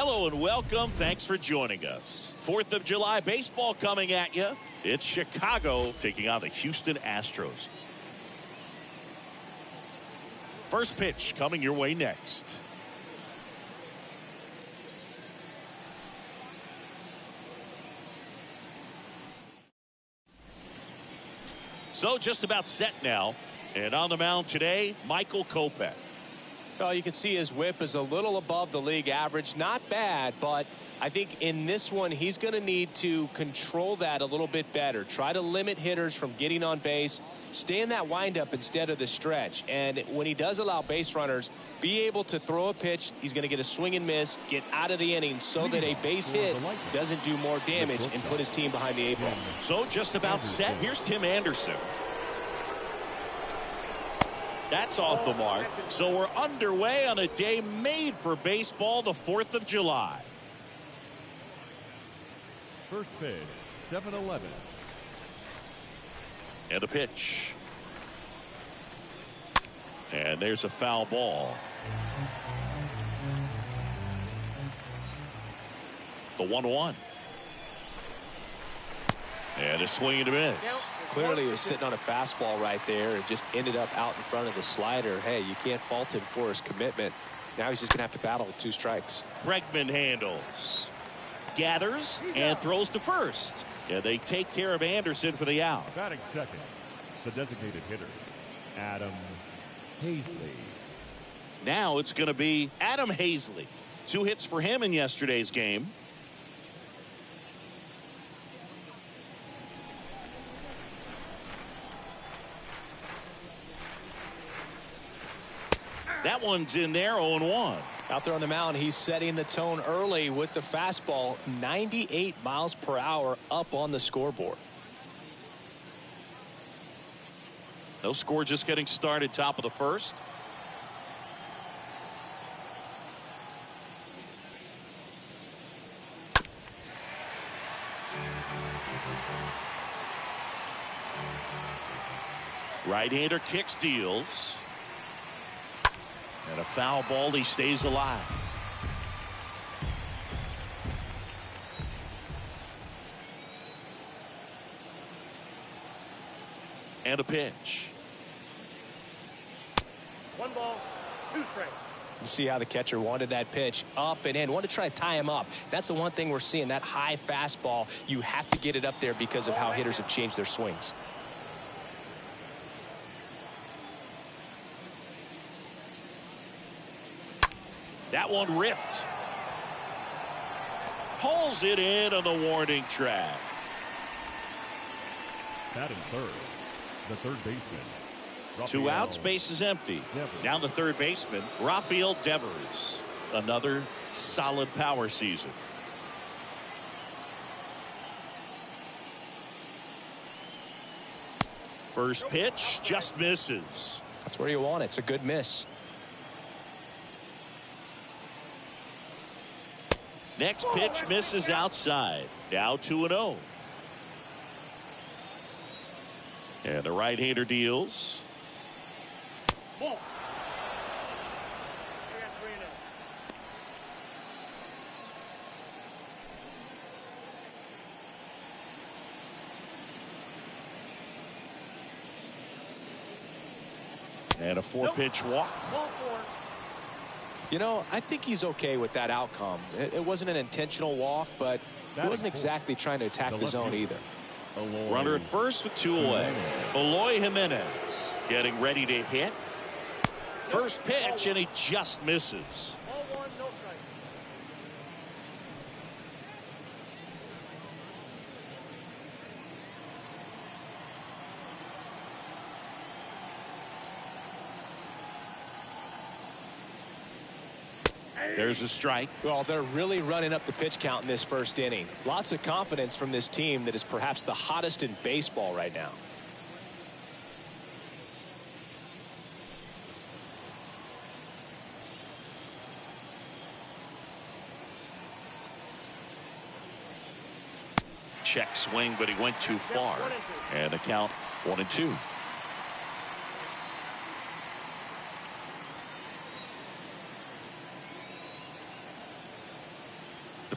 Hello and welcome. Thanks for joining us. 4th of July baseball coming at you. It's Chicago taking on the Houston Astros. First pitch coming your way next. So just about set now. And on the mound today, Michael Kopech. Well, you can see his whip is a little above the league average. Not bad, but I think in this one, he's going to need to control that a little bit better. Try to limit hitters from getting on base. Stay in that windup instead of the stretch. And when he does allow base runners, be able to throw a pitch. He's going to get a swing and miss, get out of the inning so that a base hit doesn't do more damage and put his team behind the 8 ball. So just about set. Here's Tim Anderson. That's off the mark. So we're underway on a day made for baseball, the 4th of July. First pitch, 7-11. And a pitch. And there's a foul ball. The 1-1. And a swing and a miss. Clearly, he was sitting on a fastball right there and just ended up out in front of the slider. Hey, you can't fault him for his commitment. Now he's just going to have to battle with 2 strikes. Bregman handles. Gathers and throws to first. Yeah, they take care of Anderson for the out. Batting second, the designated hitter, Adam Hazley. Now it's going to be Adam Hazley. 2 hits for him in yesterday's game. That one's in there, 0-1. Out there on the mound, he's setting the tone early with the fastball. 98 miles per hour up on the scoreboard. No score, just getting started, top of the first. Right-hander kicks, deals. And a foul ball, he stays alive. And a pitch. 1 ball, 2 strikes. You see how the catcher wanted that pitch up and in. Wanted to try to tie him up. That's the one thing we're seeing, that high fastball. You have to get it up there because of how hitters have changed their swings. That one ripped. Pulls it in on the warning track. Batting third, the third baseman. 2 outs, base is empty. Down the third baseman, Rafael Devers. Another solid power season. First pitch just misses. That's where you want it. It's a good miss. Next pitch misses outside. Now 2-0. And the right-hander deals. Ball. And a 4-pitch walk. You know, I think he's okay with that outcome. It wasn't an intentional walk, but he wasn't exactly trying to attack the zone either. Runner at first with 2 away. Eloy Jimenez getting ready to hit. First pitch, and he just misses. Ball 1, no strike. There's a strike. Well, they're really running up the pitch count in this first inning. Lots of confidence from this team that is perhaps the hottest in baseball right now. Check swing, but he went too far. And the count 1-2.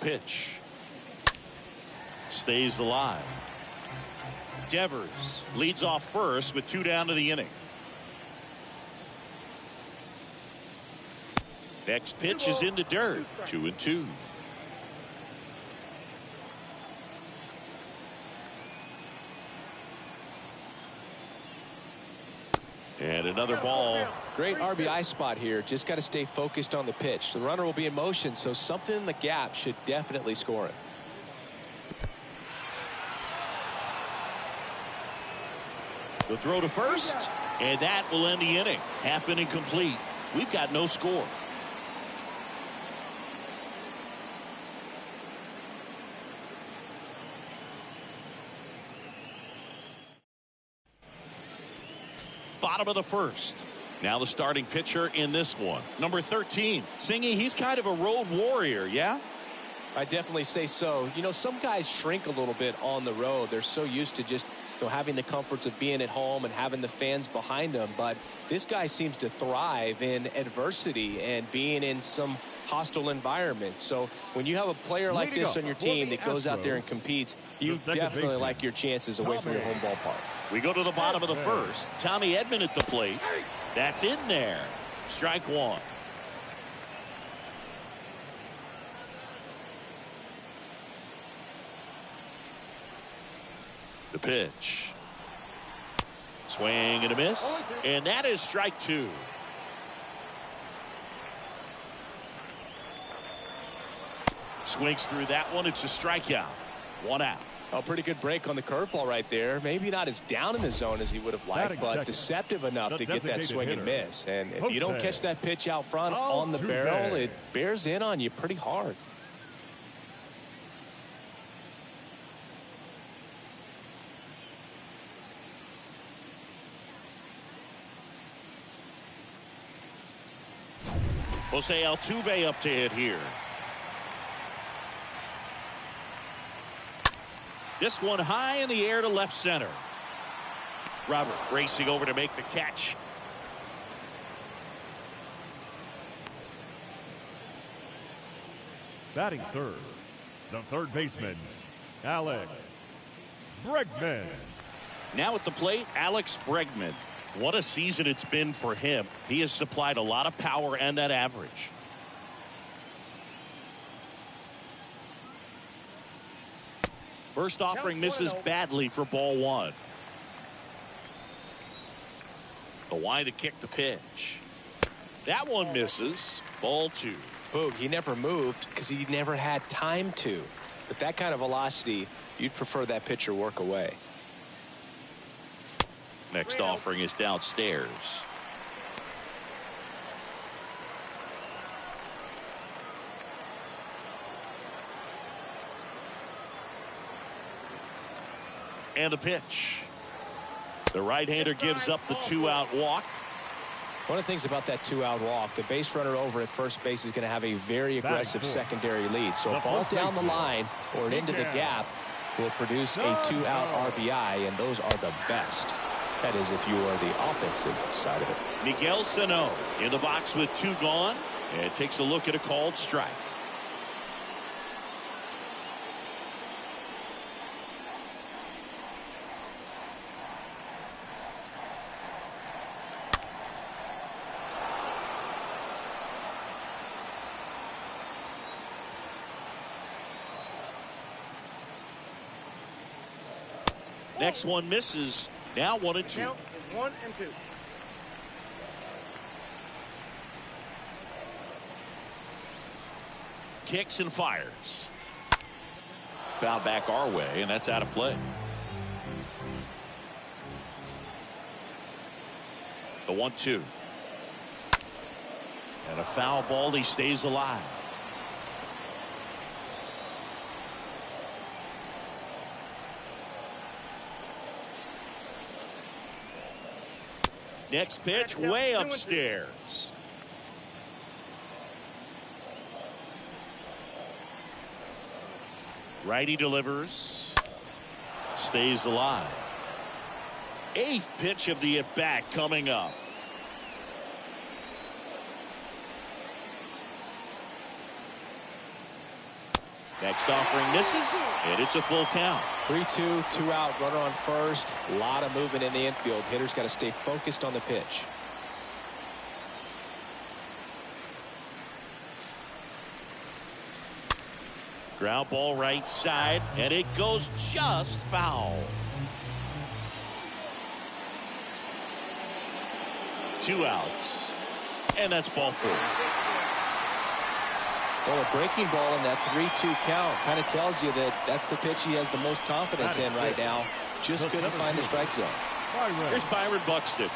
pitch. Stays alive. Devers leads off first with 2 down to the inning. Next pitch is in the dirt. 2-2. And another ball. Great RBI spot here. Just got to stay focused on the pitch. The runner will be in motion, so something in the gap should definitely score it. The throw to first, and that will end the inning. Half inning complete. We've got no score. Bottom of the first. Now the starting pitcher in this one. Number 13. Singy, he's kind of a road warrior, yeah? I definitely say so. You know, some guys shrink a little bit on the road. They're so used to just, you know, having the comforts of being at home and having the fans behind them. But this guy seems to thrive in adversity and being in some hostile environment. So when you have a player like this on your team that goes out there and competes, you definitely like your chances away from your home ballpark. We go to the bottom of the first. Tommy Edman at the plate. That's in there. Strike one. The pitch. Swing and a miss. And that is strike two. Swings through that one. It's a strikeout. 1 out. A pretty good break on the curveball right there. Maybe not as down in the zone as he would have liked, but deceptive enough to get that swing and miss. And if you don't catch that pitch out front on the barrel, it bears in on you pretty hard. Jose Altuve up to hit here. This one high in the air to left center. Robert racing over to make the catch. Batting third, the third baseman, Alex Bregman. Now at the plate, Alex Bregman. What a season it's been for him. He has supplied a lot of power and that average. First offering misses badly for ball one. The wide to kick the pitch. That one misses. Ball two. Boog, he never moved because he never had time to. But that kind of velocity, you'd prefer that pitcher work away. Next offering is downstairs. And the pitch. The right-hander gives up the 2-out walk. One of the things about that 2-out walk, the base runner over at first base is going to have a very aggressive secondary lead. So a ball down the line or into the gap will produce a 2-out RBI, and those are the best. That is if you are the offensive side of it. Miguel Sano in the box with 2 gone, and takes a look at a called strike. Next one misses. Now 1-2. Count is 1 and 2. Kicks and fires. Foul back our way, and that's out of play. The 1-2. And a foul ball. He stays alive. Next pitch way upstairs. Righty delivers. Stays alive. 8th pitch of the at-bat coming up. Next offering misses, and it's a full count. 3-2, 2 out, runner on first. A lot of movement in the infield. Hitter's got to stay focused on the pitch. Ground ball right side, and it goes just foul. 2 outs, and that's ball 4. Well, a breaking ball in that 3-2 count kind of tells you that that's the pitch he has the most confidence in right now. Just couldn't find the strike zone. Here's Byron Buxton.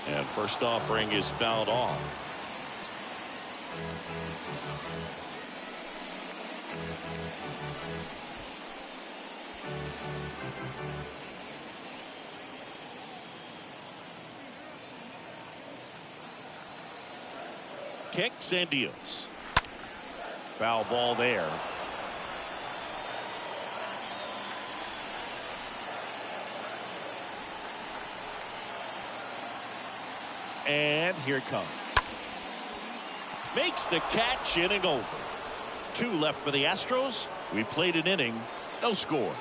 And first offering is fouled off. Kicks and deals. Foul ball there. And here it comes. Makes the catch, inning over. 2 left for the Astros. We played an inning, no score.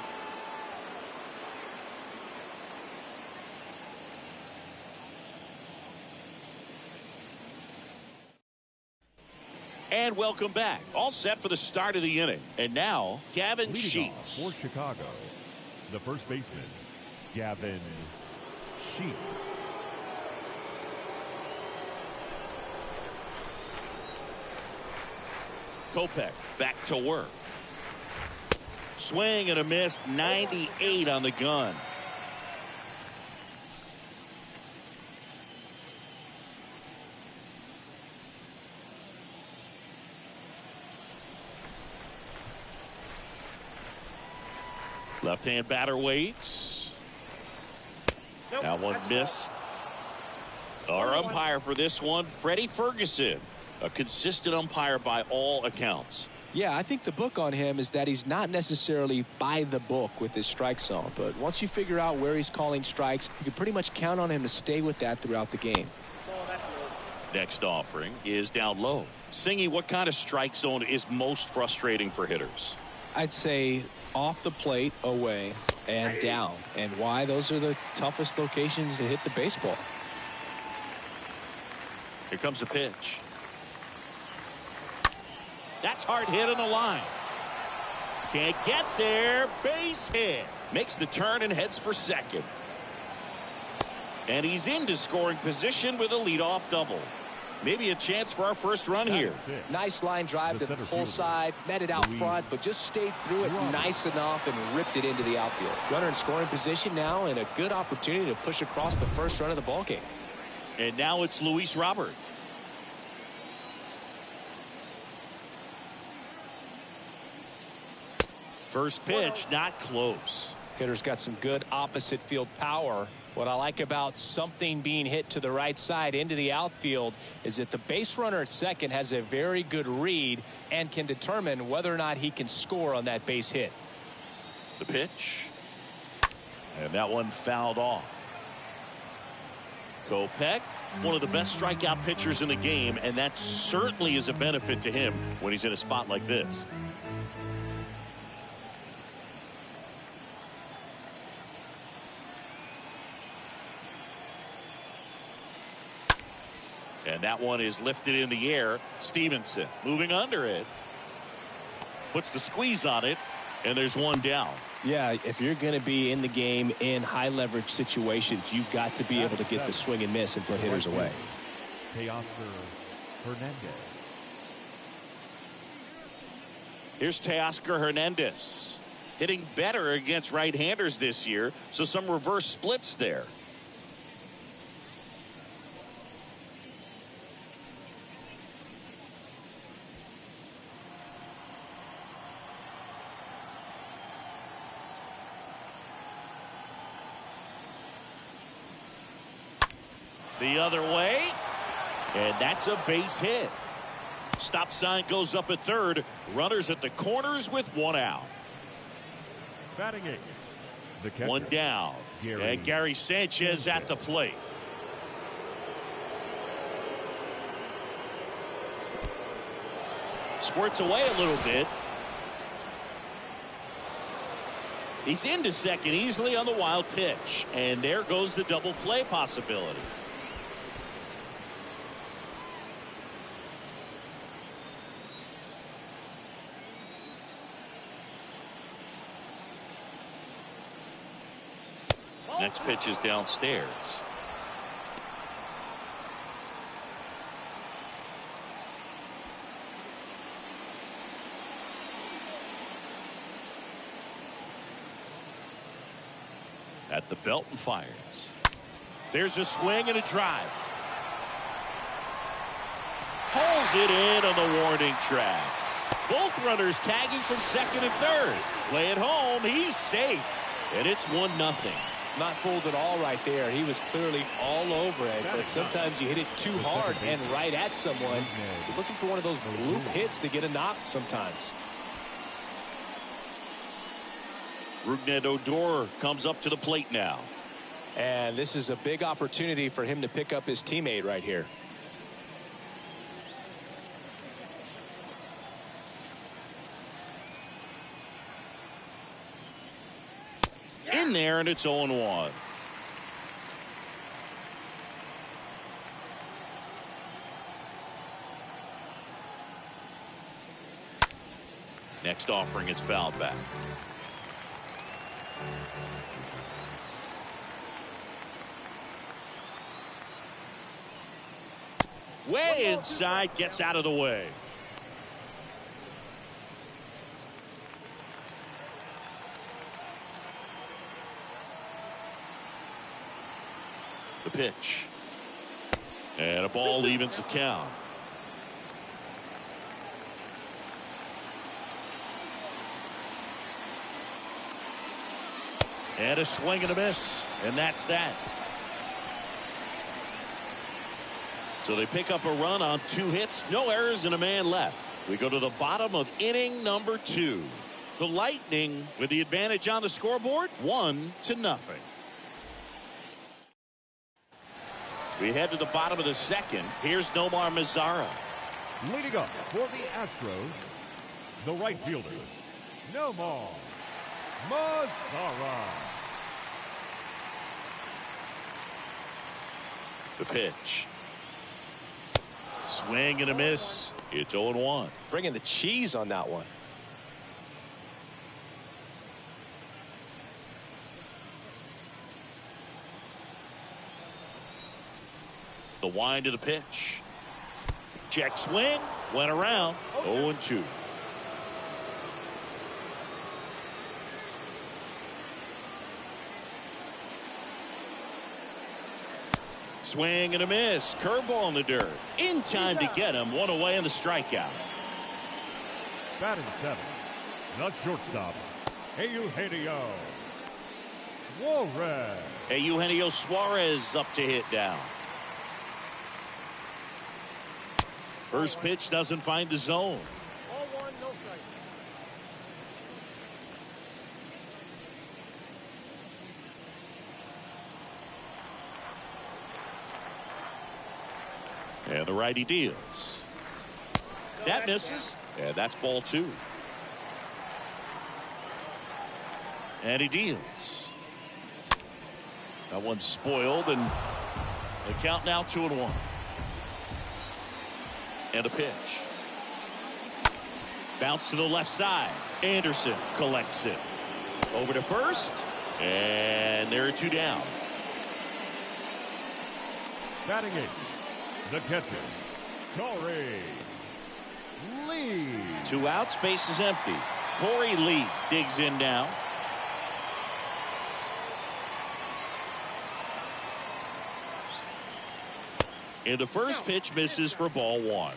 And welcome back. All set for the start of the inning. And now, Gavin Sheets. For Chicago, the first baseman, Gavin Sheets. Kopech back to work. Swing and a miss, 98 on the gun. Left-hand batter waits. That one missed. Our umpire for this one, Freddie Ferguson. A consistent umpire by all accounts. Yeah, I think the book on him is that he's not necessarily by the book with his strike zone. But once you figure out where he's calling strikes, you can pretty much count on him to stay with that throughout the game. Next offering is down low. Singy, what kind of strike zone is most frustrating for hitters? I'd say off the plate, away, and down. And why? Those are the toughest locations to hit the baseball. Here comes the pitch. That's hard hit on the line. Can't get there. Base hit. Makes the turn and heads for second. And he's into scoring position with a leadoff double. Maybe a chance for our first run here. Nice line drive to the pull side. Met it out front, but just stayed through it nice enough and ripped it into the outfield. Runner in scoring position now, and a good opportunity to push across the first run of the ballgame. And now it's Luis Robert. First pitch, not close. Hitter's got some good opposite field power. What I like about something being hit to the right side into the outfield is that the base runner at second has a very good read and can determine whether or not he can score on that base hit. The pitch. And that one fouled off. Kopech, one of the best strikeout pitchers in the game, and that certainly is a benefit to him when he's in a spot like this. And that one is lifted in the air. Stevenson moving under it. Puts the squeeze on it, and there's one down. Yeah, if you're going to be in the game in high leverage situations, you've got to be able to get the swing and miss and put hitters away. Teoscar Hernandez. Here's Teoscar Hernandez. Hitting better against right-handers this year, so some reverse splits there. The other way, and that's a base hit. Stop sign goes up at third. Runners at the corners with one out. Batting eighth, the catcher, one down. And Gary Sanchez at the plate. squirts away a little bit. He's into second easily on the wild pitch. And there goes the double play possibility. Next pitch is downstairs. At the belt and fires. There's a swing and a drive. Pulls it in on the warning track. Both runners tagging from second and third. Play it home. He's safe. And it's 1-0. Not fooled at all right there. He was clearly all over it, but sometimes you hit it too hard and right at someone. You're looking for one of those bloop hits to get a knock sometimes. Rougned Odor comes up to the plate now. And this is a big opportunity for him to pick up his teammate right here. In there, and it's 0-1. Next offering is fouled back. Way inside, gets out of the way. The pitch. And a ball evens the count. And a swing and a miss. And that's that. So they pick up a run on 2 hits, no errors, and a man left. We go to the bottom of inning number 2. The Lightning with the advantage on the scoreboard, 1-0. We head to the bottom of the second. Here's Nomar Mazara. Leading up for the Astros, the right fielder, Nomar Mazara. The pitch. Swing and a miss. It's 0-1. Bringing the cheese on that one. The wind of the pitch. Check swing. Went around. 0-2. Swing and a miss. Curveball in the dirt. In time to get him. 1 away in the strikeout. Batting 7th, the shortstop, Eugenio Suarez. Eugenio Suarez up to hit down. First pitch doesn't find the zone. Ball 1, no strike. And the righty deals. That misses. And that's ball 2. And he deals. That one's spoiled, and the count now 2-1. And a pitch. Bounce to the left side. Anderson collects it. Over to first. And there are 2 down. Batting 8th, the catcher, Corey Lee. 2 outs, base is empty. Corey Lee digs in now. And the first pitch misses for ball 1.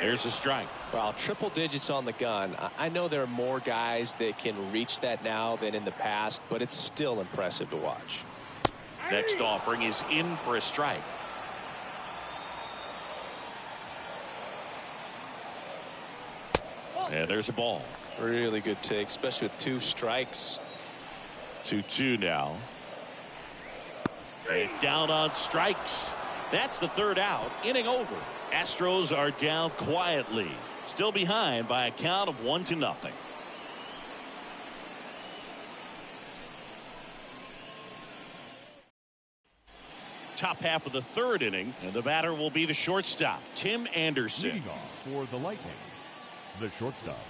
There's a strike. Well, triple digits on the gun. I know there are more guys that can reach that now than in the past, but it's still impressive to watch. Next offering is in for a strike. And there's a ball. Really good take, especially with 2 strikes. 2-2 now. And down on strikes. That's the 3rd out. Inning over. Astros are down quietly. Still behind by a count of 1-0. Top half of the 3rd inning, and the batter will be the shortstop, Tim Anderson. Leading off for the Lightning, the shortstop,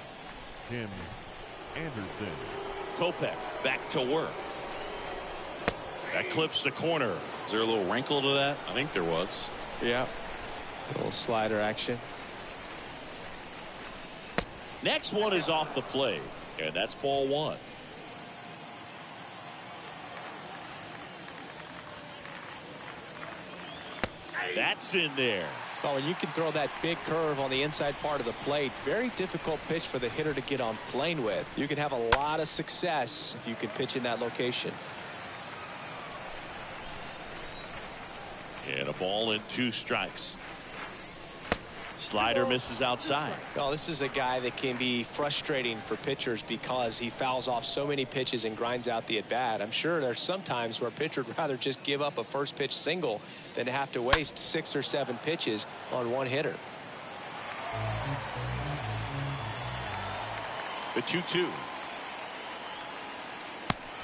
Tim Anderson. Kopech back to work. That clips the corner. Is there a little wrinkle to that? I think there was. Yeah. A little slider action. Next one is off the plate, and that's ball 1. That's in there. Oh, and you can throw that big curve on the inside part of the plate. Very difficult pitch for the hitter to get on plane with. You can have a lot of success if you can pitch in that location. And a ball and 2 strikes. Slider misses outside. Well, this is a guy that can be frustrating for pitchers because he fouls off so many pitches and grinds out the at-bat. I'm sure there's some times where a pitcher would rather just give up a first pitch single than to have to waste 6 or 7 pitches on one hitter. The 2-2.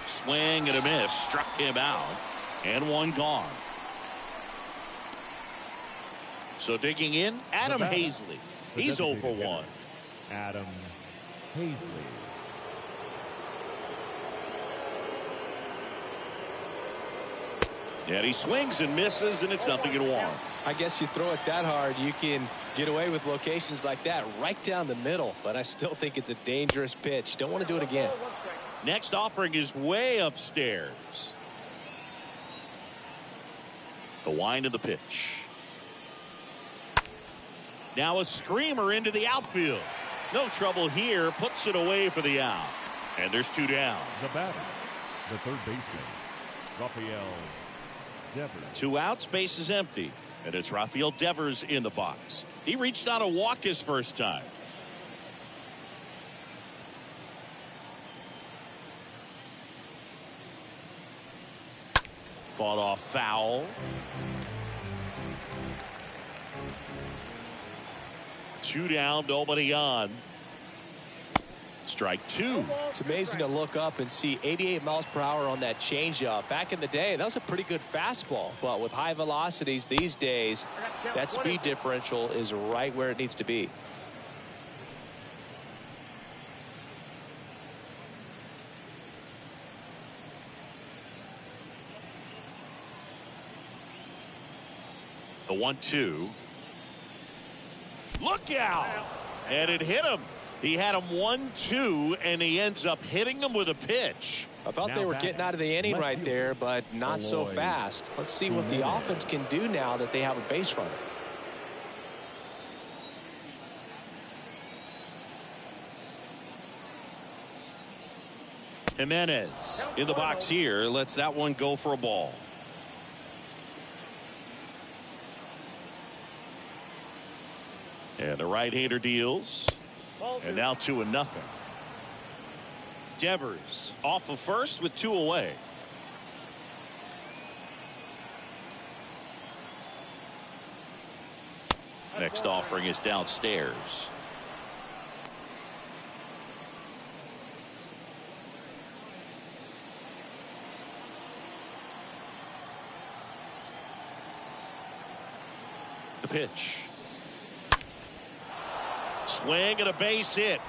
Swing and a miss. Struck him out. And 1 gone. So digging in, Adam Hazley. He's 0 for 1. Adam Hazley. And he swings and misses, and it's 0-1. I guess you throw it that hard, you can get away with locations like that right down the middle. But I still think it's a dangerous pitch. Don't want to do it again. Next offering is way upstairs. The wind of the pitch. Now a screamer into the outfield. No trouble here. Puts it away for the out. And there's 2 down. The batter, the 3rd baseman, Rafael Devers. 2 outs, base is empty. And it's Rafael Devers in the box. He reached on a walk his first time. Fought off foul. 2 down, nobody on. Strike 2. It's amazing to look up and see 88 miles per hour on that changeup. Back in the day, that was a pretty good fastball. But with high velocities these days, that speed differential is right where it needs to be. The 1-2. Look out! And it hit him. He had him 1-2, and he ends up hitting him with a pitch. I thought they were getting out of the inning right there, but not so fast. Let's see what the offense can do now that they have a base runner. Jimenez in the box here lets that one go for a ball. And the right-hander deals. And now 2-0. Devers off of first with 2 away. Next offering is downstairs. The pitch. Swing and a base hit.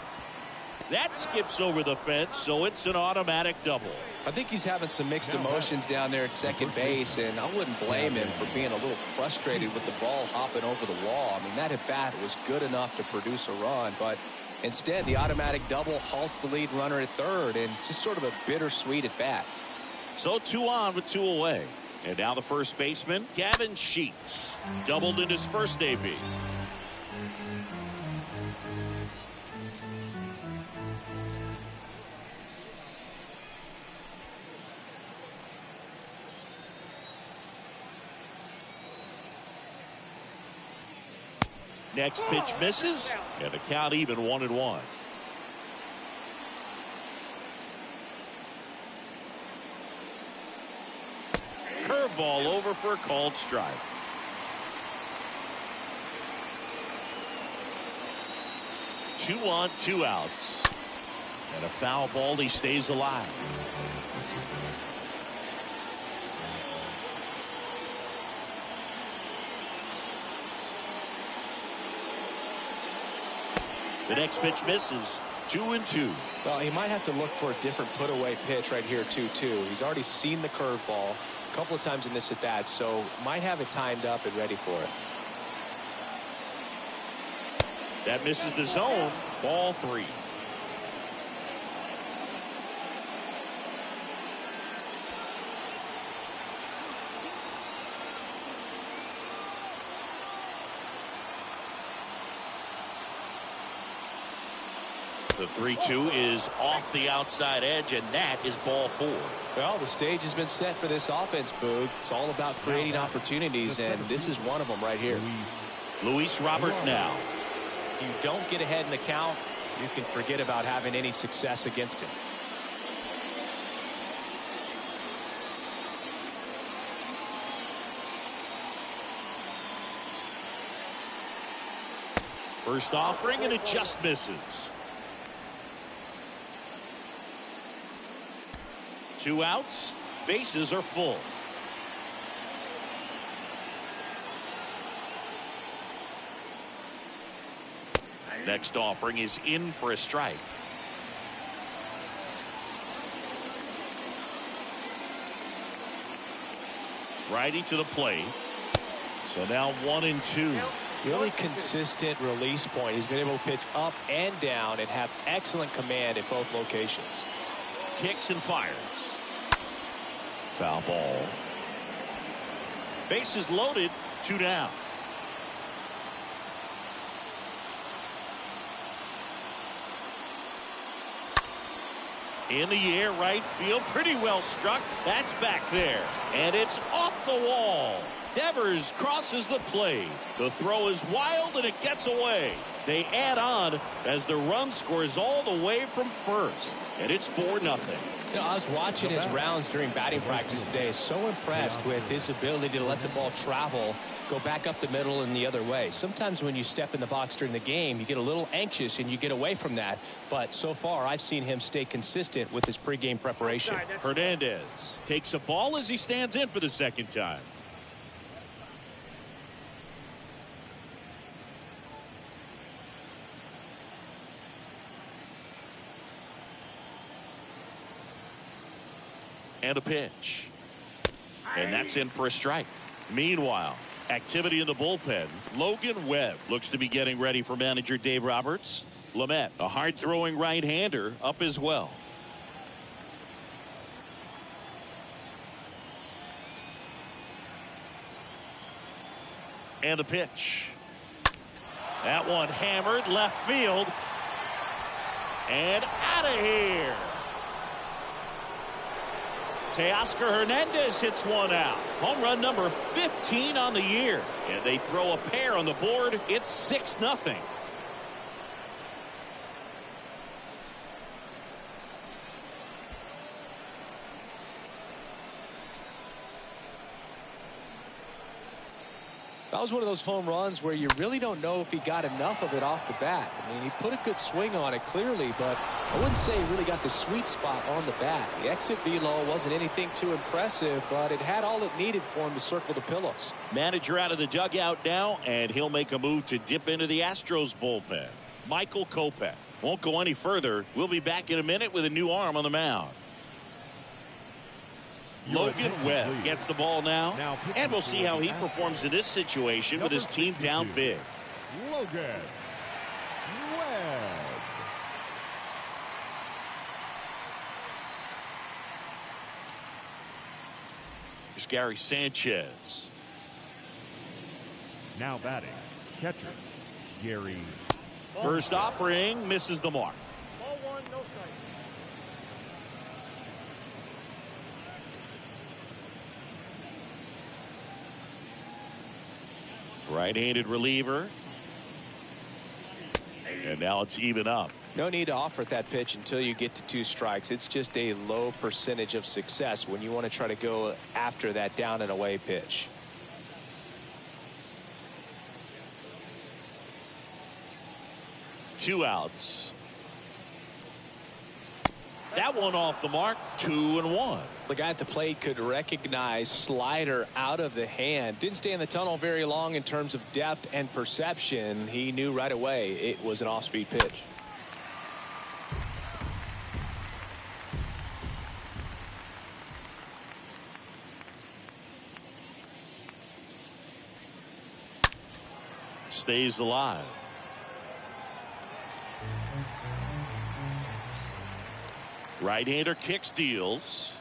That skips over the fence, so it's an automatic double. I think he's having some mixed emotions down there at second base, and I wouldn't blame him for being a little frustrated with the ball hopping over the wall. I mean, that at-bat was good enough to produce a run, but instead the automatic double halts the lead runner at third, and just sort of a bittersweet at-bat. So 2 on with 2 away. And now the first baseman, Gavin Sheets, doubled in his first AB. Next pitch misses, and the count even 1-1. curveball over for a called strike. Two on, two outs. And a foul ball. He stays alive. The next pitch misses. 2-2. Well, he might have to look for a different put-away pitch right here, 2-2. He's already seen the curveball a couple of times in this at-bat, so might have it timed up and ready for it. That misses the zone. Ball 3. The 3-2 is off the outside edge, and that is ball 4. Well, the stage has been set for this offense, Boog. It's all about creating opportunities, and this is one of them right here. Luis Robert now. If you don't get ahead in the count, you can forget about having any success against him. First offering, and it just misses. 2 outs. Bases are full. Next offering is in for a strike. Righty to the plate. So now 1-2. Really consistent release point. He's been able to pitch up and down and have excellent command at both locations. Kicks and fires. Foul ball. Bases loaded. 2 down. In the air, right field, pretty well struck. That's back there, and it's off the wall. Devers crosses the plate. The throw is wild, and it gets away. They add on as the run scores all the way from first, and it's 4-0. You know, I was watching his rounds during batting practice today. So impressed with his ability to let the ball travel, go back up the middle and the other way. Sometimes when you step in the box during the game, you get a little anxious and you get away from that. But so far, I've seen him stay consistent with his pregame preparation. Hernandez takes a ball as he stands in for the second time. And a pitch. And that's in for a strike. Meanwhile, activity in the bullpen. Logan Webb looks to be getting ready for manager Dave Roberts. Lamet, a hard-throwing right-hander, up as well. And the pitch. That one hammered left field. And out of here. Teoscar Hernandez hits one out. Home run number 15 on the year. And they throw a pair on the board. It's 6-0. That was one of those home runs where you really don't know if he got enough of it off the bat. I mean, he put a good swing on it clearly, but I wouldn't say he really got the sweet spot on the bat. The exit velo wasn't anything too impressive, but it had all it needed for him to circle the pillows. Manager out of the dugout now, and he'll make a move to dip into the Astros bullpen. Michael Kopech won't go any further. We'll be back in a minute with a new arm on the mound. Logan Webb gets the ball now, and we'll see how he performs in this situation with his team down big. Logan Webb. Here's Gary Sanchez. Now batting, catcher Gary. First offering misses the mark. Ball 1, no strike. Right-handed reliever. And now it's even up. No need to offer that pitch until you get to 2 strikes. It's just a low percentage of success when you want to try to go after that down and away pitch. Two outs. That one off the mark. 2-1. The guy at the plate could recognize slider out of the hand. Didn't stay in the tunnel very long in terms of depth and perception. He knew right away it was an off-speed pitch. Stays alive. Right-hander kicks, deals.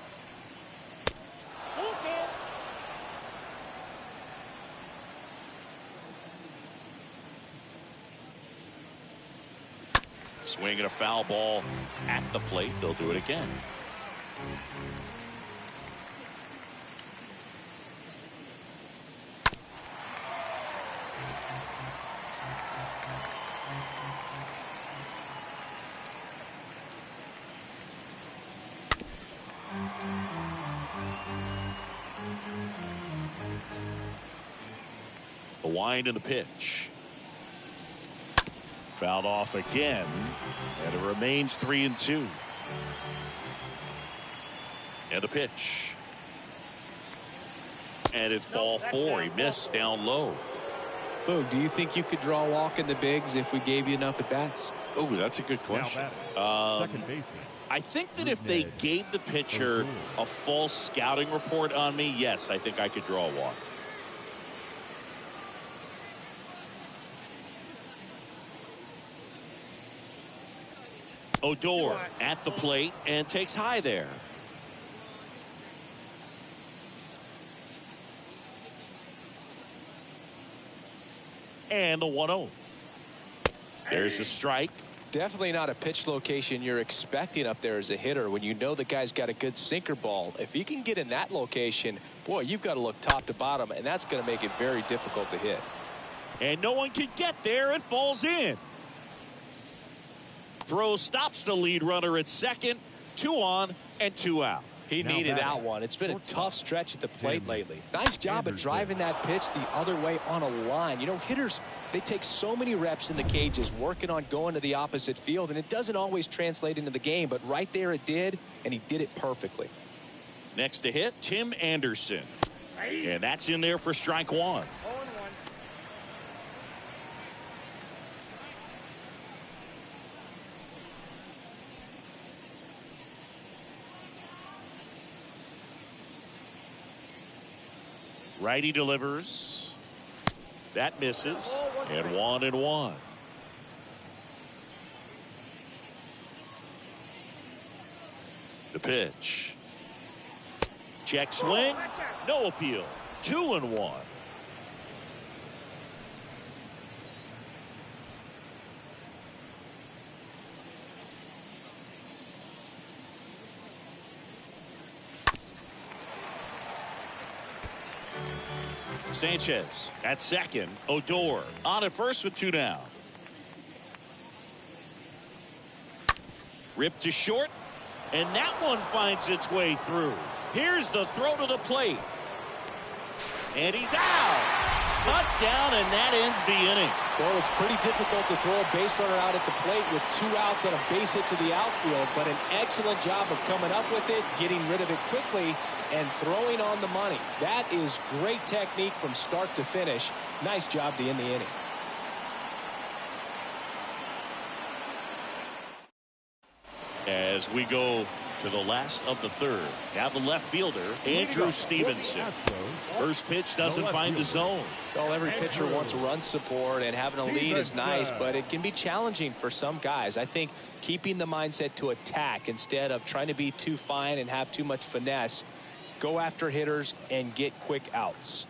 Swinging a foul ball at the plate. They'll do it again. The wind and the pitch. Fouled off again, and it remains 3-2. And a pitch. And it's ball 4. He missed down low. Boo, do you think you could draw a walk in the bigs if we gave you enough at bats? Oh, that's a good question. Second baseman. I think that if they gave the pitcher a false scouting report on me, yes, I think I could draw a walk. Odor at the plate and takes high there. And the 1-0. There's a strike. Definitely not a pitch location you're expecting up there as a hitter when you know the guy's got a good sinker ball. If he can get in that location, boy, you've got to look top to bottom, and that's going to make it very difficult to hit. And no one can get there. It falls in. Throw stops the lead runner at second. 2 on and 2 out. He needed that one. It's been a tough stretch at the plate lately. Nice job of driving that pitch the other way on a line. You know, hitters, they take so many reps in the cages working on going to the opposite field, and it doesn't always translate into the game, but right there it did, and he did it perfectly. Next to hit, Tim Anderson. And that's in there for strike 1. Righty delivers. That misses. And 1-1. The pitch. Check swing. No appeal. 2-1. Sanchez at second. Odor on at first with 2 down. Ripped to short, and that one finds its way through. Here's the throw to the plate, and he's out. Cut down, and that ends the inning. Well, it's pretty difficult to throw a base runner out at the plate with 2 outs and a base hit to the outfield, but an excellent job of coming up with it, getting rid of it quickly, and throwing on the money. That is great technique from start to finish. Nice job to end the inning. As we go to the last of the third, now the left fielder, Andrew Stevenson. First pitch doesn't find the zone. Well, every pitcher wants run support, and having a lead is nice, but it can be challenging for some guys. I think keeping the mindset to attack instead of trying to be too fine and have too much finesse, go after hitters and get quick outs.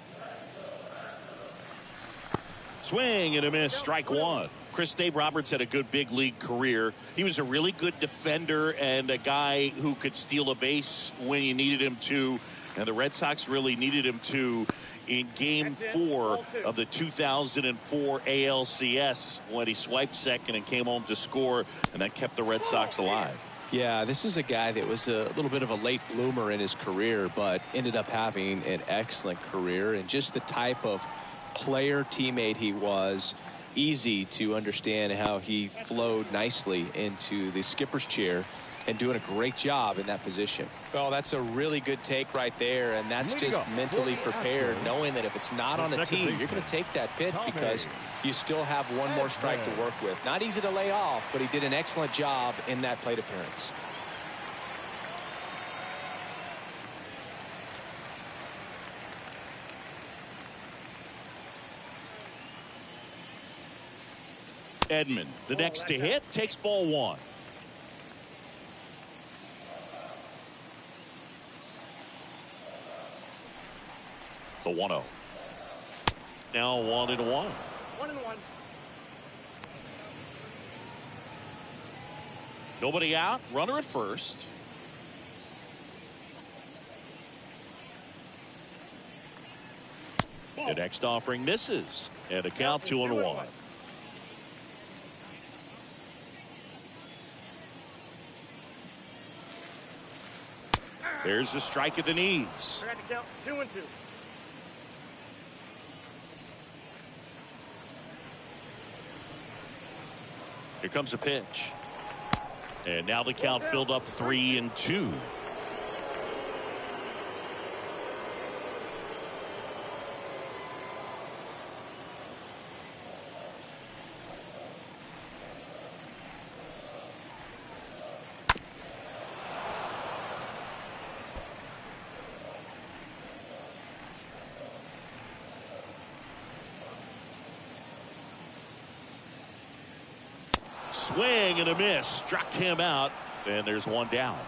Swing and a miss, strike one. Chris, Dave Roberts had a good big league career. He was a really good defender and a guy who could steal a base when you needed him to. And the Red Sox really needed him to in Game 4 of the 2004 ALCS when he swiped second and came home to score, and that kept the Red Sox alive. Yeah, this is a guy that was a little bit of a late bloomer in his career, but ended up having an excellent career, and just the type of player teammate he was. Easy to understand how he flowed nicely into the skipper's chair and doing a great job in that position. Well, that's a really good take right there, and that's just mentally prepared, knowing that if it's not on a team, you're going to take that pitch because you still have one more strike to work with. Not easy to lay off, but he did an excellent job in that plate appearance. Edman, the next to hit, takes ball one. The 1-0. Now 1-1. 1-1. Nobody out. Runner at first. The next offering misses. And the count 2-1. There's a strike at the knees. I got to count 2-2. Here comes a pitch. And now the count filled up 3-2. Swing and a miss, struck him out, and there's one down.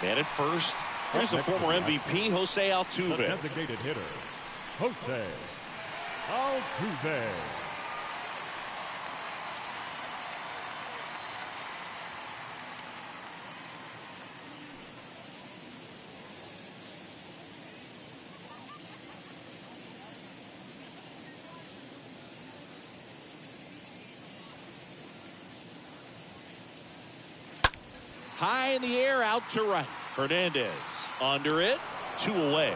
Man at first, here's the former MVP, Jose Altuve. The designated hitter, Jose Altuve. High in the air, out to right. Hernandez under it, 2 away.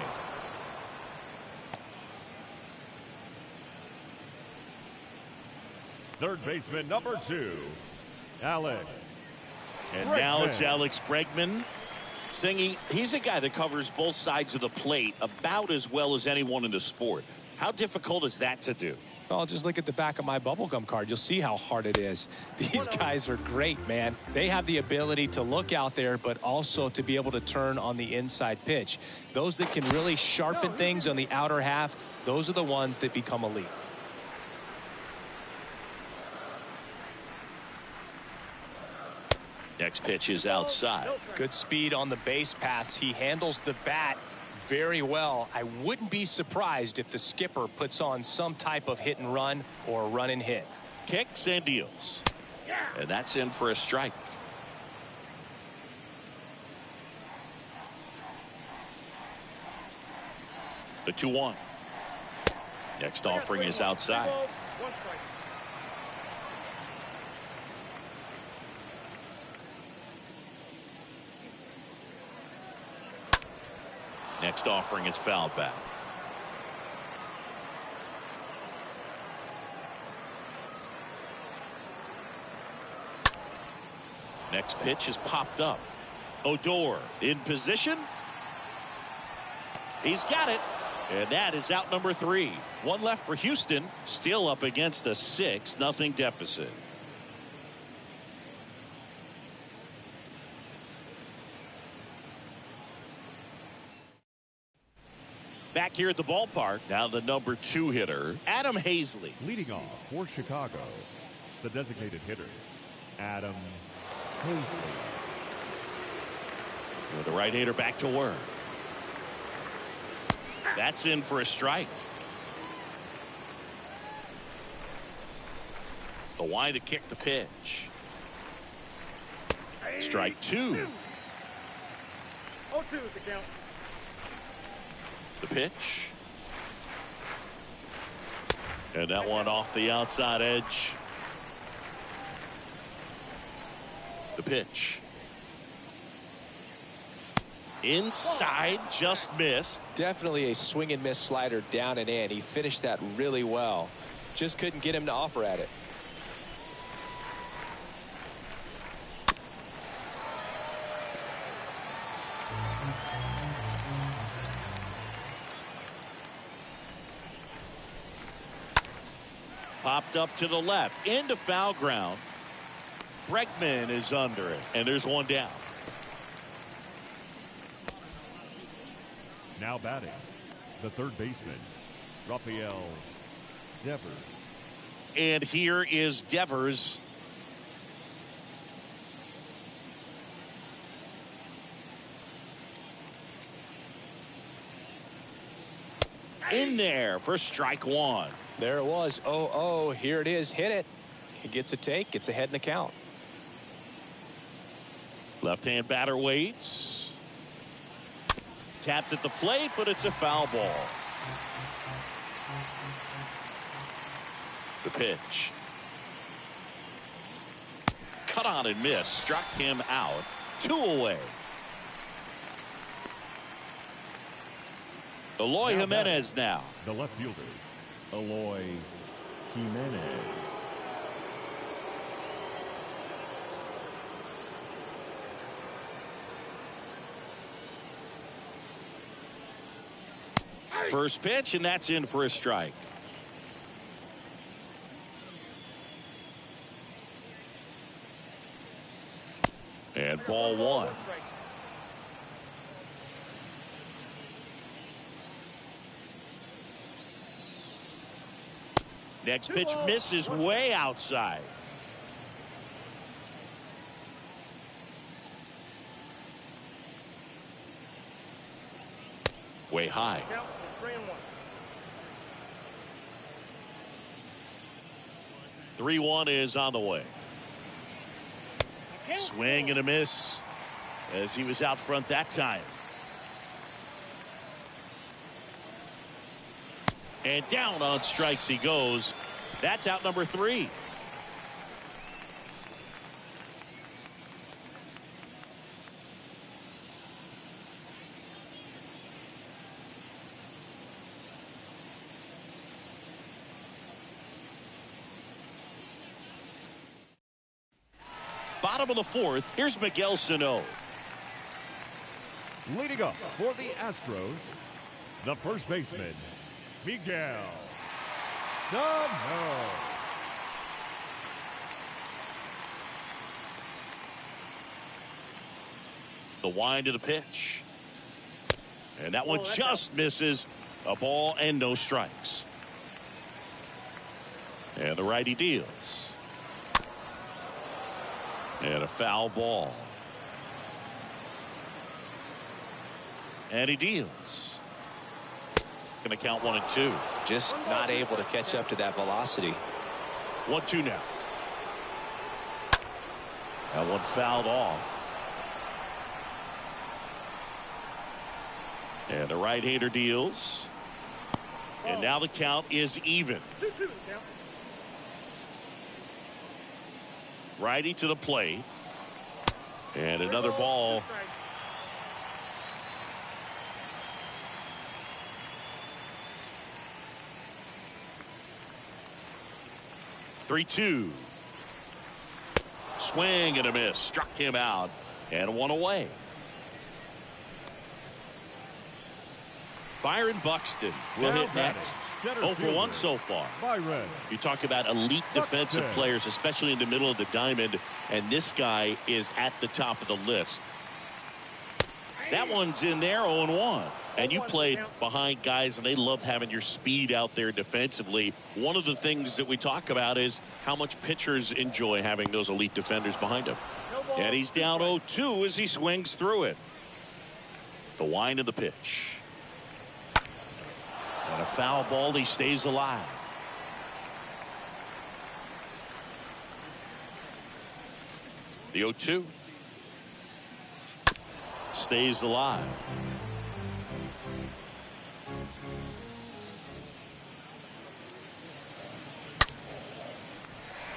Third baseman number 2, Alex. And now it's Alex Bregman. Singing, he's a guy that covers both sides of the plate about as well as anyone in the sport. How difficult is that to do? Well, just look at the back of my bubblegum card. You'll see how hard it is. These guys are great, man. They have the ability to look out there, but also to be able to turn on the inside pitch. Those that can really sharpen things on the outer half, those are the ones that become elite. Next pitch is outside. Good speed on the base pass. He handles the bat very well. I wouldn't be surprised if the skipper puts on some type of hit and run or run and hit. Kicks and deals. And that's in for a strike. The 2-1. Next offering is outside. Next offering is fouled back. Next pitch is popped up. Odor in position. He's got it. And that is out number 3. One left for Houston. Still up against a 6-0 deficit. Back here at the ballpark, now the number 2 hitter, Adam Hazley. Leading off for Chicago, the designated hitter, Adam Hazley. The right-hander back to work. That's in for a strike. The wind to kick the pitch. Strike 2. 0-2 is the count. The pitch. And that one off the outside edge. The pitch. Inside, just missed. Definitely a swing and miss slider down and in. He finished that really well. Just couldn't get him to offer at it. Popped up to the left into foul ground. Bregman is under it, and there's one down. Now batting, the third baseman, Rafael Devers. And here is Devers. In there for strike 1. There it was. 0-0. Here it is. Hit it. He gets a take. Gets ahead in the count. Left-hand batter waits. Tapped at the plate, but it's a foul ball. The pitch. Cut on and miss. Struck him out. 2 away. Eloy Jimenez now. The left fielder, Eloy Jimenez. First pitch, and that's in for a strike. And ball 1. Next pitch misses way outside. Way high. 3-1 is on the way. Swing and a miss as he was out front that time. And down on strikes he goes. That's out number 3. Bottom of the 4th. Here's Miguel Sano. Leading up for the Astros, the first baseman, Miguel Sano. The wind of the pitch. And that one just misses. A ball and no strikes. And the righty deals. And a foul ball. And he deals. Going to count 1 and 2. Just not able to catch up to that velocity. 1-2 now. That one fouled off. And the right-hander deals. And now the count is even. 2-2 count. Righty to the plate. And another ball. Three-two. Swing and a miss. Struck him out. And 1 away. Byron Buxton will Now hit batting, next. center 0 for 1 fielder, so far. Byron. You talk about elite defensive Buxton. players, especially in the middle of the diamond, and this guy is at the top of the list. That one's in there, 0-1. And you played behind guys, and they love having your speed out there defensively. One of the things that we talk about is how much pitchers enjoy having those elite defenders behind them. And he's down 0-2 as he swings through it. The wind of the pitch. And a foul ball. He stays alive. The 0-2. Stays alive.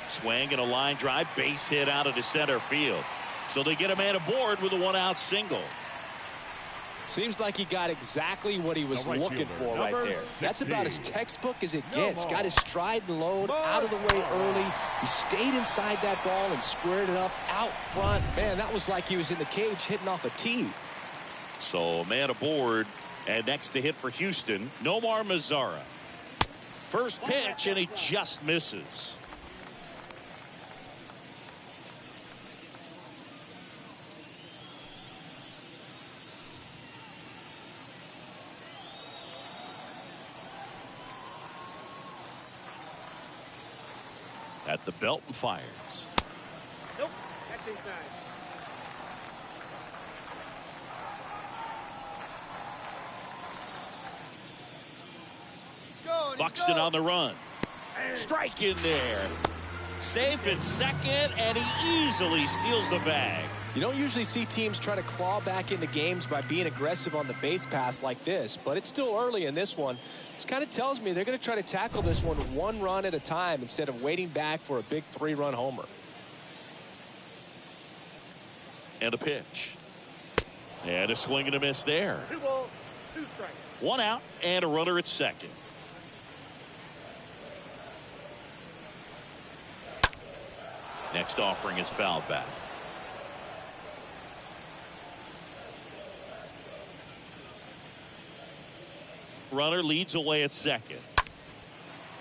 Swing and a line drive, base hit out of the center field. So they get a man aboard with a one-out single. Seems like he got exactly what he was looking for right there. That's about as textbook as it gets. Got his stride and load out of the way early. He stayed inside that ball and squared it up out front. Man, that was like he was in the cage hitting off a tee. So a man aboard, and next to hit for Houston, Nomar Mazara. First pitch, and he just misses. At the belt and fires. Nope, that's inside. Buxton on the run. Strike in there. Safe at second, and he easily steals the bag. You don't usually see teams try to claw back into games by being aggressive on the base pass like this, but it's still early in this one. This kind of tells me they're going to try to tackle this one run at a time instead of waiting back for a big 3-run homer. And a pitch. And a swing and a miss there. 2 balls, 2 strikes. 1 out and a runner at second. Next offering is fouled back. Runner leads away at second.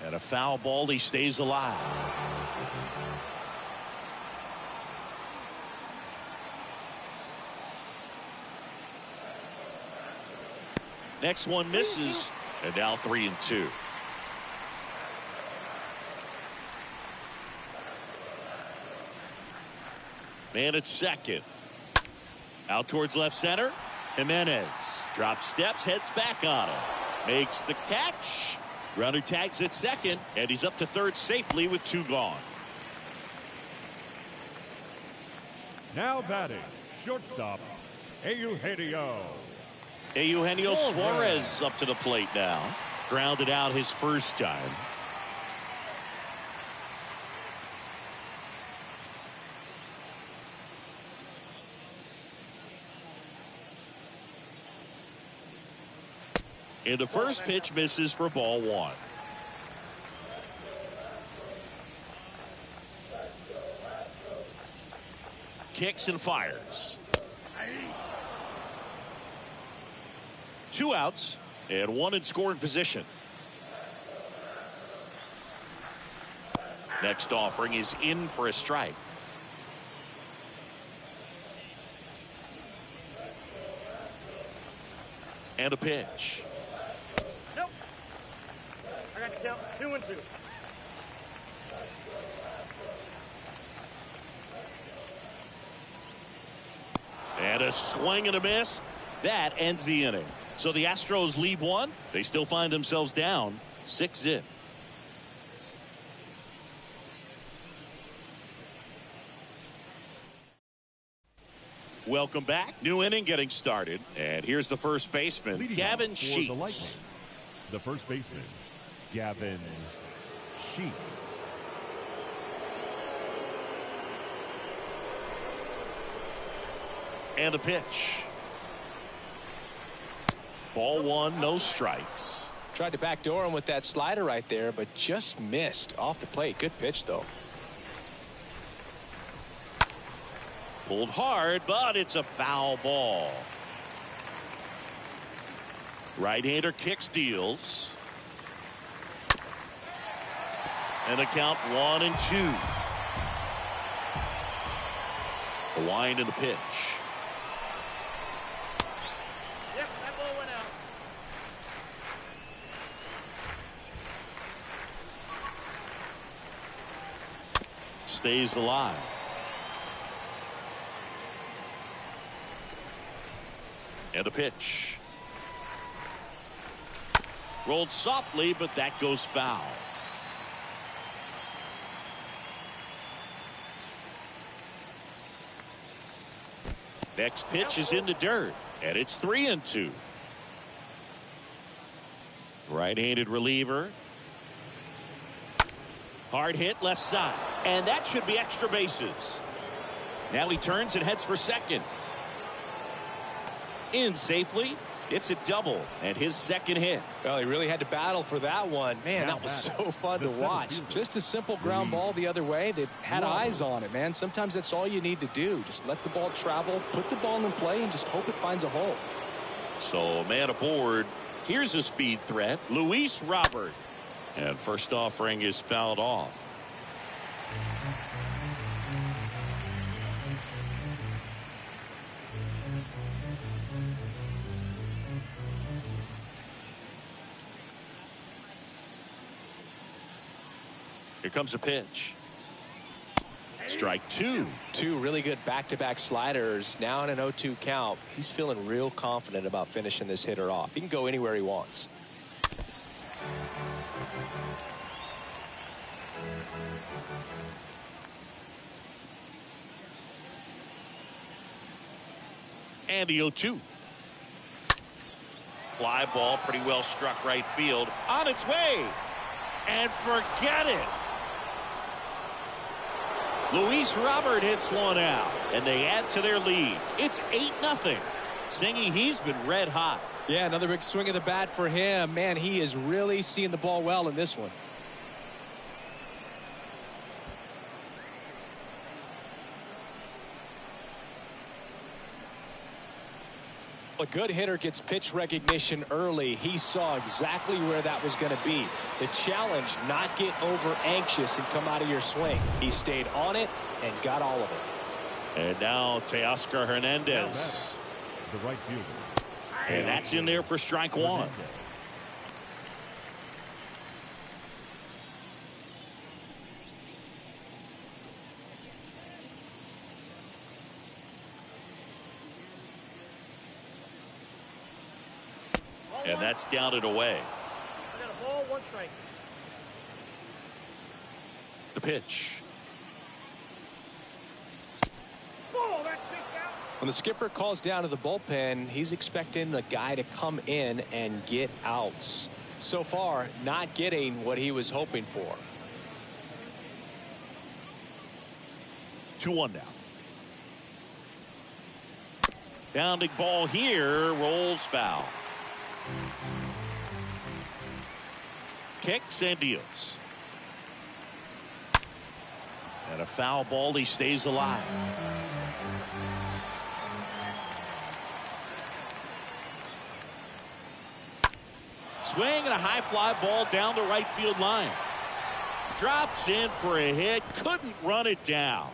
And a foul ball. He stays alive. Next one misses. And now 3-2. Man at second. Out towards left center. Jimenez drops steps, heads back on him. Makes the catch. Runner tags at second, and he's up to third safely with 2 gone. Now batting, shortstop, Eugenio. Eugenio Suarez up to the plate now. Grounded out his first time. And the first pitch misses for ball 1. Kicks and fires. 2 outs and 1 in scoring position. Next offering is in for a strike. And a pitch. Nope. I got to count 2-2. And a swing and a miss. That ends the inning. So the Astros lead 1. They still find themselves down 6-0. Welcome back. New inning getting started. And here's the first baseman, Leading Gavin off for Sheets. the Lightning, the first baseman, Gavin Sheets. And the pitch. Ball 1, no strikes. Tried to backdoor him with that slider right there, but just missed off the plate. Good pitch, though. Pulled hard, but it's a foul ball. Right-hander kicks, deals. And a count 1-2. The wind and the pitch. Yep, that ball went out. Stays alive. And a pitch. Rolled softly, but that goes foul. Next pitch is in the dirt, and it's 3-2. Right-handed reliever. Hard hit left side, and that should be extra bases. Now he turns and heads for second. In safely. It's a double and his second hit. Well, he really had to battle for that one. Man, that was so fun to watch. Just a simple ground ball the other way. They had eyes on it, man. Sometimes that's all you need to do. Just let the ball travel, put the ball in play, and just hope it finds a hole. So, man aboard. Here's a speed threat, Luis Robert. And first offering is fouled off. Here comes a pitch. Strike two. Two really good back-to-back sliders. Now in an 0-2 count. He's feeling real confident about finishing this hitter off. He can go anywhere he wants. And the 0-2. Fly ball pretty well struck right field. On its way. And forget it. Luis Robert hits one out, and they add to their lead. It's 8-0. Singy, he's been red hot. Yeah, another big swing of the bat for him. Man, he is really seeing the ball well in this one. A good hitter gets pitch recognition early. He saw exactly where that was going to be. The challenge, not get over anxious and come out of your swing. He stayed on it and got all of it. And now Teoscar Hernandez. The right fielder. And that's in there for strike one. And that's down and away. I got a ball, 1 strike. The pitch. Ball, that's kicked out. When the skipper calls down to the bullpen, he's expecting the guy to come in and get outs. So far, not getting what he was hoping for. 2-1 now. Bounding ball here, rolls foul. Kicks and deals. And a foul ball, he stays alive. Swing and a high fly ball down the right field line. Drops in for a hit, couldn't run it down.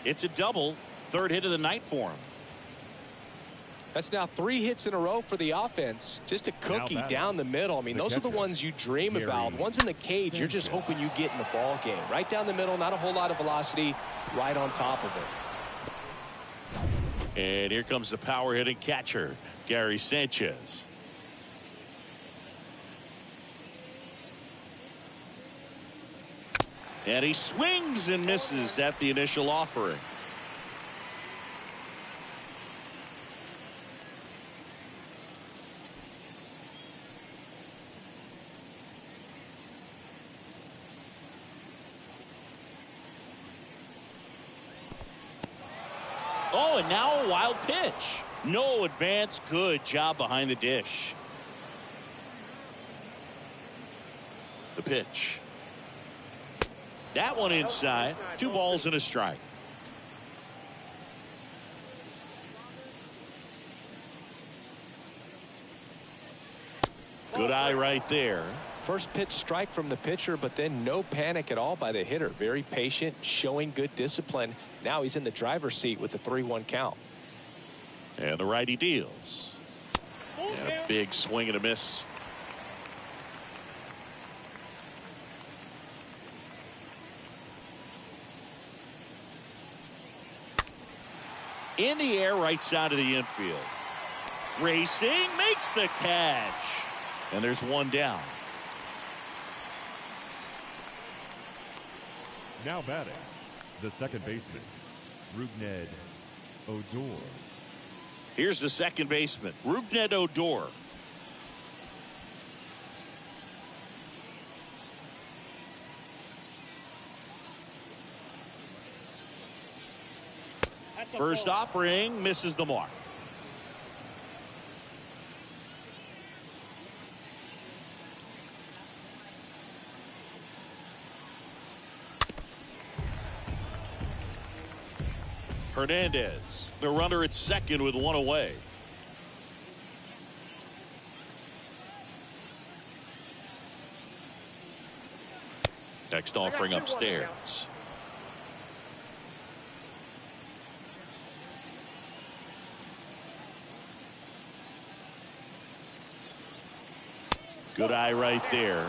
It's a double, 3rd hit of the night for him. That's now 3 hits in a row for the offense. Just a cookie down the middle. I mean, those are the ones you dream about. Ones in the cage, you're just hoping you get in the ball game. Right down the middle, not a whole lot of velocity, right on top of it. And here comes the power hitting catcher, Gary Sanchez. And he swings and misses at the initial offering. Oh, and now a wild pitch. No advance. Good job behind the dish. The pitch. That one inside. 2 balls and a strike. Good eye right there. First pitch strike from the pitcher, but then no panic at all by the hitter. Very patient, showing good discipline. Now he's in the driver's seat with the 3-1 count. And the righty deals. And a big swing and a miss. In the air, right side of the infield. Racing, makes the catch. And there's one down. Now batting, the second baseman, Rougned Odor. Here's the second baseman, Rougned Odor. First offering misses the mark. Hernandez, the runner at second with one away. Next offering upstairs. Good eye right there.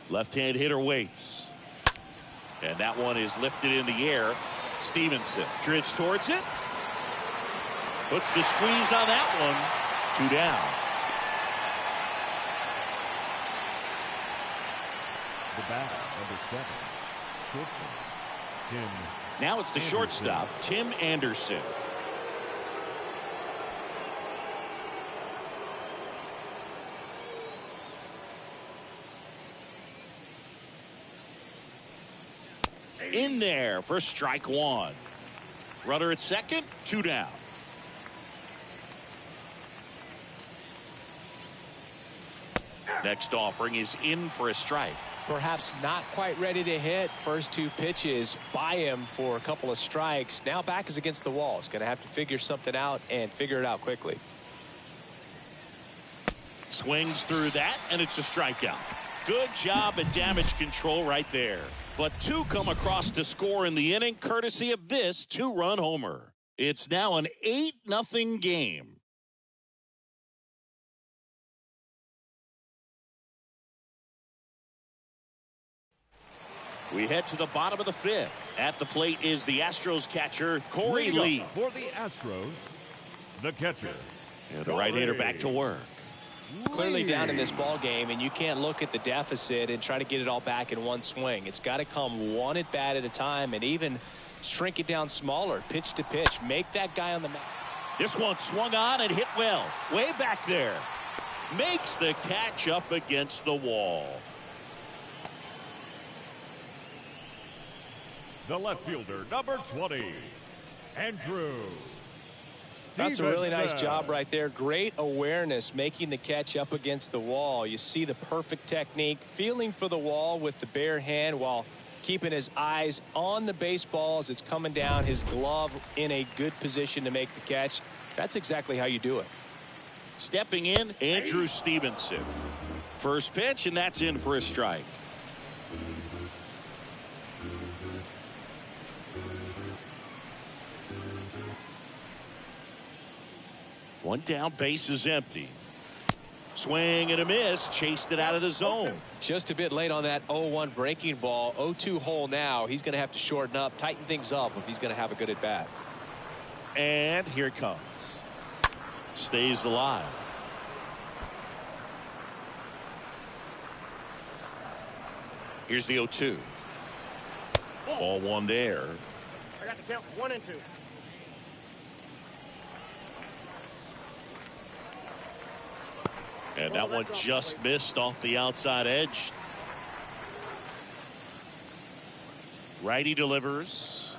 Left-hand hitter waits. And that one is lifted in the air. Stevenson drifts towards it. Puts the squeeze on that one. 2 down. The batter, number 7, shortstop, Tim. Now it's the Anderson. shortstop, Tim Anderson. In there for strike one. Runner at second, 2 down. Next offering is in for a strike. Perhaps not quite ready to hit. First 2 pitches by him for a couple of strikes. Now back is against the wall. He's going to have to figure something out and figure it out quickly. Swings through that, and it's a strikeout. Good job at damage control right there. But 2 come across to score in the inning, courtesy of this 2-run homer. It's now an 8-0 game. We head to the bottom of the 5th. At the plate is the Astros catcher, Corey Lee. For the Astros, the catcher. And the right-hander back to work. Clearly down in this ball game, and you can't look at the deficit and try to get it all back in one swing. It's got to come one at bat at a time, and even shrink it down smaller, pitch to pitch. Make that guy on the mat. This one swung on and hit well. Way back there. Makes the catch up against the wall. The left fielder, number 20, Andrew. That's a really nice job right there. Great awareness, making the catch up against the wall. You see the perfect technique, feeling for the wall with the bare hand while keeping his eyes on the baseball as it's coming down, his glove in a good position to make the catch. That's exactly how you do it. Stepping in, Andrew Stevenson. First pitch, and that's in for a strike. One down, base is empty. Swing and a miss, chased it out of the zone. Just a bit late on that 0-1 breaking ball. 0-2 hole now. He's going to have to shorten up, tighten things up if he's going to have a good at bat. And here it comes. Stays alive. Here's the 0-2. Ball one there. I got the count 1 and 2. And that one just missed off the outside edge. Righty delivers.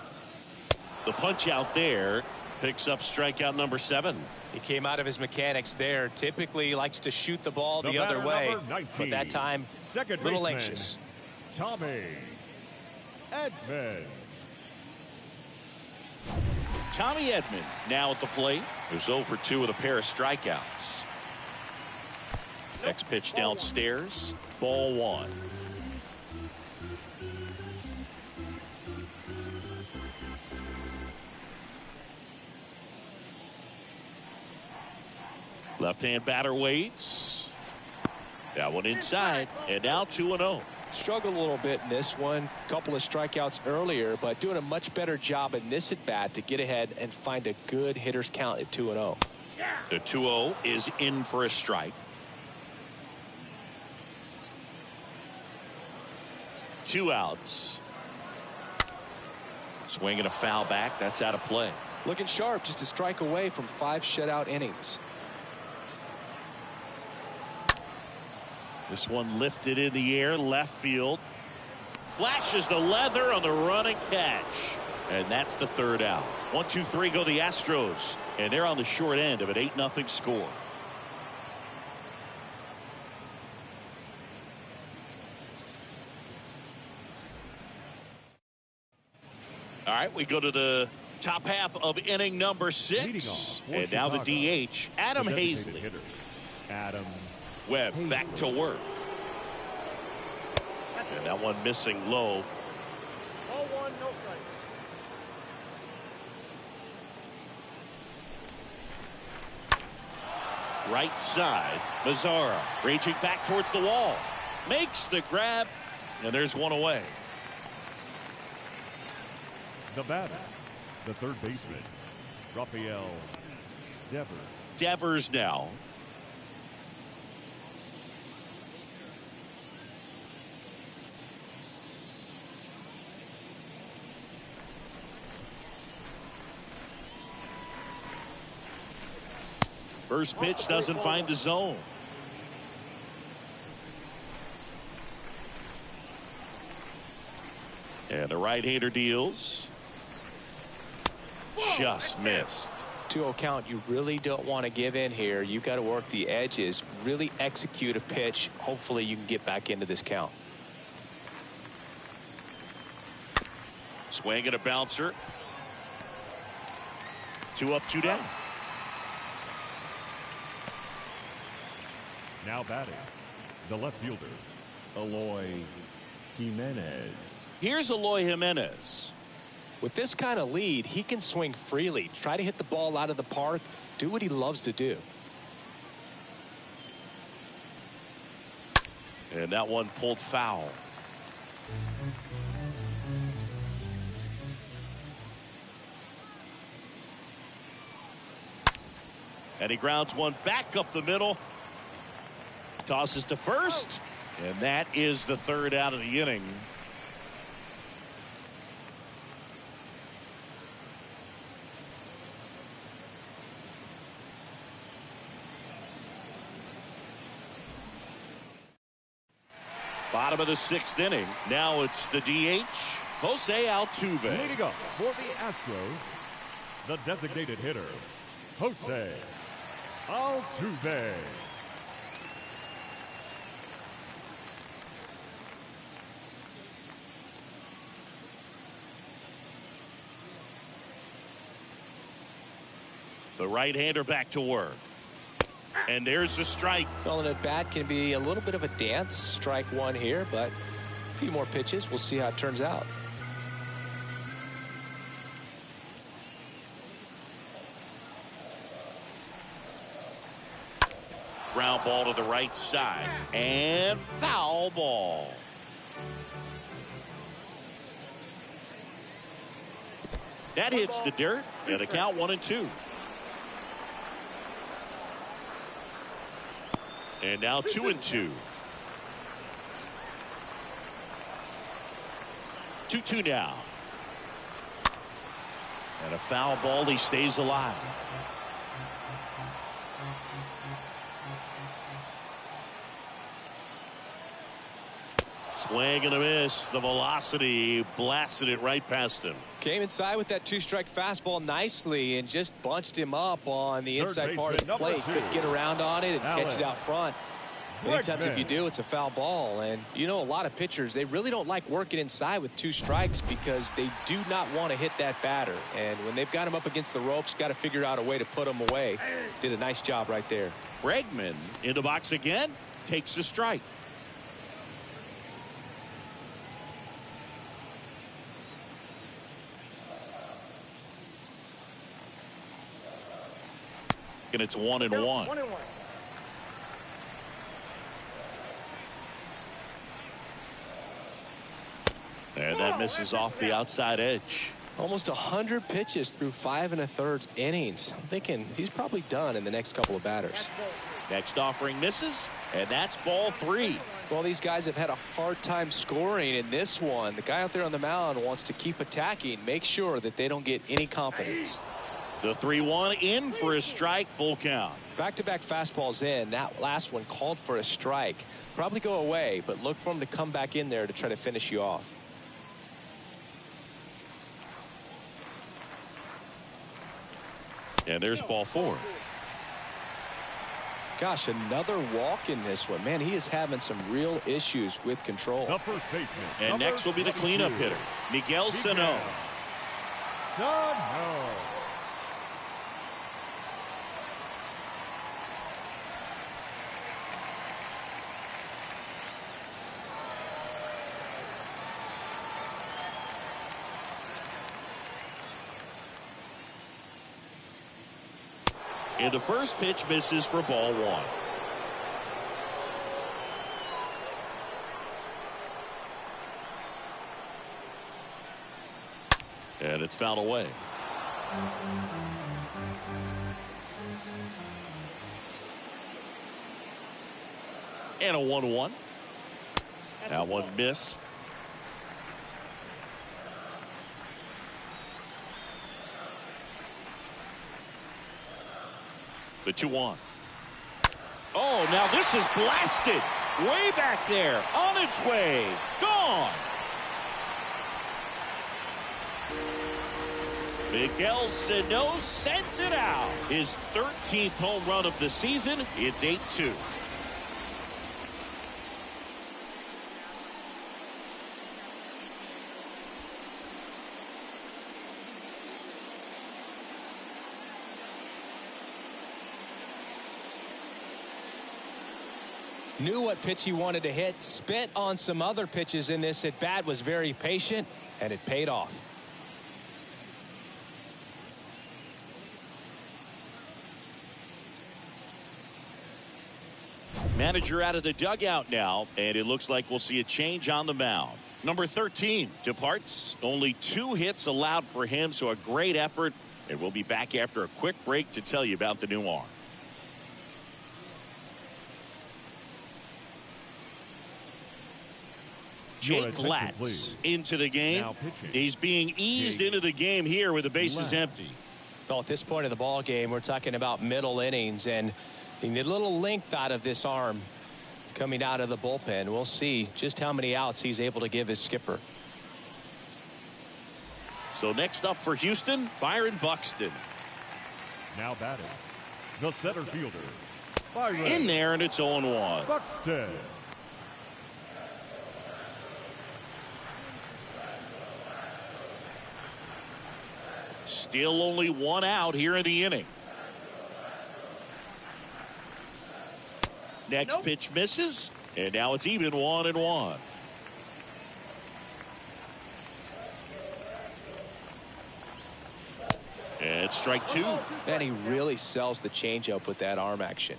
The punch out there picks up strikeout number 7. He came out of his mechanics there. Typically likes to shoot the ball the other way, 19, but that time second a little baseman, anxious. Tommy Edman. Tommy Edman now at the plate. Who's 0 for 2 with a pair of strikeouts. Next pitch downstairs. Ball 1. Left-hand batter waits. That one inside, and now 2-0. Struggled a little bit in this one. Couple of strikeouts earlier, but doing a much better job in this at bat to get ahead and find a good hitter's count at 2-0. The 2-0 is in for a strike. 2 outs. Swinging a foul back. That's out of play. Looking sharp, just a strike away from 5 shutout innings. This one lifted in the air, left field. Flashes the leather on the running catch. And that's the 3rd out. 1, 2, 3 go the Astros. And they're on the short end of an 8-0 score. All right, we go to the top half of inning number 6. And now the DH, Adam Hazley. Adam Webb back to work. And that one missing low. 0-1, no strike. Right side, Mazzara reaching back towards the wall. Makes the grab, and there's one away. The batter, the 3rd baseman, Rafael Devers. Devers now. First pitch doesn't find the zone. And the right-hander deals. Just missed. 2-0 count. You really don't want to give in here. You've got to work the edges, really execute a pitch. Hopefully you can get back into this count. Swing and a bouncer. 2 up, 2 down. Now batting, the left fielder, Eloy Jimenez. Here's Eloy Jimenez. With this kind of lead, he can swing freely, try to hit the ball out of the park, do what he loves to do. And that one pulled foul. And he grounds one back up the middle. Tosses to first. And that is the 3rd out of the inning. Bottom of the 6th inning. Now it's the DH, Jose Altuve. Leading up for the Astros, the designated hitter, Jose Altuve. The right-hander back to work. And there's the strike. Well, an at-bat can be a little bit of a dance. Strike 1 here, but a few more pitches. We'll see how it turns out. Ground ball to the right side. And foul ball. That hits the dirt. And the count 1-2. And now 2-2. 2-2 now. And a foul ball. He stays alive. Swing and a miss. The velocity blasted it right past him. Came inside with that 2-strike fastball nicely and just bunched him up on the inside part of the plate. Couldn't get around on it and catch it out front. Many times if you do, it's a foul ball. And you know, a lot of pitchers, they really don't like working inside with 2 strikes because they do not want to hit that batter. And when they've got him up against the ropes, got to figure out a way to put him away. Did a nice job right there. Bregman in the box again, takes a strike. And it's 1-1. 1-1. And that misses off the outside edge. Almost 100 pitches through 5 1/3 innings. I'm thinking he's probably done in the next couple of batters. Next offering misses, and that's ball 3. Well, these guys have had a hard time scoring in this one. The guy out there on the mound wants to keep attacking, make sure that they don't get any confidence. The 3-1 in for a strike, full count. Back-to-back fastballs in. That last one called for a strike. Probably go away, but look for him to come back in there to try to finish you off. And there's ball 4. Gosh, another walk in this one. Man, he is having some real issues with control. The first baseman. And next will be the cleanup hitter, Miguel Sano. Sano. And the first pitch misses for ball 1. And it's fouled away. And a 1-1. That one missed. The 2-1. Oh, now this is blasted. Way back there. On its way. Gone. Miguel Sano sends it out. His 13th home run of the season. It's 8-2. Knew what pitch he wanted to hit, spit on some other pitches in this at bat, was very patient, and it paid off. Manager out of the dugout now, and it looks like we'll see a change on the mound. Number 13 departs. Only 2 hits allowed for him, so a great effort. And we'll be back after a quick break to tell you about the new arm. Jake Latz into the game. He's being eased into the game here with the bases empty. Well, at this point of the ball game, we're talking about middle innings, and you need a little length out of this arm coming out of the bullpen. We'll see just how many outs he's able to give his skipper. So next up for Houston, Byron Buxton. Now batting, the center fielder, Byron. In there, and it's 0-1. Buxton. Still only 1 out here in the inning. Next pitch misses, and now it's even 1-1. And strike 2. Man, he really sells the changeup with that arm action.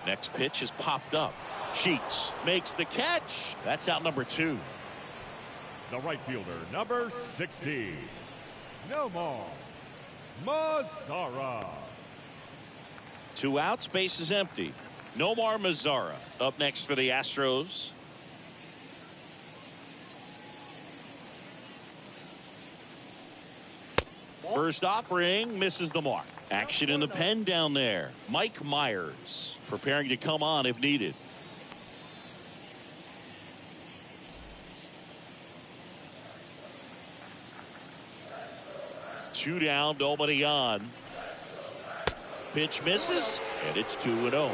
Next pitch is popped up. Sheets makes the catch. That's out number 2. The right fielder, number 16, Nomar Mazara. 2 outs, base is empty. Nomar Mazara up next for the Astros. First offering misses the mark. Action in the pen down there. Mike Myers preparing to come on if needed. Two down, nobody on. Pitch misses, and it's 2-0.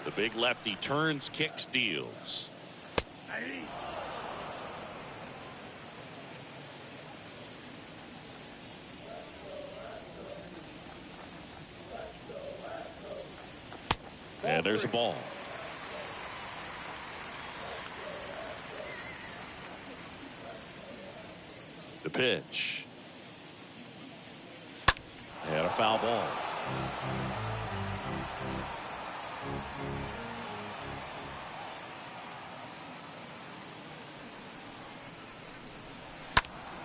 The big lefty turns, kicks, deals. And there's a ball. The pitch. And a foul ball.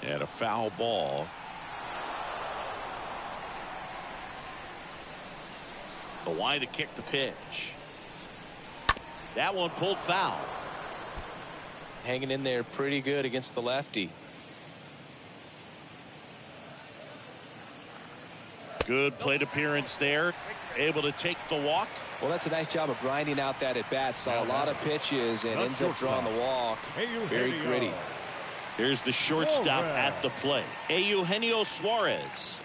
And a foul ball. The wide to kick the pitch. That one pulled foul. Hanging in there pretty good against the lefty. Good plate appearance there. Able to take the walk. Well, that's a nice job of grinding out that at bat. Saw a lot of pitches and ends up drawing the walk. Very gritty. Here's the shortstop at the plate. Eugenio Suarez.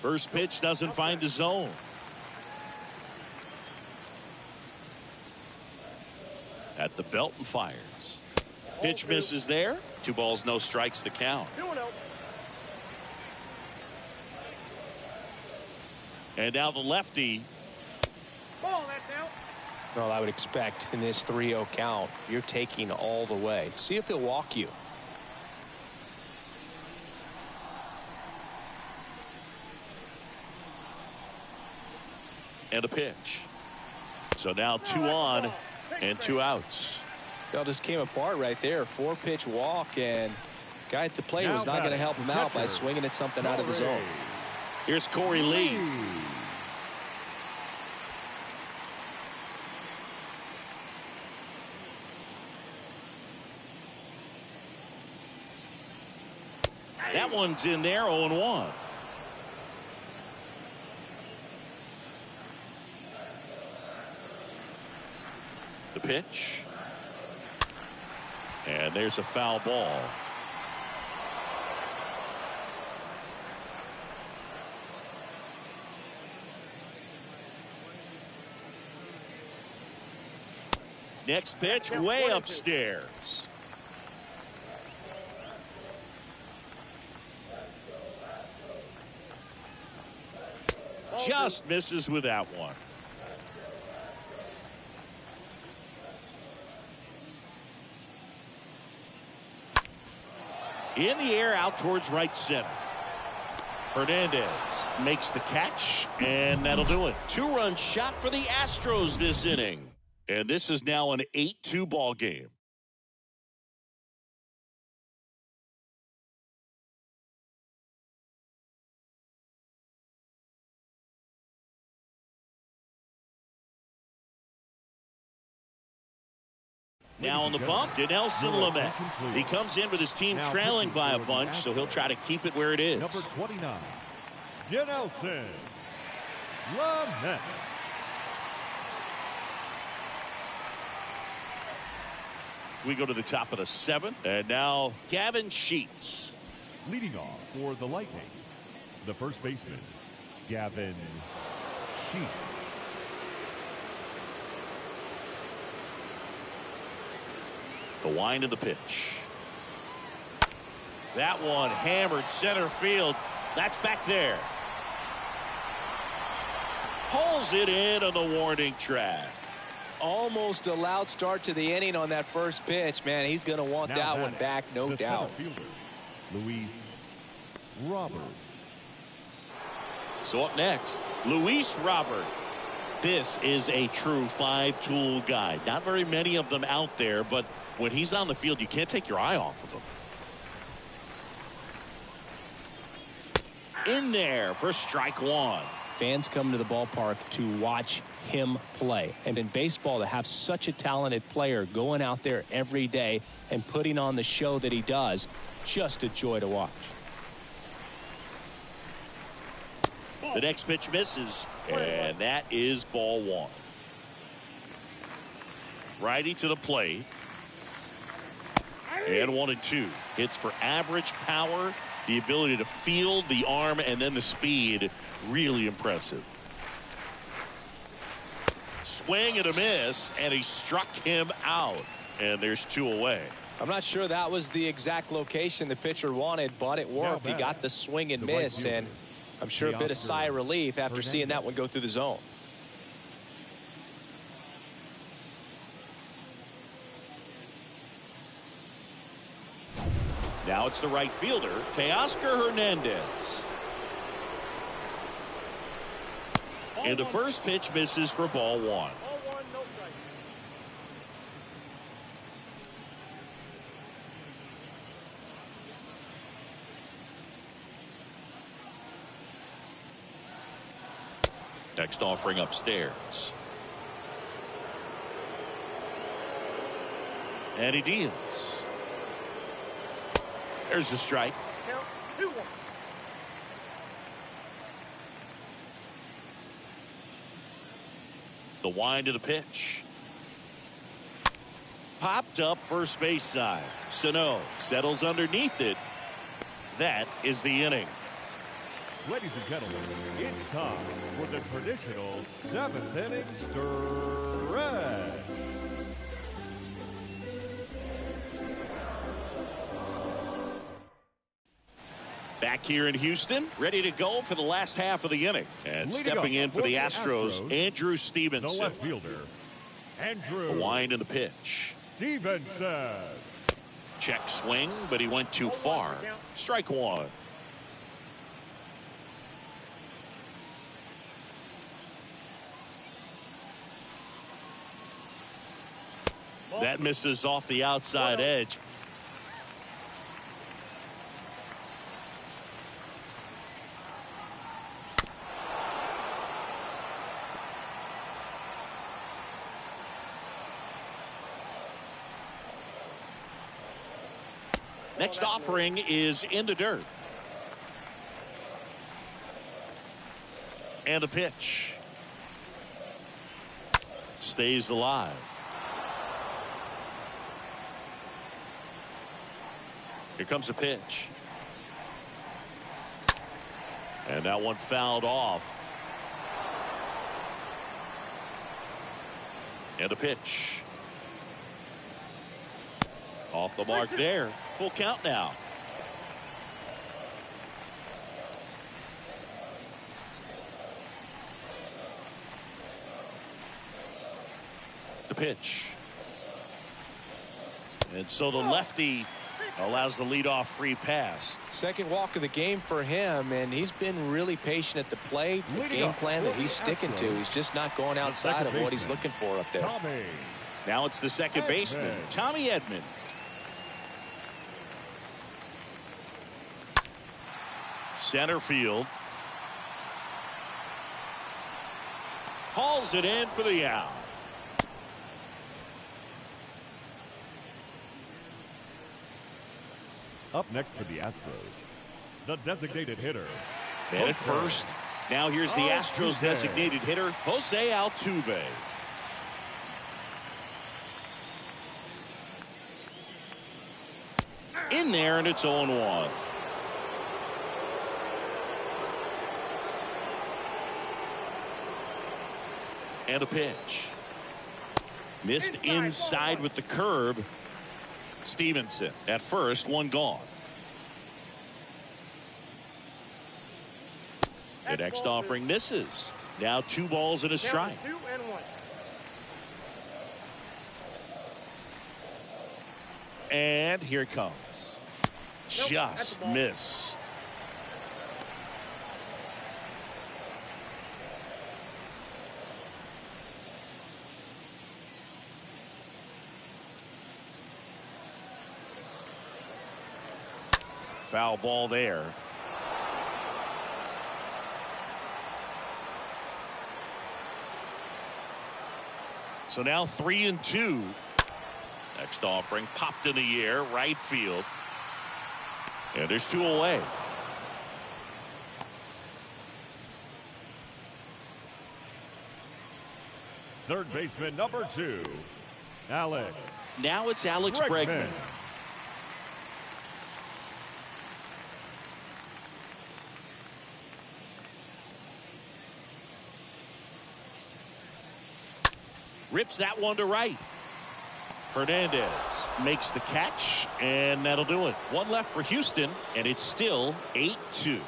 First pitch doesn't find the zone. At the belt and fires. Pitch misses there. 2 balls, no strikes to count. And now the lefty. Ball, that's out. Well, I would expect in this 3-0 count, you're taking all the way. See if he'll walk you. And a pitch. So now 2 on and 2 outs. It all just came apart right there. 4-pitch walk, and guy at the plate was not going to help him out by swinging at something out of the zone. Here's Corey Lee. That one's in there, 0-1. The pitch. And there's a foul ball. Next pitch, way upstairs. Just misses with that one. In the air, out towards right center. Hernandez makes the catch, and that'll do it. 2-run shot for the Astros this inning. And this is now an 8-2 ball game. Now on the bump, Dinelson Lamet. He comes in with his team trailing by a bunch, so he'll try to keep it where it is. Number 29, Dinelson Lamet. We go to the top of the 7th, and now Gavin Sheets. Leading off for the Lightning, the first baseman, Gavin Sheets. The wind of the pitch. That one hammered center field. That's back there. Pulls it in on the warning track. Almost a loud start to the inning on that first pitch. Man, he's going to want that one back, no doubt. Fielder, Luis Roberts. So up next, Luis Robert. This is a true 5-tool guy. Not very many of them out there, but when he's on the field, you can't take your eye off of him. In there for strike 1. Fans come to the ballpark to watch him play. And in baseball, to have such a talented player going out there every day and putting on the show that he does, just a joy to watch. The next pitch misses, and that is ball 1. Righty to the plate. And 1-2. Hits for average power, the ability to field, the arm, and then the speed. Really impressive. Swing and a miss, and he struck him out. And there's 2 away. I'm not sure that was the exact location the pitcher wanted, but it worked. He got the swing and miss, and I'm sure a bit of sigh of relief after seeing that one go through the zone. Now it's the right fielder, Teoscar Hernandez. And the first pitch misses for ball 1. Ball 1, no strike. Next offering upstairs. And he deals. There's the strike. Count 2-1. The wind of the pitch. Popped up first base side. Sano settles underneath it. That is the inning. Ladies and gentlemen, it's time for the traditional 7th inning stretch. Back here in Houston, ready to go for the last half of the inning. And Leading stepping in for the Astros, Andrew the Stevenson. left fielder, Andrew The wind in the pitch. Stevenson. Check swing, but he went too far. Strike 1. That misses off the outside edge. Next offering is in the dirt. And the pitch. Stays alive. Here comes the pitch. And that one fouled off. And the pitch. Off the mark there. Full count now. The pitch. And so the lefty allows the leadoff free pass. Second walk of the game for him, and he's been really patient at the plate. The game plan that he's sticking to, he's just not going outside of what he's looking for up there. Now it's the second baseman, Tommy Edman. Center field. Hauls it in for the out. Up next for the Astros, the designated hitter. And at first, now here's the Astros designated hitter, Jose Altuve. In there, and it's 0-1. And a pitch. Missed inside with the curve. Stevenson at first, one gone. The next offering misses. Now 2 balls and a strike. 2-1. And here it comes. Just missed. Foul ball there. So now 3-2. Next offering popped in the air, right field. And there's 2 away. Third baseman number 2, Alex. Now it's Alex Bregman. Rips that one to right. Hernandez makes the catch, and that'll do it. 1 left for Houston, and it's still 8-2.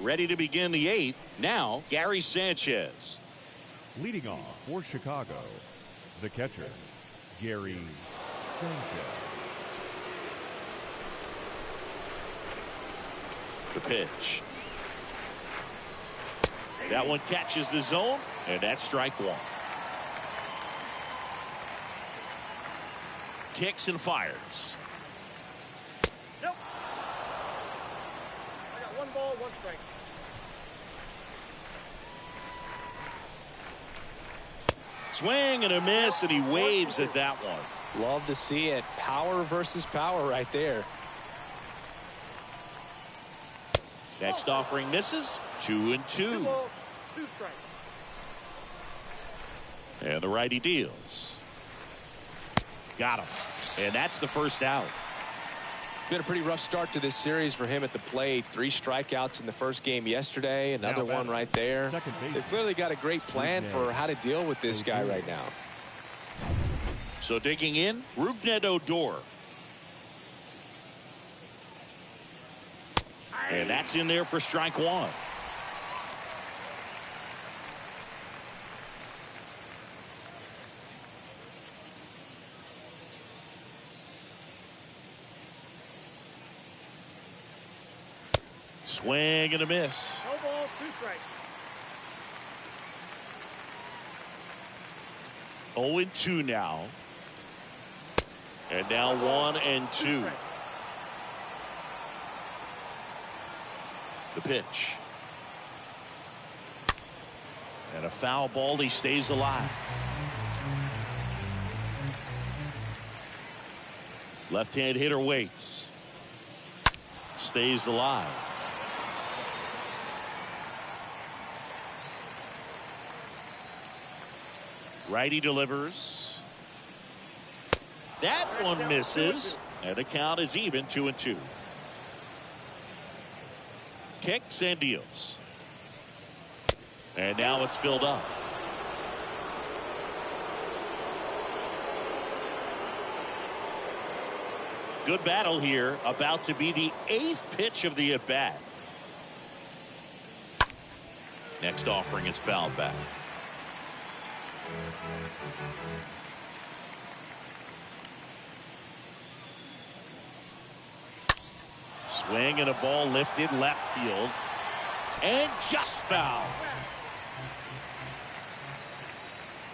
Ready to begin the 8th. Now, Gary Sanchez. Leading off for Chicago, the catcher, Gary Sanchez. The pitch. That one catches the zone, and that's strike 1. Kicks and fires. Nope. I got 1 ball, 1 strike. Swing and a miss, and he waves at that one. Love to see it. Power versus power right there. Next offering misses. 2-2. 2 balls, 2 strikes. And the righty deals. Got him. And that's the first out. Been a pretty rough start to this series for him at the plate. 3 strikeouts in the first game yesterday. Another one right there. They've clearly got a great plan for how to deal with this guy right now. So digging in, Rougned Odor. And that's in there for strike 1. Swing and a miss. No balls, 2 strikes. 0-2 now. And now 1-2. The pitch. And a foul ball. He stays alive. Left-hand hitter waits. Stays alive. Righty delivers. That one misses. And the count is even, 2-2. Kicks and deals. And now it's filled up. Good battle here. About to be the 8th pitch of the at-bat. Next offering is fouled back. Swing and a ball lifted left field. And just foul.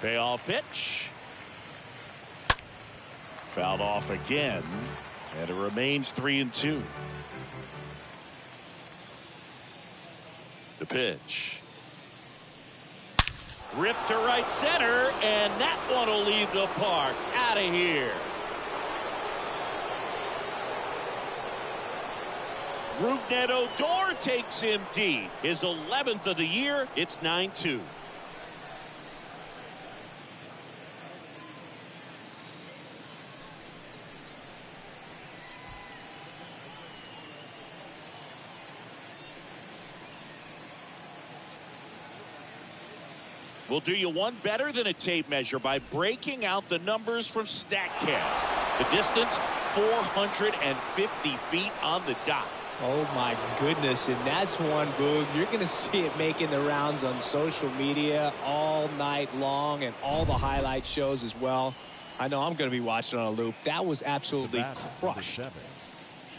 Payoff pitch. Fouled off again. And it remains 3-2. The pitch. Ripped to right center, and that one will leave the park. Out of here. Rougned Odor takes him deep. His 11th of the year. It's 9-2. We'll do you one better than a tape measure by breaking out the numbers from StatCast. The distance, 450 feet on the dot. Oh my goodness, and that's one, Boog. You're going to see it making the rounds on social media all night long and all the highlight shows as well. I know I'm going to be watching on a loop. That was absolutely crushed.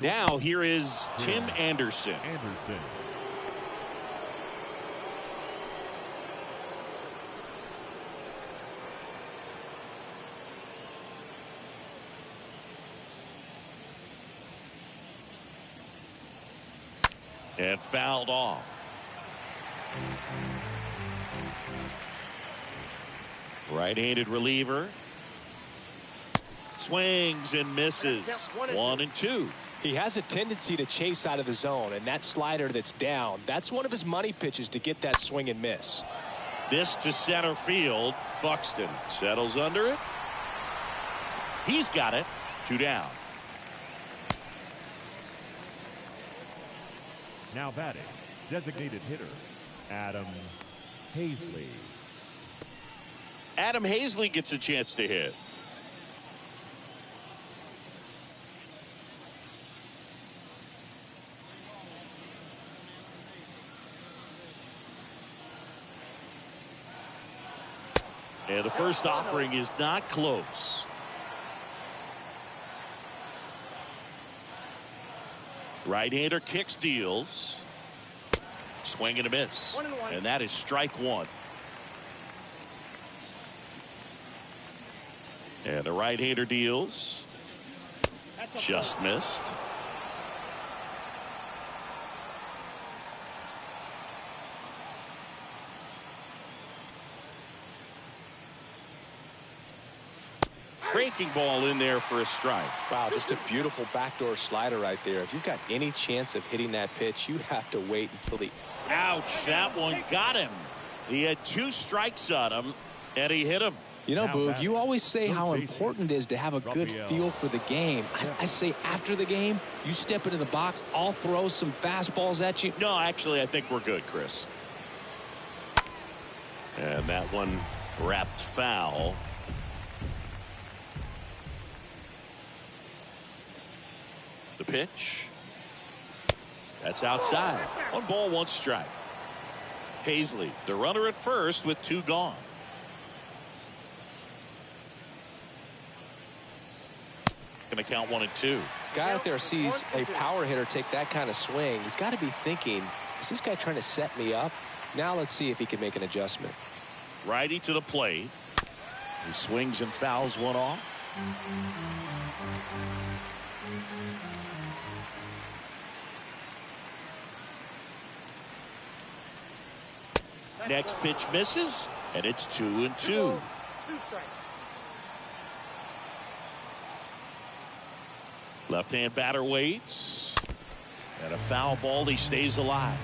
Now here is Tim Anderson. And fouled off. Right-handed reliever. Swings and misses. 1-2. He has a tendency to chase out of the zone, and that slider that's down, that's one of his money pitches to get that swing and miss. This to center field. Buxton settles under it. He's got it. 2 down. Now batting, designated hitter, Adam Hazley. Adam Hazley gets a chance to hit. And the first offering is not close. Right-hander kicks, deals. Swing and a miss. And that is strike one. And the right-hander deals. Just missed. Breaking ball in there for a strike. Wow, just a beautiful backdoor slider right there. If you've got any chance of hitting that pitch, you have to wait until the... Ouch, that one got him. He had 2 strikes on him, and he hit him. You know, Boog, you always say how important it is to have a good feel for the game. I say after the game, you step into the box, I'll throw some fastballs at you. No, actually, I think we're good, Chris. And that one wrapped foul. The pitch. That's outside. 1 ball, 1 strike. Hazley, the runner at first with 2 gone. Going to count 1 and 2. Guy out there sees a power hitter take that kind of swing. He's got to be thinking, is this guy trying to set me up? Now let's see if he can make an adjustment. Righty to the plate. He swings and fouls one off. Next pitch misses, and it's 2 and 2. Left-hand batter waits. And a foul ball. He stays alive.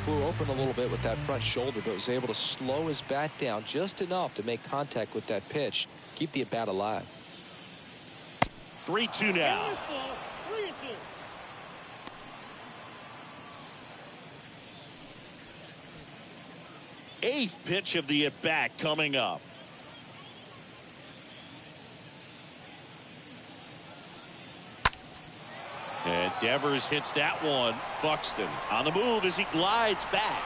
Flew open a little bit with that front shoulder, but was able to slow his bat down just enough to make contact with that pitch. Keep the at-bat alive. 3-2 now. 8th pitch of the at-bat coming up. And Devers hits that one. Buxton on the move as he glides back.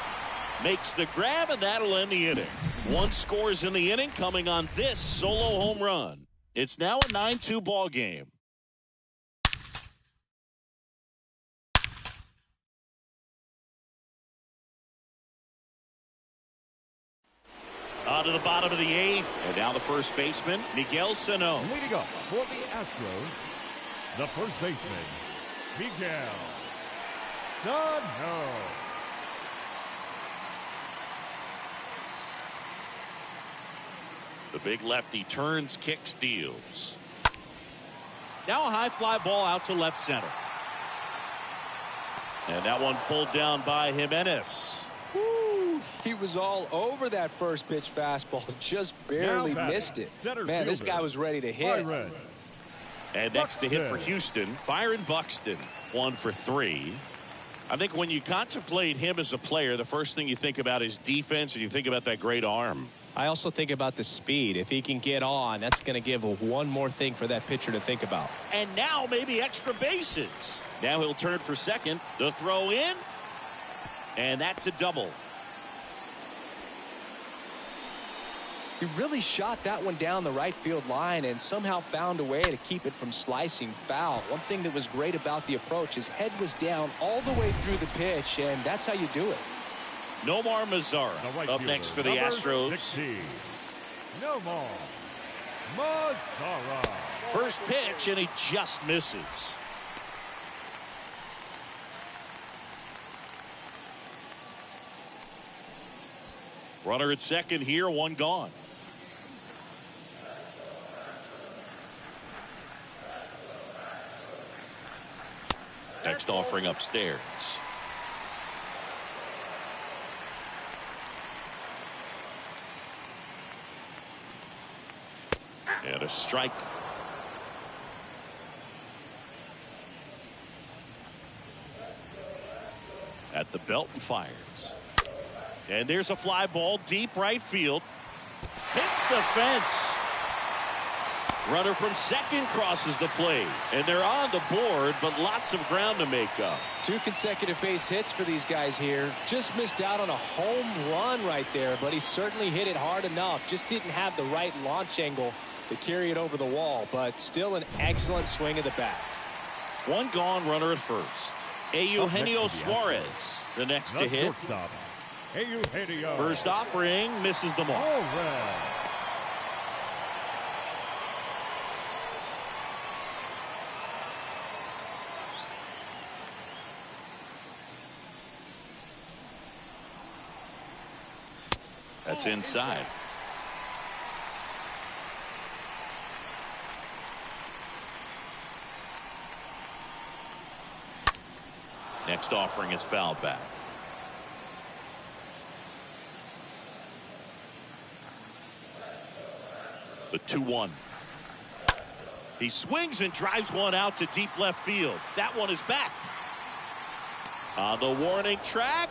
Makes the grab, and that'll end the inning. 1 scores in the inning coming on this solo home run. It's now a 9-2 ball game. On to the bottom of the 8th. And now the first baseman, Miguel Sano. Leading up for the Astros, the first baseman, Miguel Sano. The big lefty turns, kicks, deals. Now a high fly ball out to left center. And that one pulled down by Jimenez. He was all over that first pitch fastball, just barely missed it. Man, this guy was ready to hit. And next to hit for Houston, Byron Buxton, 1 for 3. I think when you contemplate him as a player, the first thing you think about is defense, and you think about that great arm. I also think about the speed. If he can get on, that's going to give one more thing for that pitcher to think about. And now maybe extra bases. Now he'll turn for second. The throw in. And that's a double. He really shot that one down the right field line and somehow found a way to keep it from slicing foul. One thing that was great about the approach, his head was down all the way through the pitch, and that's how you do it. Nomar Mazara up next for the Astros. 16, Nomar Mazara. First pitch, and he just misses. Runner at second here, 1 gone. Next offering upstairs. And a strike. At the belt and fires. And there's a fly ball deep right field. Hits the fence. Runner from second crosses the plate, and they're on the board, but lots of ground to make up. 2 consecutive base hits for these guys here. Just missed out on a home run right there, but he certainly hit it hard enough. Just didn't have the right launch angle to carry it over the wall, but still an excellent swing of the bat. 1 gone, runner at first. Eugenio Suarez, the next to hit. Shortstop, Eugenio. First offering, misses the mark. That's inside. Next offering is fouled back. The 2-1. He swings and drives one out to deep left field. That one is back. On the warning track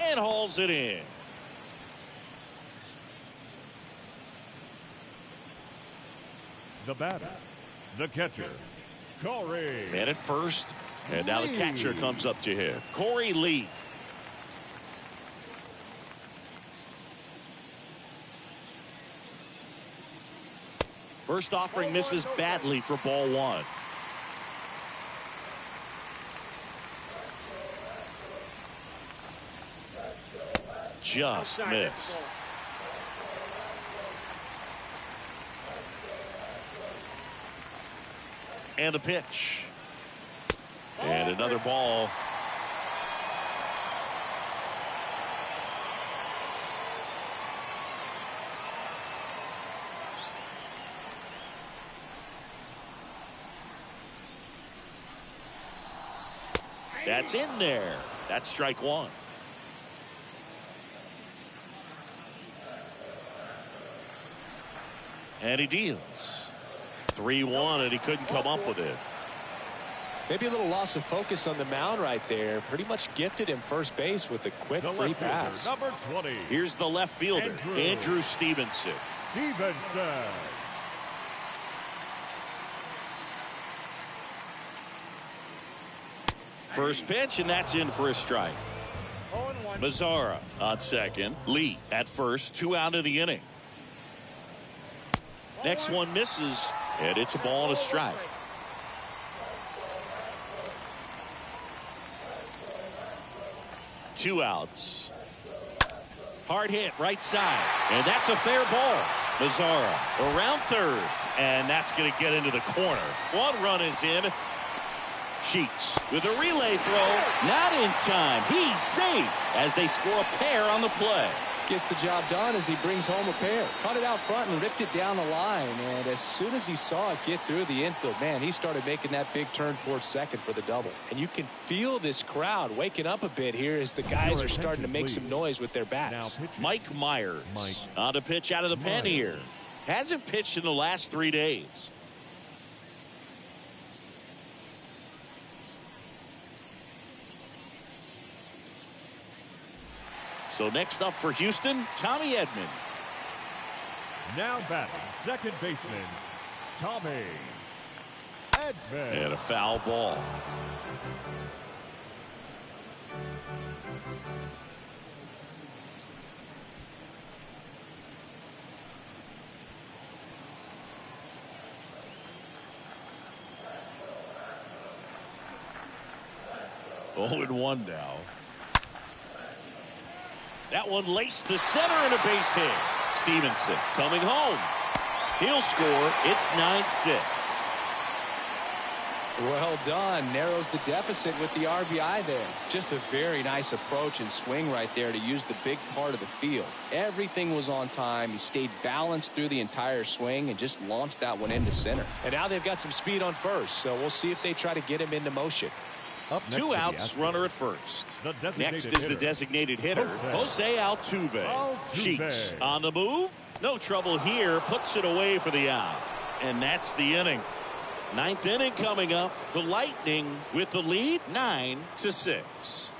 and hauls it in. The batter, the catcher, Corey. Man at first, and now the catcher comes up to hit. Corey Lee. First offering misses badly for ball 1. Just missed. And a pitch. And another ball. That's in there. That's strike 1. And he deals. 3-1, and he couldn't come up with it. Maybe a little loss of focus on the mound right there. Pretty much gifted him first base with a quick free pass. Number 20. Here's the left fielder, Andrew Stevenson. First pitch, and that's in for a strike. 0-1. Mazzara on second. Lee at first. 2 out of the inning. Next one misses, and it's a ball and a strike. Two outs. Hard hit right side, and that's a fair ball. Mazzara around third, and that's going to get into the corner. 1 run is in. Sheets with a relay throw, not in time. He's safe as they score a pair on the play. Gets the job done as he brings home a pair. Caught it out front and ripped it down the line. And as soon as he saw it get through the infield, man, he started making that big turn towards second for the double. And you can feel this crowd waking up a bit here as the guys are starting to make some noise with their bats. Mike Myers on to pitch out of the pen here. Hasn't pitched in the last 3 days. So next up for Houston, Tommy Edman. Now batting, second baseman, Tommy Edman. And a foul ball. Oh, and 1 now. That one laced to center and a base hit. Stevenson coming home. He'll score. It's 9-6. Well done. Narrows the deficit with the RBI there. Just a very nice approach and swing right there to use the big part of the field. Everything was on time. He stayed balanced through the entire swing and just launched that one into center. And now they've got some speed on first, so we'll see if they try to get him into motion. Up next 2 outs, runner at first. Next is the designated hitter, Jose Altuve. Sheets on the move. No trouble here. Puts it away for the out. And that's the inning. 9th inning coming up. The Lightning with the lead, 9-6.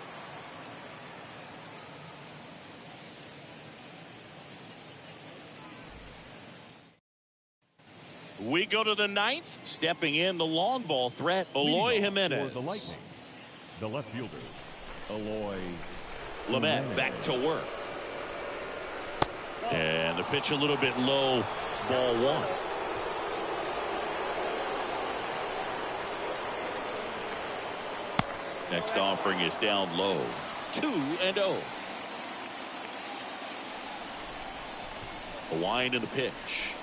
We go to the ninth. Stepping in the long ball threat, Eloy Jimenez. For the Lightning, the left fielder, Eloy Lamet back to work. And the pitch a little bit low, ball one. Next offering is down low, 2-0. A wind in the pitch.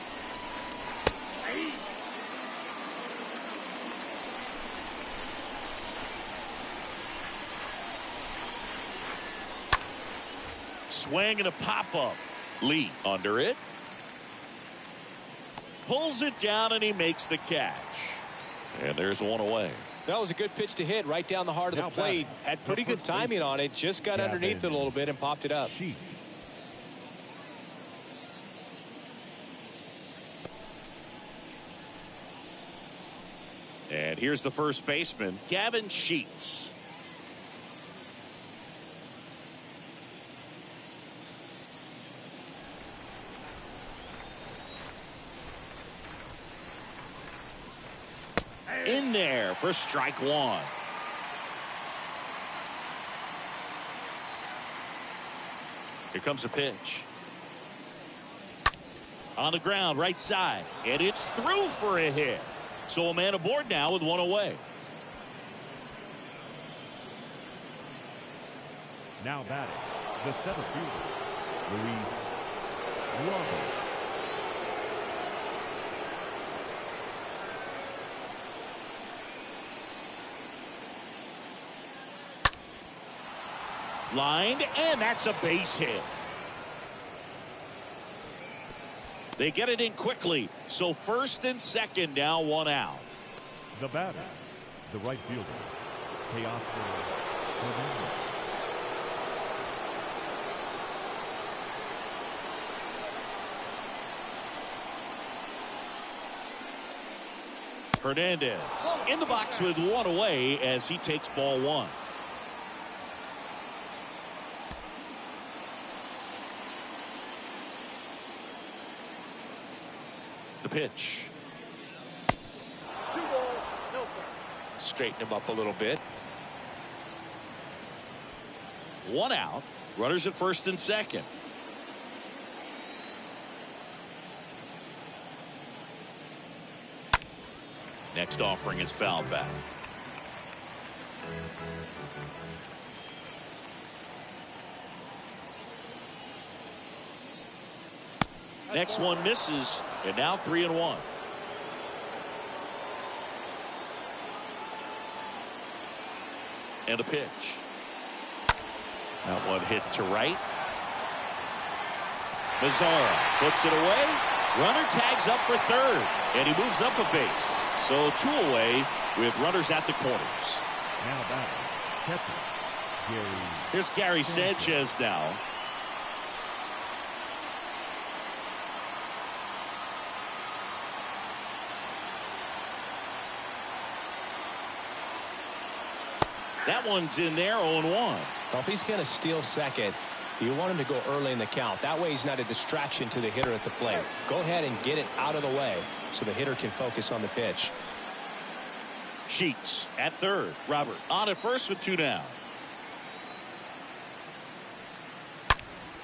Swing and a pop-up. Lee under it. Pulls it down and he makes the catch. And there's one away. That was a good pitch to hit right down the heart of the plate. Had pretty good timing on it. Just got underneath it a little bit and popped it up. Sheets. And here's the first baseman, Gavin Sheets. In there for strike one. Here comes a pitch. On the ground, right side. And it's through for a hit. So a man aboard now with one away. Now batting, the center fielder, Luis Robert. Lined, and that's a base hit. They get it in quickly. So first and second now, one out. The batter, the right fielder, Teoscar Hernandez. Hernandez in the box with one away as he takes ball one. The pitch. Straighten him up a little bit. One out. Runners at first and second. Next offering is fouled back. Next one misses, and now 3-1. And a pitch. That one hit to right. Mazzara puts it away. Runner tags up for third, and he moves up a base. So two away with runners at the corners. Now batter, catcher, Gary. Here's Gary Sanchez now. That one's in there, 0-1. Well, if he's going to steal second, you want him to go early in the count. That way he's not a distraction to the hitter at the plate. Go ahead and get it out of the way so the hitter can focus on the pitch. Sheets at third. Robert on at first with two down.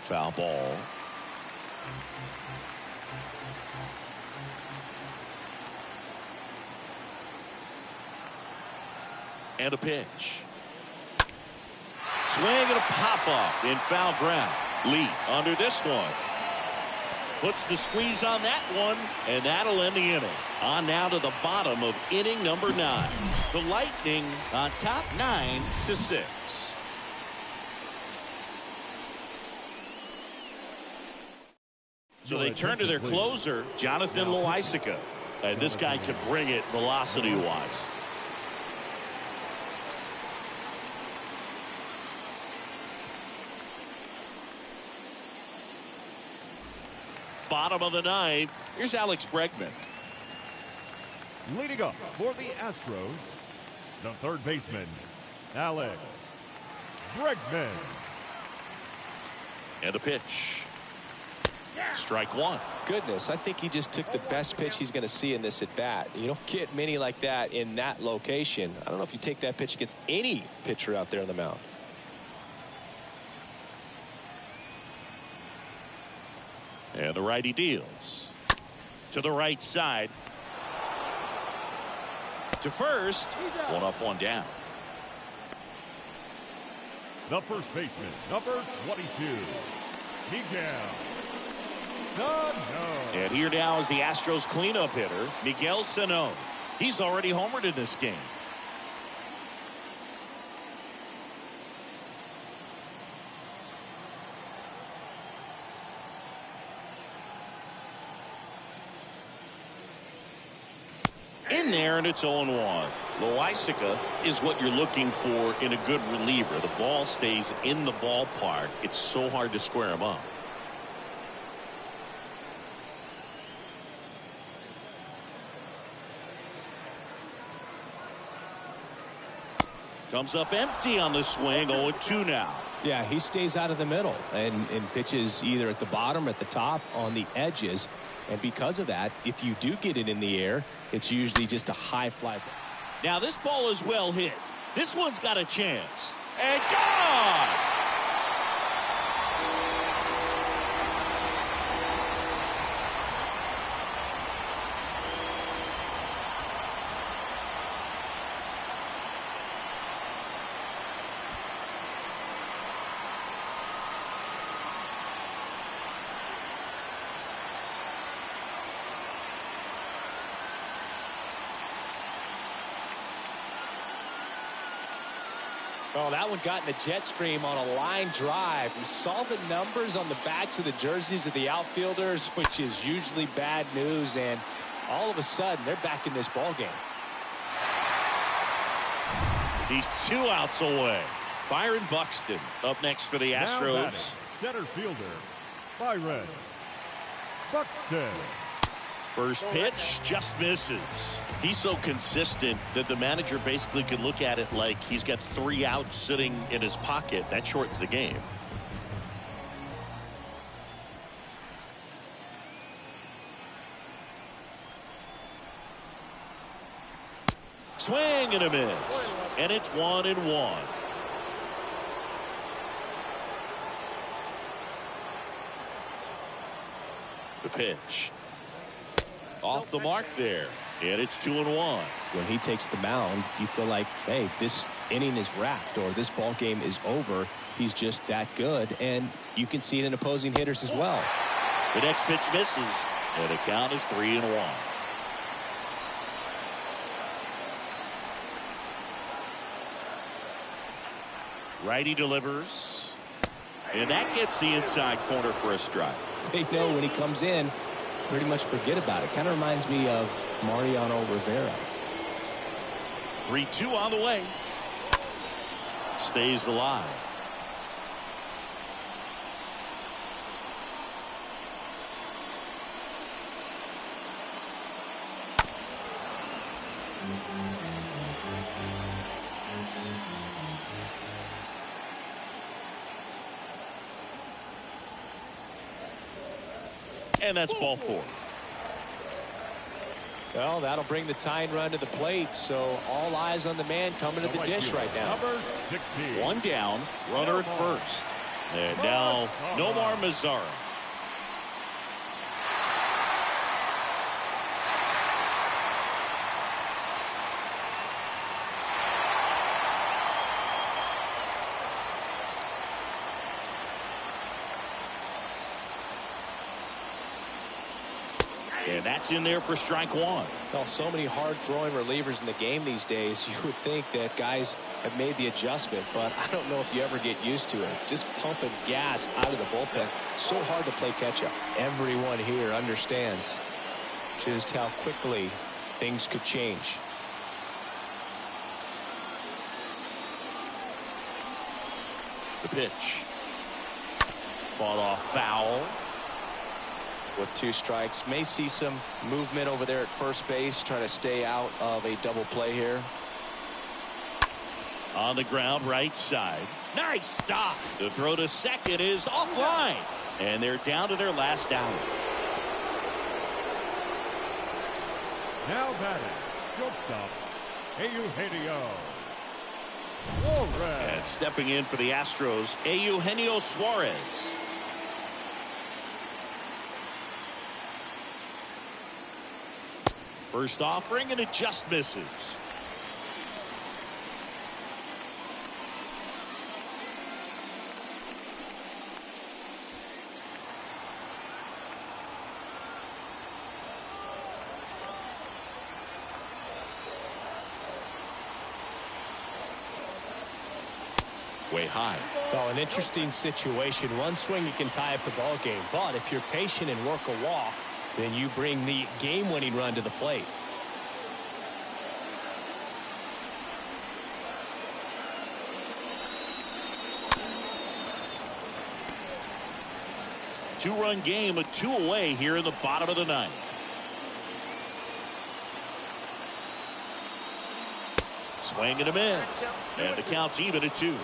Foul ball. And a pitch. Swing and a pop-up in foul ground. Lee under this one. Puts the squeeze on that one, and that'll end the inning. On now to the bottom of inning number 9. The Lightning on top 9-6. So they turn to their closer, Jonathan Loaisiga. And this guy can bring it velocity-wise. Bottom of the 9th. Here's Alex Bregman. Leading up for the Astros, the third baseman, Alex Bregman. And a pitch. Strike one. Goodness, I think he just took the best pitch he's going to see in this at bat. You don't get many like that in that location. I don't know if you take that pitch against any pitcher out there on the mound. And the righty deals to the right side. To first. One up, one down. The first baseman, number 22, Miguel Sano. And here now is the Astros cleanup hitter, Miguel Sano. He's already homered in this game. In there, and it's 0-1. Loisaca is what you're looking for in a good reliever. The ball stays in the ballpark. It's so hard to square him up. Comes up empty on the swing. 0-2 now. Yeah, he stays out of the middle and pitches either at the bottom or at the top on the edges. And because of that, if you do get it in the air, it's usually just a high fly. Now this ball is well hit. This one's got a chance. And gone! Oh, that one got in the jet stream on a line drive. We saw the numbers on the backs of the jerseys of the outfielders, which is usually bad news, and all of a sudden they're back in this ball game. He's 2 outs away. Byron Buxton up next for the Astros. Now batting, center fielder, Byron Buxton. First pitch just misses. He's so consistent that the manager basically can look at it like he's got 3 outs sitting in his pocket. That shortens the game. Swing and a miss. And it's 1-1. The pitch. Off the mark there. And it's 2-1. When he takes the mound, you feel like, hey, this inning is wrapped or this ball game is over. He's just that good. And you can see it in opposing hitters as well. The next pitch misses. And the count is 3-1. Righty delivers. And that gets the inside corner for a strike. They know when he comes in, pretty much forget about it. Kind of reminds me of Mariano Rivera. 3-2 on the way. Stays alive. And that's ball 4. Well, that'll bring the tying run to the plate, so all eyes on the man coming to the dish right now. Number 16. 1 down, runner at first. And now Nomar Mazara. And that's in there for strike 1. Well, so many hard-throwing relievers in the game these days, you would think that guys have made the adjustment, but I don't know if you ever get used to it. Just pumping gas out of the bullpen, so hard to play catch-up. Everyone here understands just how quickly things could change. The pitch. Fought off foul. With 2 strikes, may see some movement over there at first base, trying to stay out of a double play here. On the ground, right side. Nice stop. The throw to second is offline. And they're down to their last out. Now batting, shortstop, Eugenio Suarez. And stepping in for the Astros, Eugenio Suarez. First offering, and it just misses. Way high. Well, an interesting situation. One swing you can tie up the ball game, but if you're patient and work a walk, then you bring the game-winning run to the plate. Two-run game, a 2 away here in the bottom of the ninth. Swing and a miss. And the count's even at 2.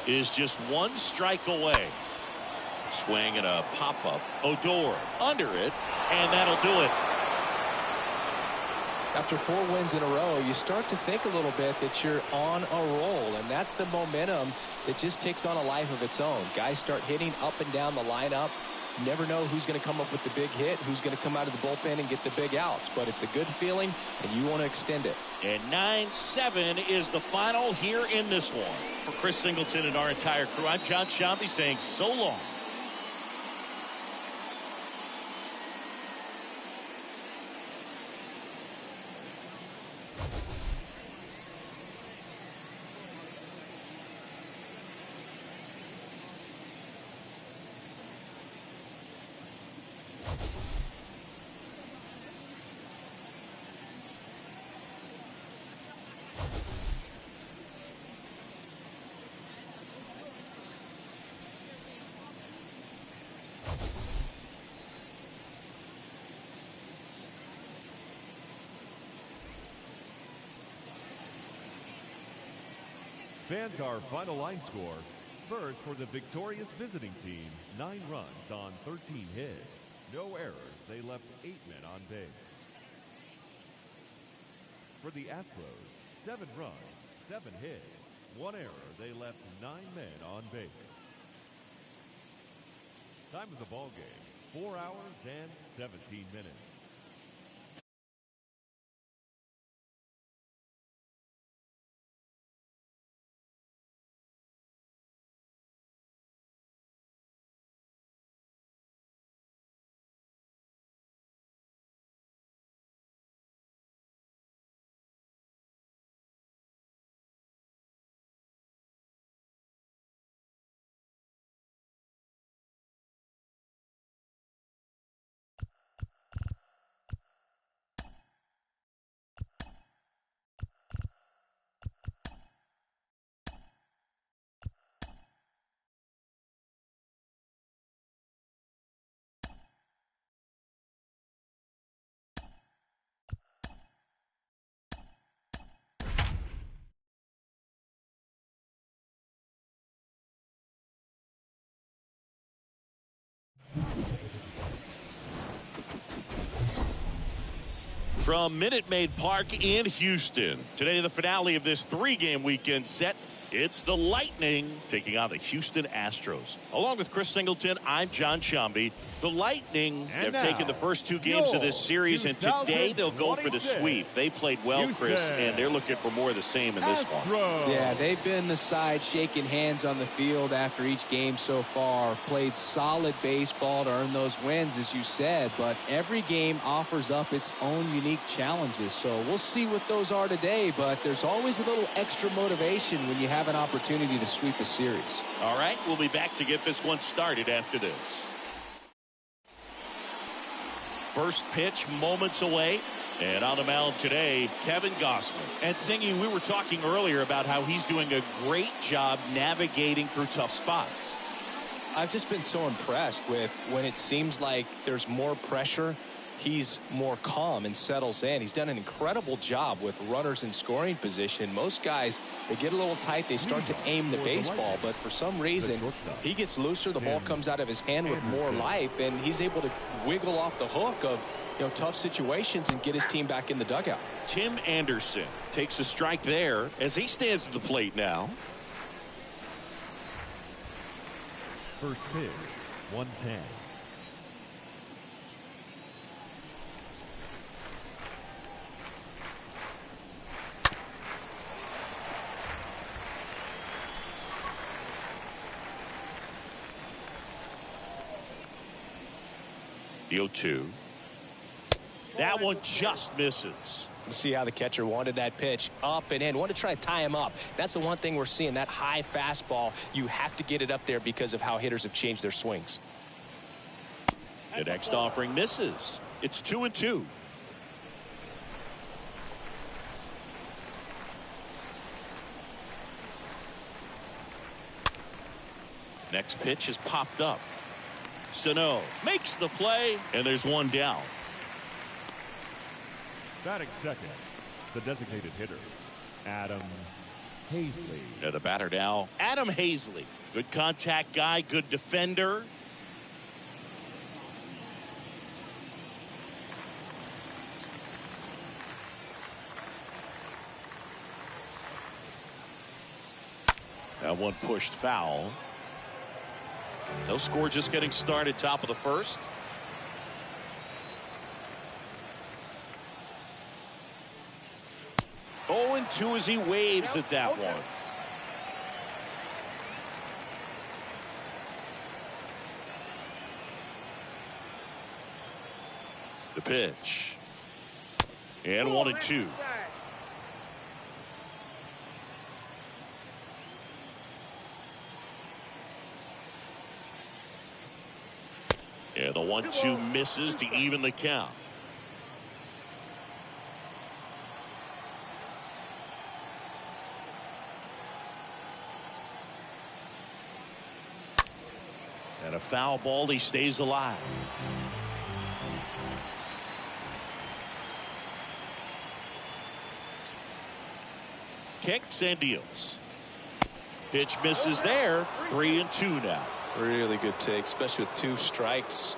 Is just 1 strike away. Swing and a pop-up. Odor under it, and that'll do it. After 4 wins in a row, you start to think a little bit that you're on a roll, and that's the momentum that just takes on a life of its own. Guys start hitting up and down the lineup. You never know who's going to come up with the big hit, who's going to come out of the bullpen and get the big outs, but it's a good feeling, and you want to extend it. And 9-7 is the final here in this one. For Chris Singleton and our entire crew, I'm John Shambi saying so long. Fans, our final line score. First, for the victorious visiting team, 9 runs on 13 hits. No errors. They left 8 men on base. For the Astros, 7 runs, 7 hits. 1 error. They left 9 men on base. Time of the ball game, 4 hours and 17 minutes. From Minute Maid Park in Houston. Today, the finale of this 3-game weekend set. It's the Lightning taking on the Houston Astros. Along with Chris Singleton, I'm John Shambi. The Lightning have taken the first 2 games of this series, and today they'll go for the sweep. They played well, Chris, and they're looking for more of the same in this one. Yeah, they've been the side shaking hands on the field after each game so far. Played solid baseball to earn those wins, as you said, but every game offers up its own unique challenges. So we'll see what those are today, but there's always a little extra motivation when you have an opportunity to sweep a series. All right, we'll be back to get this one started after this. First pitch moments away. And on the mound today, Kevin Gausman. And Singy, we were talking earlier about how he's doing a great job navigating through tough spots. I've just been so impressed with when it seems like there's more pressure, he's more calm and settles in. He's done an incredible job with runners in scoring position. Most guys, they get a little tight, they start to aim the baseball, but for some reason, he gets looser, the ball comes out of his hand with more life, and he's able to wiggle off the hook of tough situations and get his team back in the dugout. Tim Anderson takes a strike there as he stands at the plate now. First pitch, 110. The 0-2. That one just misses. See how the catcher wanted that pitch up and in. Wanted to try to tie him up. That's the one thing we're seeing, that high fastball. You have to get it up there because of how hitters have changed their swings. The next offering misses. It's 2-2. Next pitch is popped up. Sano makes the play, and there's one down. Batting second, the designated hitter, Adam Hazley. And the batter now, Adam Hazley. Good contact guy, good defender. That one pushed foul. No score, just getting started, top of the first. Oh, and 2 as he waves at that one. The pitch. And 1-2. Yeah, the 1-2 misses to even the count. And a foul ball, he stays alive. Kicks and deals. Pitch misses there. 3-2 now. Really good take, especially with 2 strikes.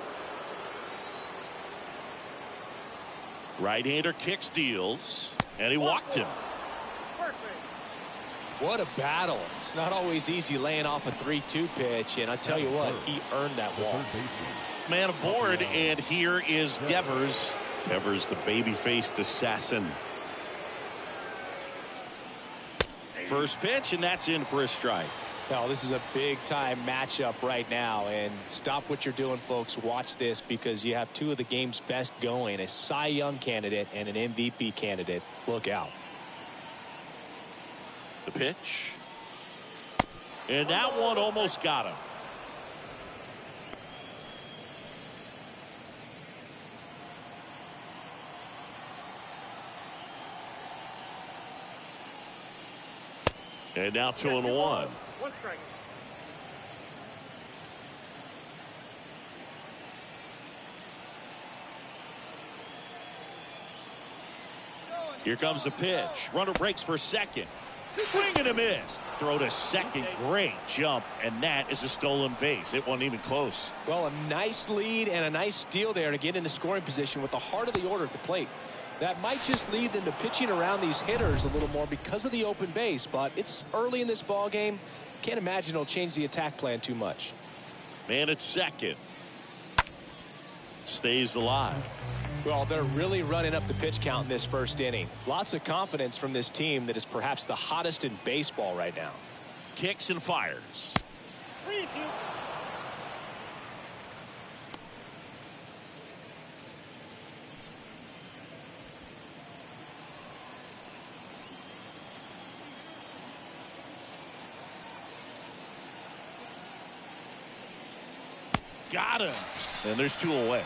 Right-hander kicks, deals, and he walked him. What a battle. It's not always easy laying off a 3-2 pitch, and I tell you what, he earned that walk. Man aboard, and here is Devers. Devers, the baby-faced assassin. First pitch, and that's in for a strike. Now, this is a big-time matchup right now, and stop what you're doing, folks. Watch this, because you have 2 of the game's best going, a Cy Young candidate and an MVP candidate. Look out. The pitch. And that one almost got him. And now 2-1. One strike. Here comes the pitch. Runner breaks for second. Swing and a miss. Throw to second. Great jump. And that is a stolen base. It wasn't even close. Well, a nice lead and a nice steal there to get into scoring position with the heart of the order at the plate. That might just lead them to pitching around these hitters a little more because of the open base, but it's early in this ball game. Can't imagine it'll change the attack plan too much. Man at second. Stays alive. Well, they're really running up the pitch count in this first inning. Lots of confidence from this team that is perhaps the hottest in baseball right now. Kicks and fires. 3-2. Got him. And there's 2 away.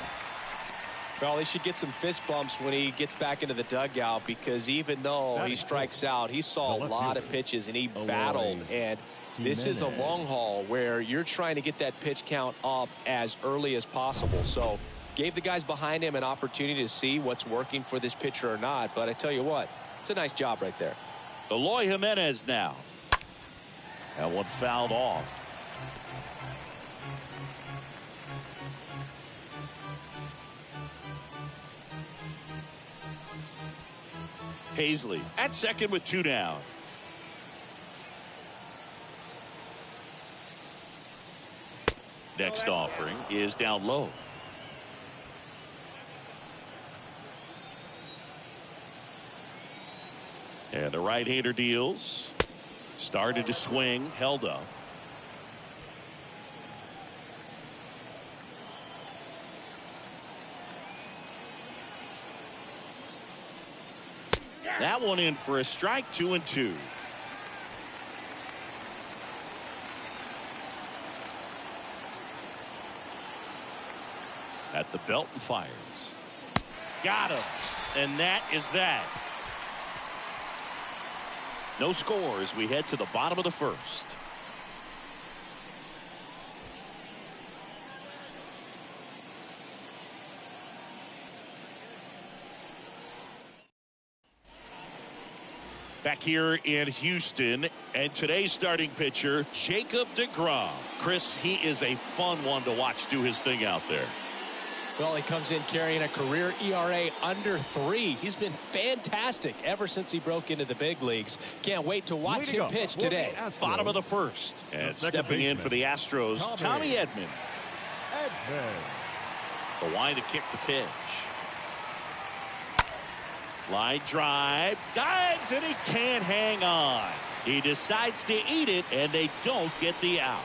Well, they should get some fist bumps when he gets back into the dugout, because even though he strikes out, he saw a lot of pitches and he battled, and This is a long haul where you're trying to get that pitch count up as early as possible. So gave the guys behind him an opportunity to see what's working for this pitcher or not. But I tell you what, it's a nice job right there. Eloy Jimenez now. That one fouled off. Hazley at second with 2 down. Next offering is down low. And the right-hander deals. Started to swing, held up. That one in for a strike, 2-2. At the belt and fires. Got him. And that is that. No score as we head to the bottom of the first. Back here in Houston, and today's starting pitcher, Jacob deGrom. Chris, he is a fun one to watch do his thing out there. Well, he comes in carrying a career ERA under 3. He's been fantastic ever since he broke into the big leagues. Can't wait to watch him pitch today. Bottom of the first. And stepping in for the Astros, Tommy Edman. The line to kick the pitch. Line drive, dives, and he can't hang on. He decides to eat it, and they don't get the out.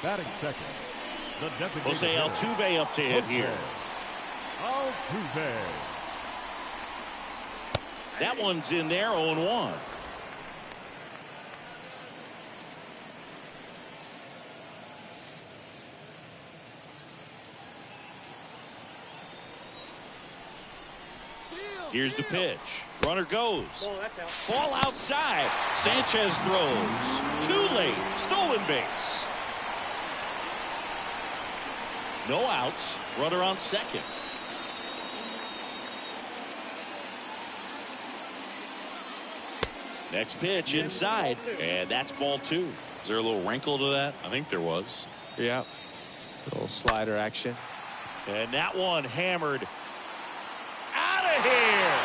Batting second, the Jose Altuve up to hit here. Altuve. That one's in there, 0-1. Here's the pitch. Runner goes. Ball outside. Sanchez throws. Too late. Stolen base. No outs. Runner on second. Next pitch inside. And that's ball 2. Is there a little wrinkle to that? I think there was. Yeah. A little slider action. And that one hammered out of here.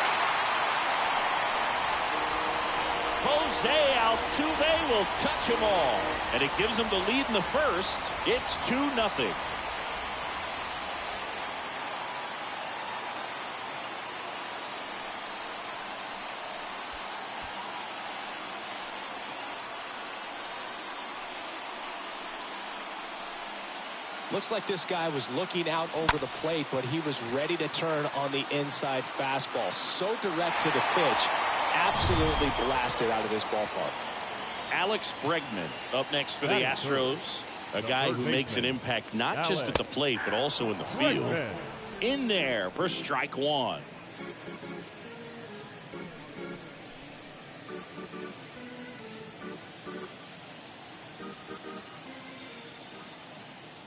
Jose Altuve will touch them all. And it gives them the lead in the first. It's 2-0. Looks like this guy was looking out over the plate, but he was ready to turn on the inside fastball. So direct to the pitch. Absolutely blasted out of this ballpark. Alex Bregman up next for the Astros. A guy who makes an impact not just at the plate, but also in the field. In there for strike 1.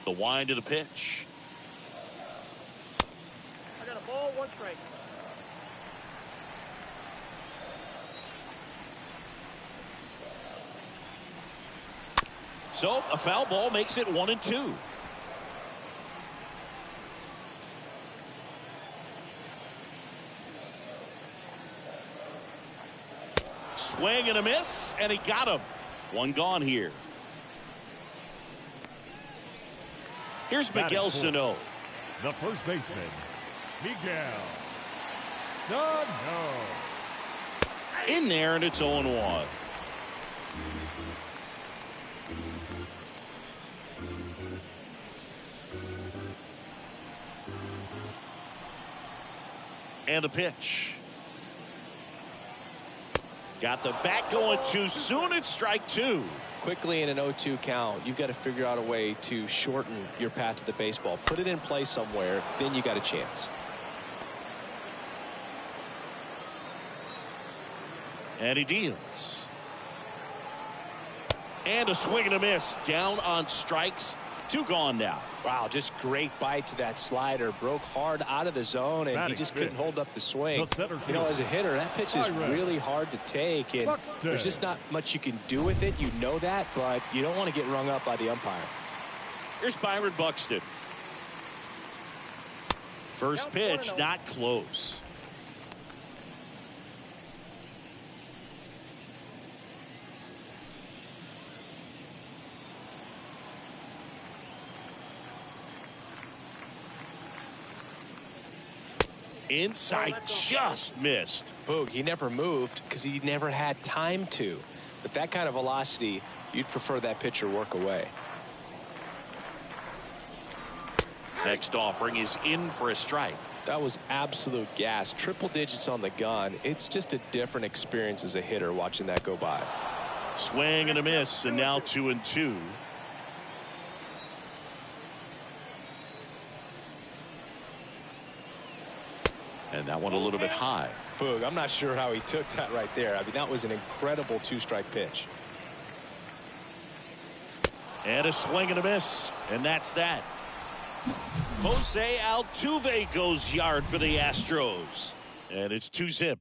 The wind to the pitch. I got a ball, 1 strike. So a foul ball makes it 1-2. Swing and a miss, and he got him. One gone here. Here's Miguel Sano. The first baseman, Miguel Sano. In there, and it's 0-1. And the pitch. Got the bat going too soon. It's strike 2. Quickly in an 0-2 count, you've got to figure out a way to shorten your path to the baseball. Put it in play somewhere, then you got a chance. And he deals. And a swing and a miss. Down on strikes. 2 gone now. Wow, just great bite to that slider. Broke hard out of the zone, and he just couldn't hold up the swing. You know, as a hitter, that pitch is really hard to take, and there's just not much you can do with it. You know that, but you don't want to get rung up by the umpire. Here's Byron Buxton. First pitch, not close. Inside, just missed. Boog, he never moved because he never had time to. But that kind of velocity, you'd prefer that pitcher work away. Next offering is in for a strike. That was absolute gas. Triple digits on the gun. It's just a different experience as a hitter watching that go by. Swing and a miss, and now 2-2. And that one a little bit high. Boog, I'm not sure how he took that right there. I mean, that was an incredible 2-strike pitch. And a swing and a miss, and that's that. Jose Altuve goes yard for the Astros, and it's 2-zip.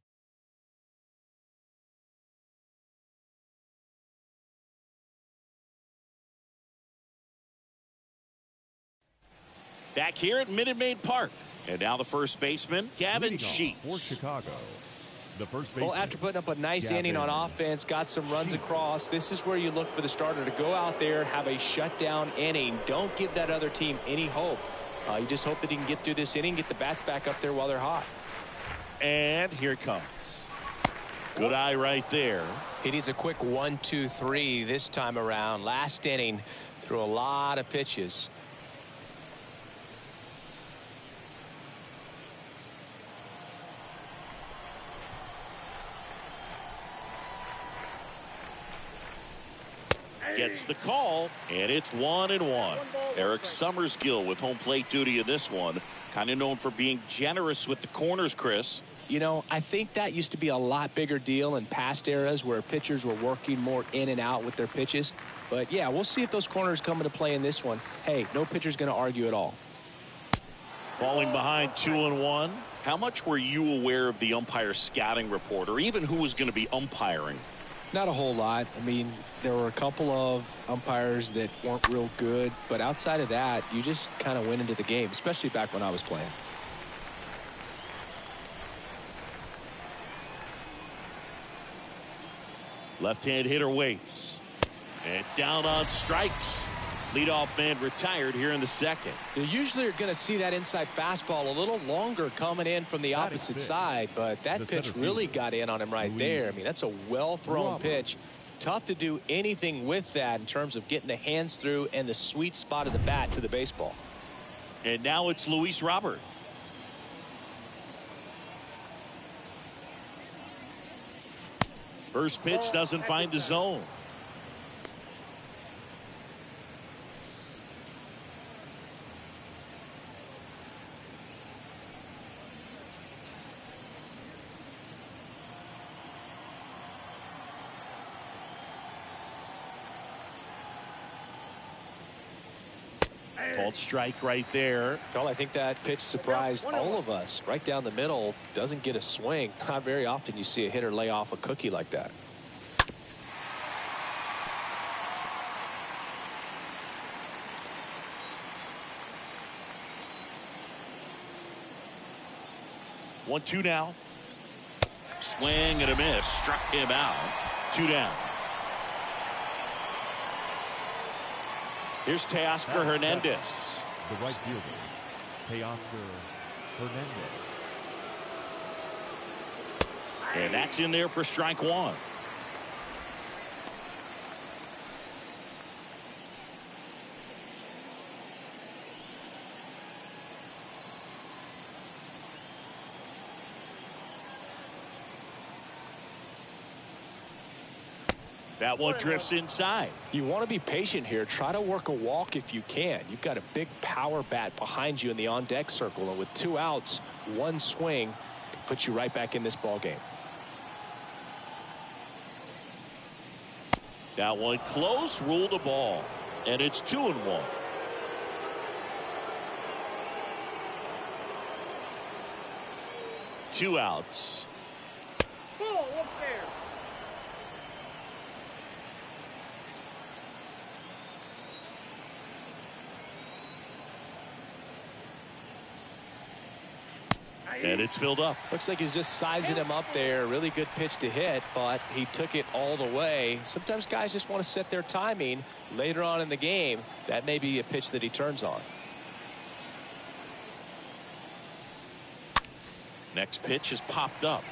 Back here at Minute Maid Park. And now the first baseman, Gavin Sheets. For Chicago, the first baseman. Well, after putting up a nice inning on offense, got some runs across, this is where you look for the starter to go out there, have a shutdown inning. Don't give that other team any hope. You just hope that he can get through this inning, get the bats back up there while they're hot. And here it comes. Good eye right there. He needs a quick 1-2-3 this time around. Last inning, threw a lot of pitches. Gets the call, and it's 1-1. Eric Summersgill with home plate duty in this one. Kind of known for being generous with the corners, Chris. You know, I think that used to be a lot bigger deal in past eras where pitchers were working more in and out with their pitches. But, yeah, we'll see if those corners come into play in this one. Hey, no pitcher's going to argue at all. Falling behind 2-1. How much were you aware of the umpire scouting report, or even who was going to be umpiring? Not a whole lot. I mean, there were a couple of umpires that weren't real good, but outside of that, you just kind of went into the game, especially back when I was playing. Left-hand hitter waits. And down on strikes. Leadoff man retired here in the second. You usually are going to see that inside fastball a little longer coming in from the opposite side, but that pitch really got in on him right there. I mean, that's a well-thrown pitch. Tough to do anything with that in terms of getting the hands through and the sweet spot of the bat to the baseball. And now it's Luis Robert. First pitch doesn't find the zone. Called strike right there. Well, I think that pitch surprised all of us. Right down the middle, doesn't get a swing. Not very often you see a hitter lay off a cookie like that. One, two now. Swing and a miss. Struck him out. 2 down. Here's Teoscar Hernandez. The right fielder, Teoscar Hernandez. And that's in there for strike 1. That one drifts inside. You want to be patient here. Try to work a walk if you can. You've got a big power bat behind you in the on-deck circle, and with 2 outs, 1 swing can put you right back in this ball game. That one close, ruled a ball. And it's 2-1. Two outs. Ball up there. And it's filled up. Looks like he's just sizing him up there. Really good pitch to hit, but he took it all the way. Sometimes guys just want to set their timing later on in the game. That may be a pitch that he turns on. Next pitch is popped up.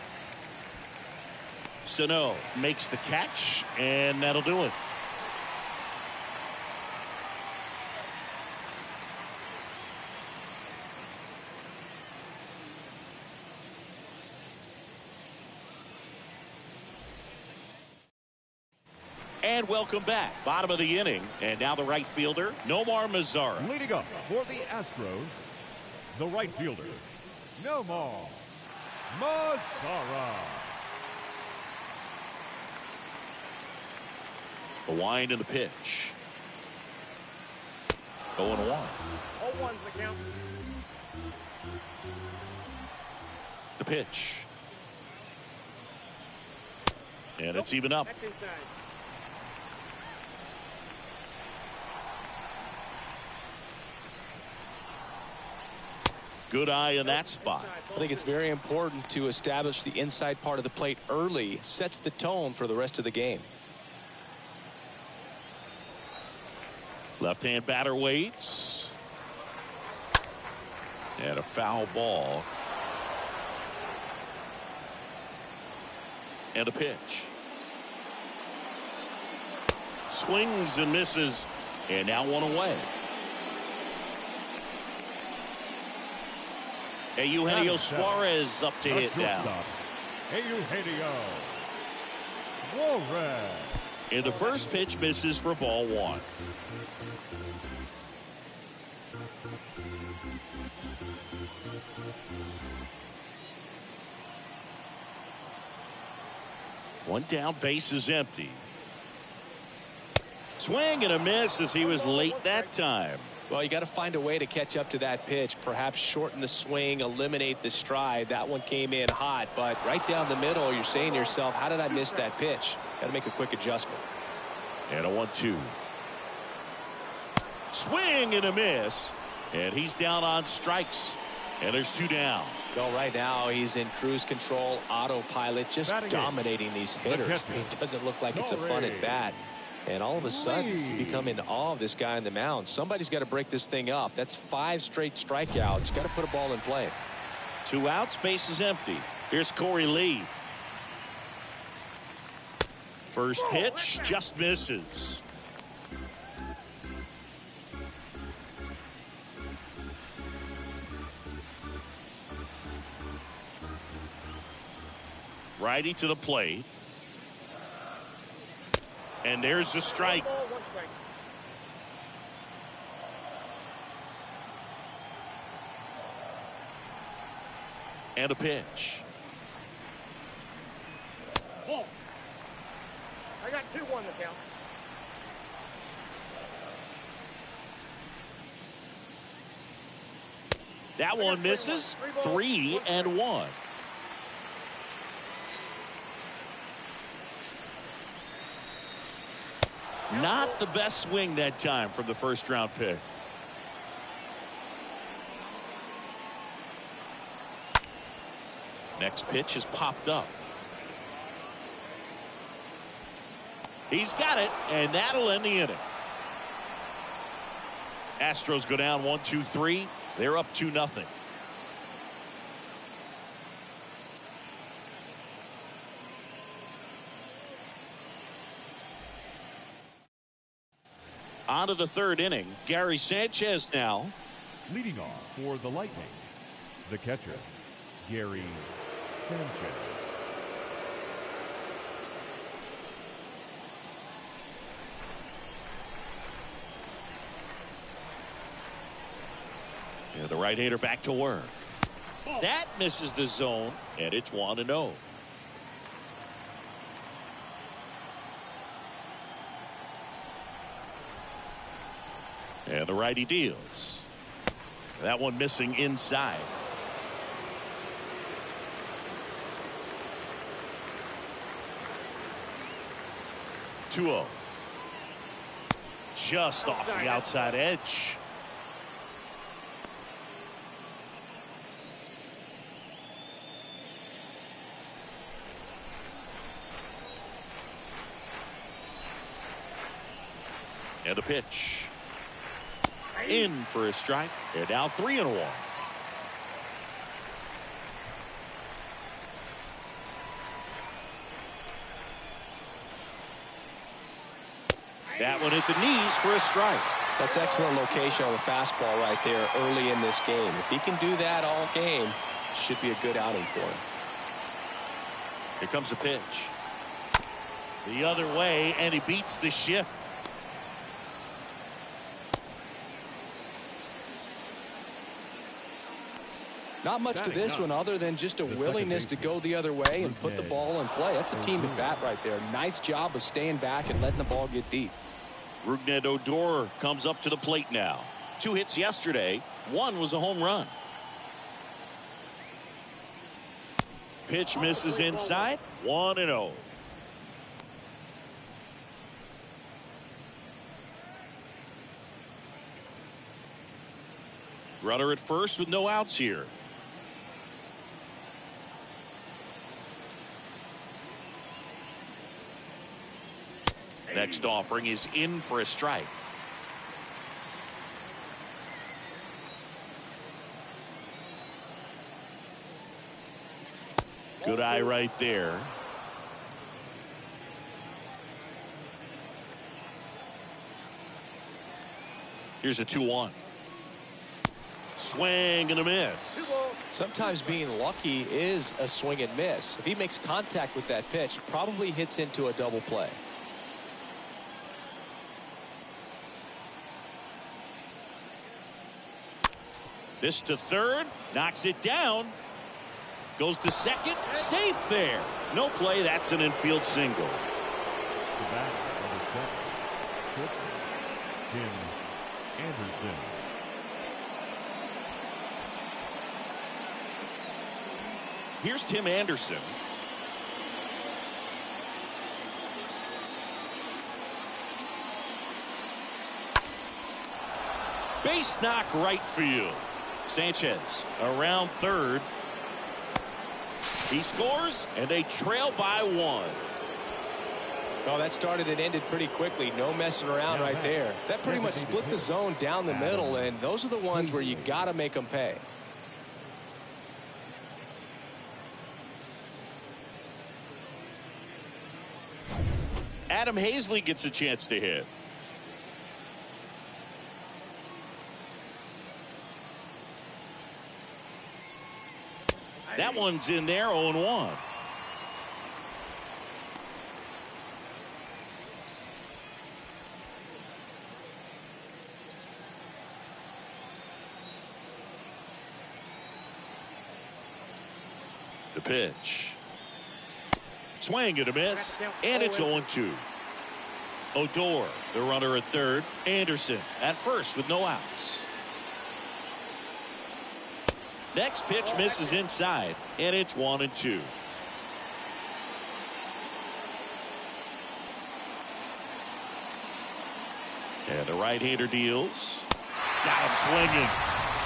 Sano makes the catch, and that'll do it. And welcome back. Bottom of the inning. And now the right fielder, Nomar Mazara. Leading up for the Astros, the right fielder, Nomar Mazara. The wind and the pitch. 0-1. All ones the count. The pitch. And it's even up. That's inside. Good eye in that spot. I think it's very important to establish the inside part of the plate early. Sets the tone for the rest of the game. Left-hand batter waits. And a foul ball. And a pitch. Swings and misses. And now one away. Eugenio Suarez up to hit now. Eugenio Suarez. And the first pitch misses for ball one. One down, base is empty. Swing and a miss as he was late that time. Well, you got to find a way to catch up to that pitch. Perhaps shorten the swing, eliminate the stride. That one came in hot, but right down the middle, you're saying to yourself, how did I miss that pitch? Got to make a quick adjustment. And a 1-2. Swing and a miss. And he's down on strikes. And there's two down. Well, right now he's in cruise control, autopilot, just dominating these hitters. It doesn't look like it's a fun at bat. And all of a sudden, you become in awe of this guy on the mound. Somebody's got to break this thing up. That's 5 straight strikeouts. Got to put a ball in play. 2 outs, base is empty. Here's Corey Lee. First pitch just misses. Righty to the plate. And there's the strike. Ball, one strike. And a pitch. Ball. I got 2-1 the count. That one misses. 3-1. Not the best swing that time from the first round pick. Next pitch is popped up. He's got it, and that'll end the inning. Astros go down 1-2-3. They're up 2-0. On to the third inning. Gary Sanchez now. Leading off for the Lightning, the catcher, Gary Sanchez. And the right-hander back to work. That misses the zone, and it's 1-0. And the righty deals. That one missing inside. Two-0. Just off the outside edge. And a pitch. In for a strike. They're now 3-1. That one at the knees for a strike. That's excellent location on the fastball right there early in this game. If he can do that all game, should be a good outing for him. Here comes a pitch. The other way, and he beats the shift. Not much to this one other than just a willingness to go the other way and put the ball in play. That's a team at bat right there. Nice job of staying back and letting the ball get deep. Rougned Odor comes up to the plate now. 2 hits yesterday. 1 was a home run. Pitch misses inside. 1-0. Runner at first with no outs here. Next offering is in for a strike. Good eye right there. Here's a 2-1. Swing and a miss. Sometimes being lucky is a swing and miss. If he makes contact with that pitch, probably hits into a double play. This to third, knocks it down, goes to second, safe there. No play, that's an infield single. The back number 7, Tim Anderson. Here's Tim Anderson. Base knock right field. Sanchez around third. He scores, and they trail by 1. Oh, that started and ended pretty quickly. No messing around right there. That pretty much split the zone down the middle, and those are the ones where you got to make them pay. Adam Hazley gets a chance to hit. That one's in there, 0-1. The pitch. Swing and a miss, and it's 0-2. Odor, the runner at third. Anderson at first with no outs. Next pitch misses inside, and it's 1-2. And the right-hander deals. Got him swinging.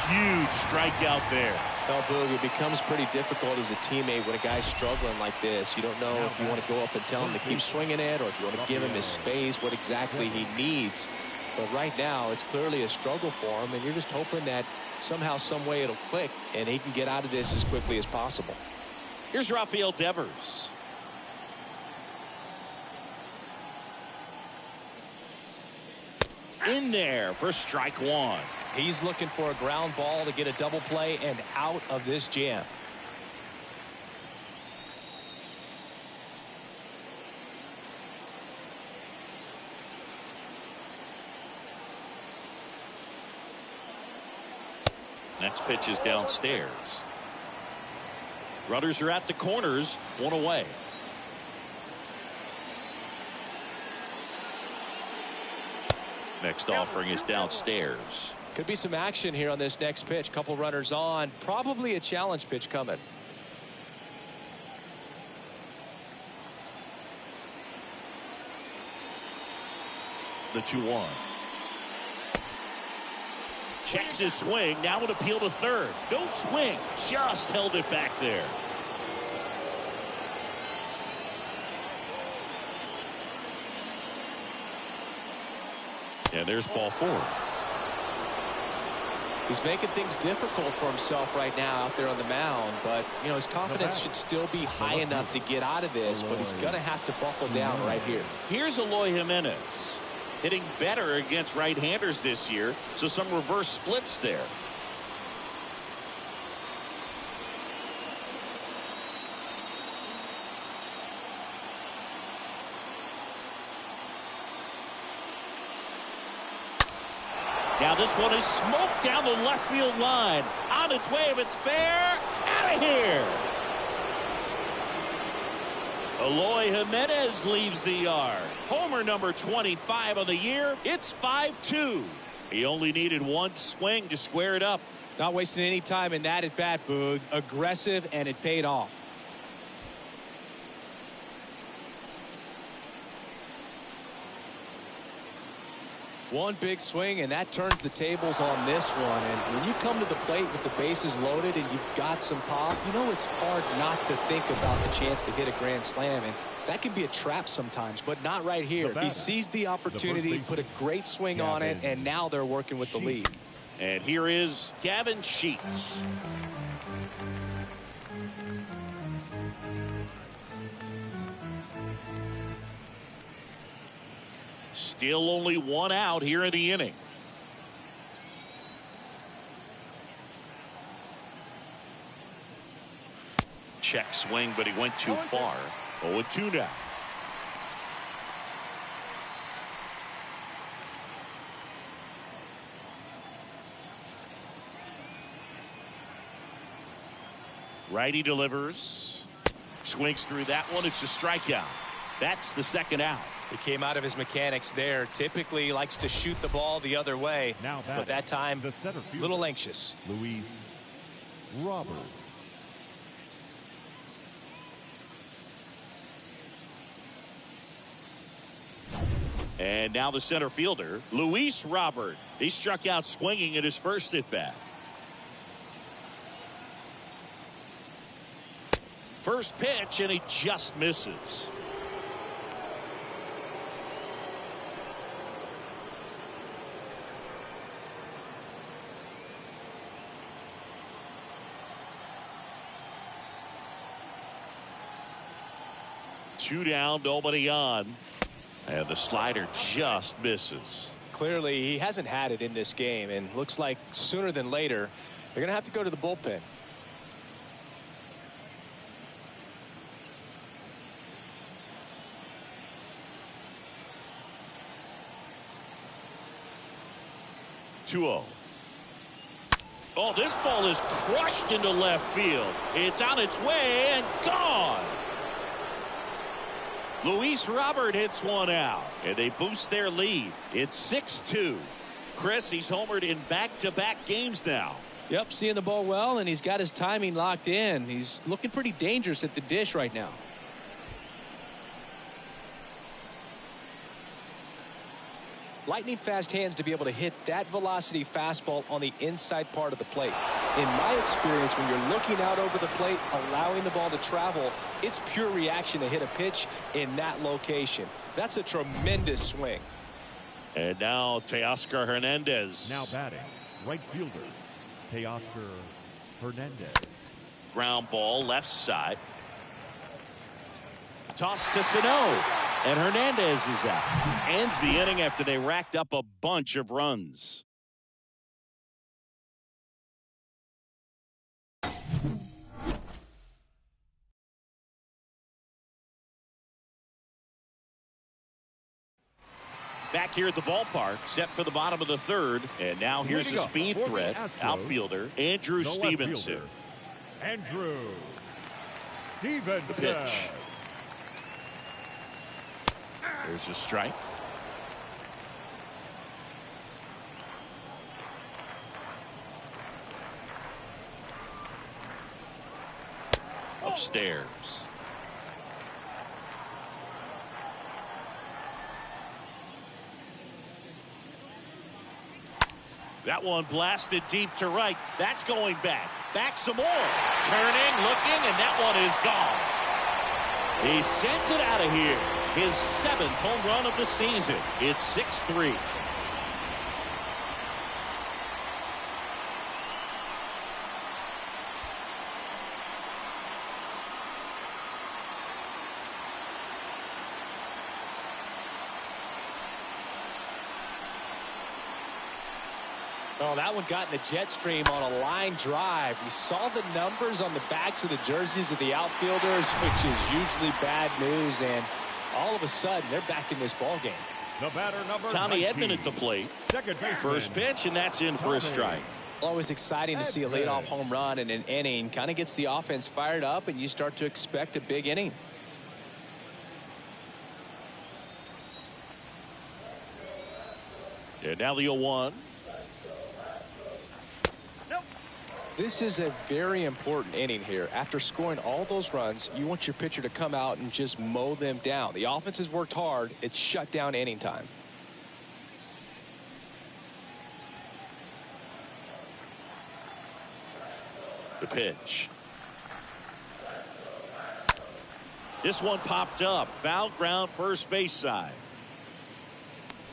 Huge strikeout there. Well, Boog, it becomes pretty difficult as a teammate when a guy's struggling like this. You don't know if you want to go up and tell him to keep swinging it or if you want to give him his space, what exactly he needs. But right now, it's clearly a struggle for him, and you're just hoping that somehow, some way it'll click, and he can get out of this as quickly as possible. Here's Rafael Devers. In there for strike 1. He's looking for a ground ball to get a double play and out of this jam. Next pitch is downstairs. Runners are at the corners, 1 away. Next offering is downstairs. Could be some action here on this next pitch. Couple runners on. Probably a challenge pitch coming. The 2-1. Checks his swing. Now would appeal to third. No swing. Just held it back there. And there's ball 4. He's making things difficult for himself right now out there on the mound, but you know his confidence should still be high enough to get out of this, but he's gonna have to buckle down right here. Here's Eloy Jimenez, hitting better against right-handers this year, so some reverse splits there. Now this one is smoked down the left field line. On its way, if it's fair, out of here. Eloy Jimenez leaves the yard. Homer number 25 of the year. It's 5-2. He only needed one swing to square it up. Not wasting any time in that at bat, Boog. Aggressive, and it paid off. One big swing, and that turns the tables on this one. And when you come to the plate with the bases loaded and you've got some pop, you know it's hard not to think about the chance to hit a grand slam. And that can be a trap sometimes, but not right here. He seized the opportunity, put a great swing on it, and now they're working with the lead. And here is Gavin Sheets. Still only one out here in the inning. Check swing, but he went too far. 0-2 now. Righty delivers. Swings through that one. It's a strikeout. That's the second out. He came out of his mechanics there. Typically he likes to shoot the ball the other way, but that time a little anxious. Luis Roberts. And now the center fielder, Luis Robert. He struck out swinging at his first at bat. First pitch, and he just misses. Two down, nobody on. And the slider just misses. Clearly he hasn't had it in this game, and looks like sooner than later they're going to have to go to the bullpen. Oh, this ball is crushed into left field. It's on its way and gone. Luis Robert hits one out, and they boost their lead. It's 6-2. Chris, he's homered in back-to-back games now. Yep, seeing the ball well, and he's got his timing locked in. He's looking pretty dangerous at the dish right now. Lightning fast hands to be able to hit that velocity fastball on the inside part of the plate. In my experience, when you're looking out over the plate, allowing the ball to travel, it's pure reaction to hit a pitch in that location. That's a tremendous swing. And now Teoscar Hernandez. Now batting, right fielder, Teoscar Hernandez. Ground ball, left side. Toss to Sano. And Hernandez is out. Ends the inning after they racked up a bunch of runs. Back here at the ballpark, set for the bottom of the third. And now here's the speed threat, outfielder, Andrew Stevenson. Andrew Stevenson. The pitch. There's a strike. upstairs. That one blasted deep to right. That's going back. Back some more. Turning, looking, and that one is gone. He sends it out of here. His 7th home run of the season. It's 6-3. Oh, that one got in the jet stream on a line drive. We saw the numbers on the backs of the jerseys of the outfielders, which is usually bad news, and all of a sudden they're back in this ball game. The batter number Tommy 19. Edman at the plate. Second baseman. First pitch, and that's in for a strike. Always exciting to see a leadoff home run in an inning. Kind of gets the offense fired up, and you start to expect a big inning. And now the 0-1. This is a very important inning here. After scoring all those runs, you want your pitcher to come out and just mow them down. The offense has worked hard. It's shut down inning time. The pitch. This one popped up. Foul ground, first base side.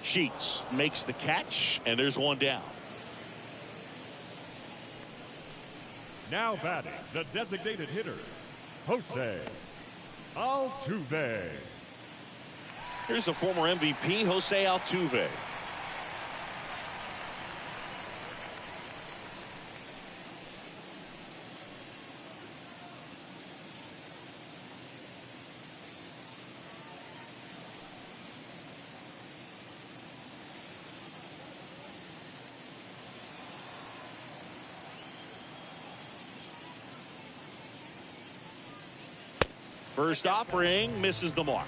Sheets makes the catch, and there's one down. Now batting, the designated hitter, Jose Altuve. Here's the former MVP, Jose Altuve. First offering misses the mark.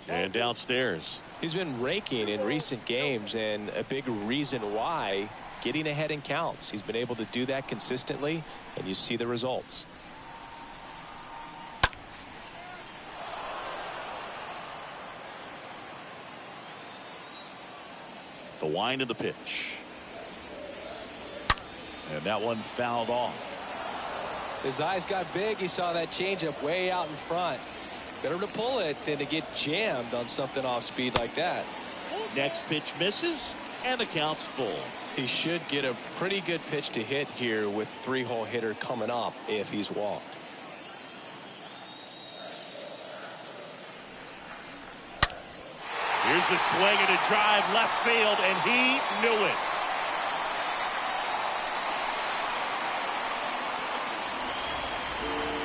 And downstairs. He's been raking in recent games, and a big reason why, getting ahead in counts. He's been able to do that consistently, and you see the results. The wind of the pitch. And that one fouled off. His eyes got big. He saw that changeup way out in front. Better to pull it than to get jammed on something off speed like that. Next pitch misses, and the count's full. He should get a pretty good pitch to hit here with three-hole hitter coming up if he's walked. Here's a swing and a drive left field, and he knew it.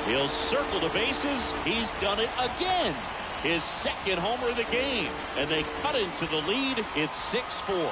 He'll circle the bases. He's done it again. His 2nd homer of the game. And they cut into the lead. It's 6-4.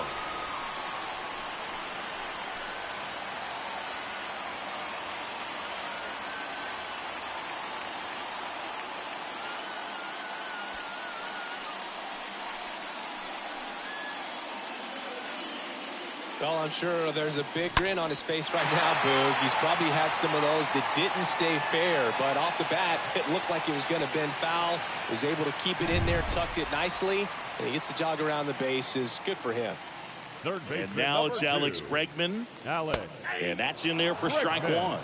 Well, I'm sure there's a big grin on his face right now, Boog. He's probably had some of those that didn't stay fair, but off the bat, it looked like it was going to bend foul. Was able to keep it in there, tucked it nicely, and he gets the jog around the bases. Good for him. Third baseman, and now it's two. Alex Bregman. Alex. And that's in there for strike one.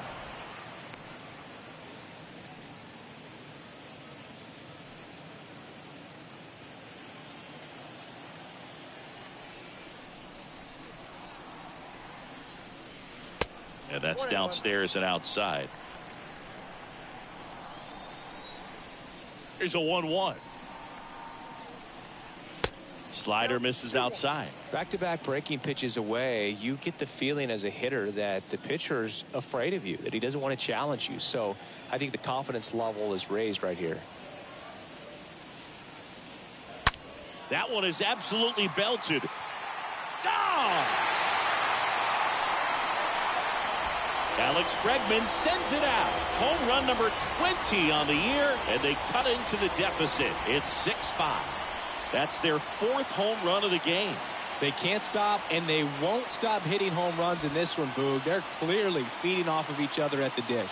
And that's downstairs and outside. Here's a 1-1. Slider misses outside. Back-to-back breaking pitches away, you get the feeling as a hitter that the pitcher's afraid of you, that he doesn't want to challenge you. So I think the confidence level is raised right here. That one is absolutely belted. Oh! Alex Bregman sends it out. Home run number 20 on the year, and they cut into the deficit. It's 6-5. That's their 4th home run of the game. They can't stop, and they won't stop hitting home runs in this one, Boog. They're clearly feeding off of each other at the dish.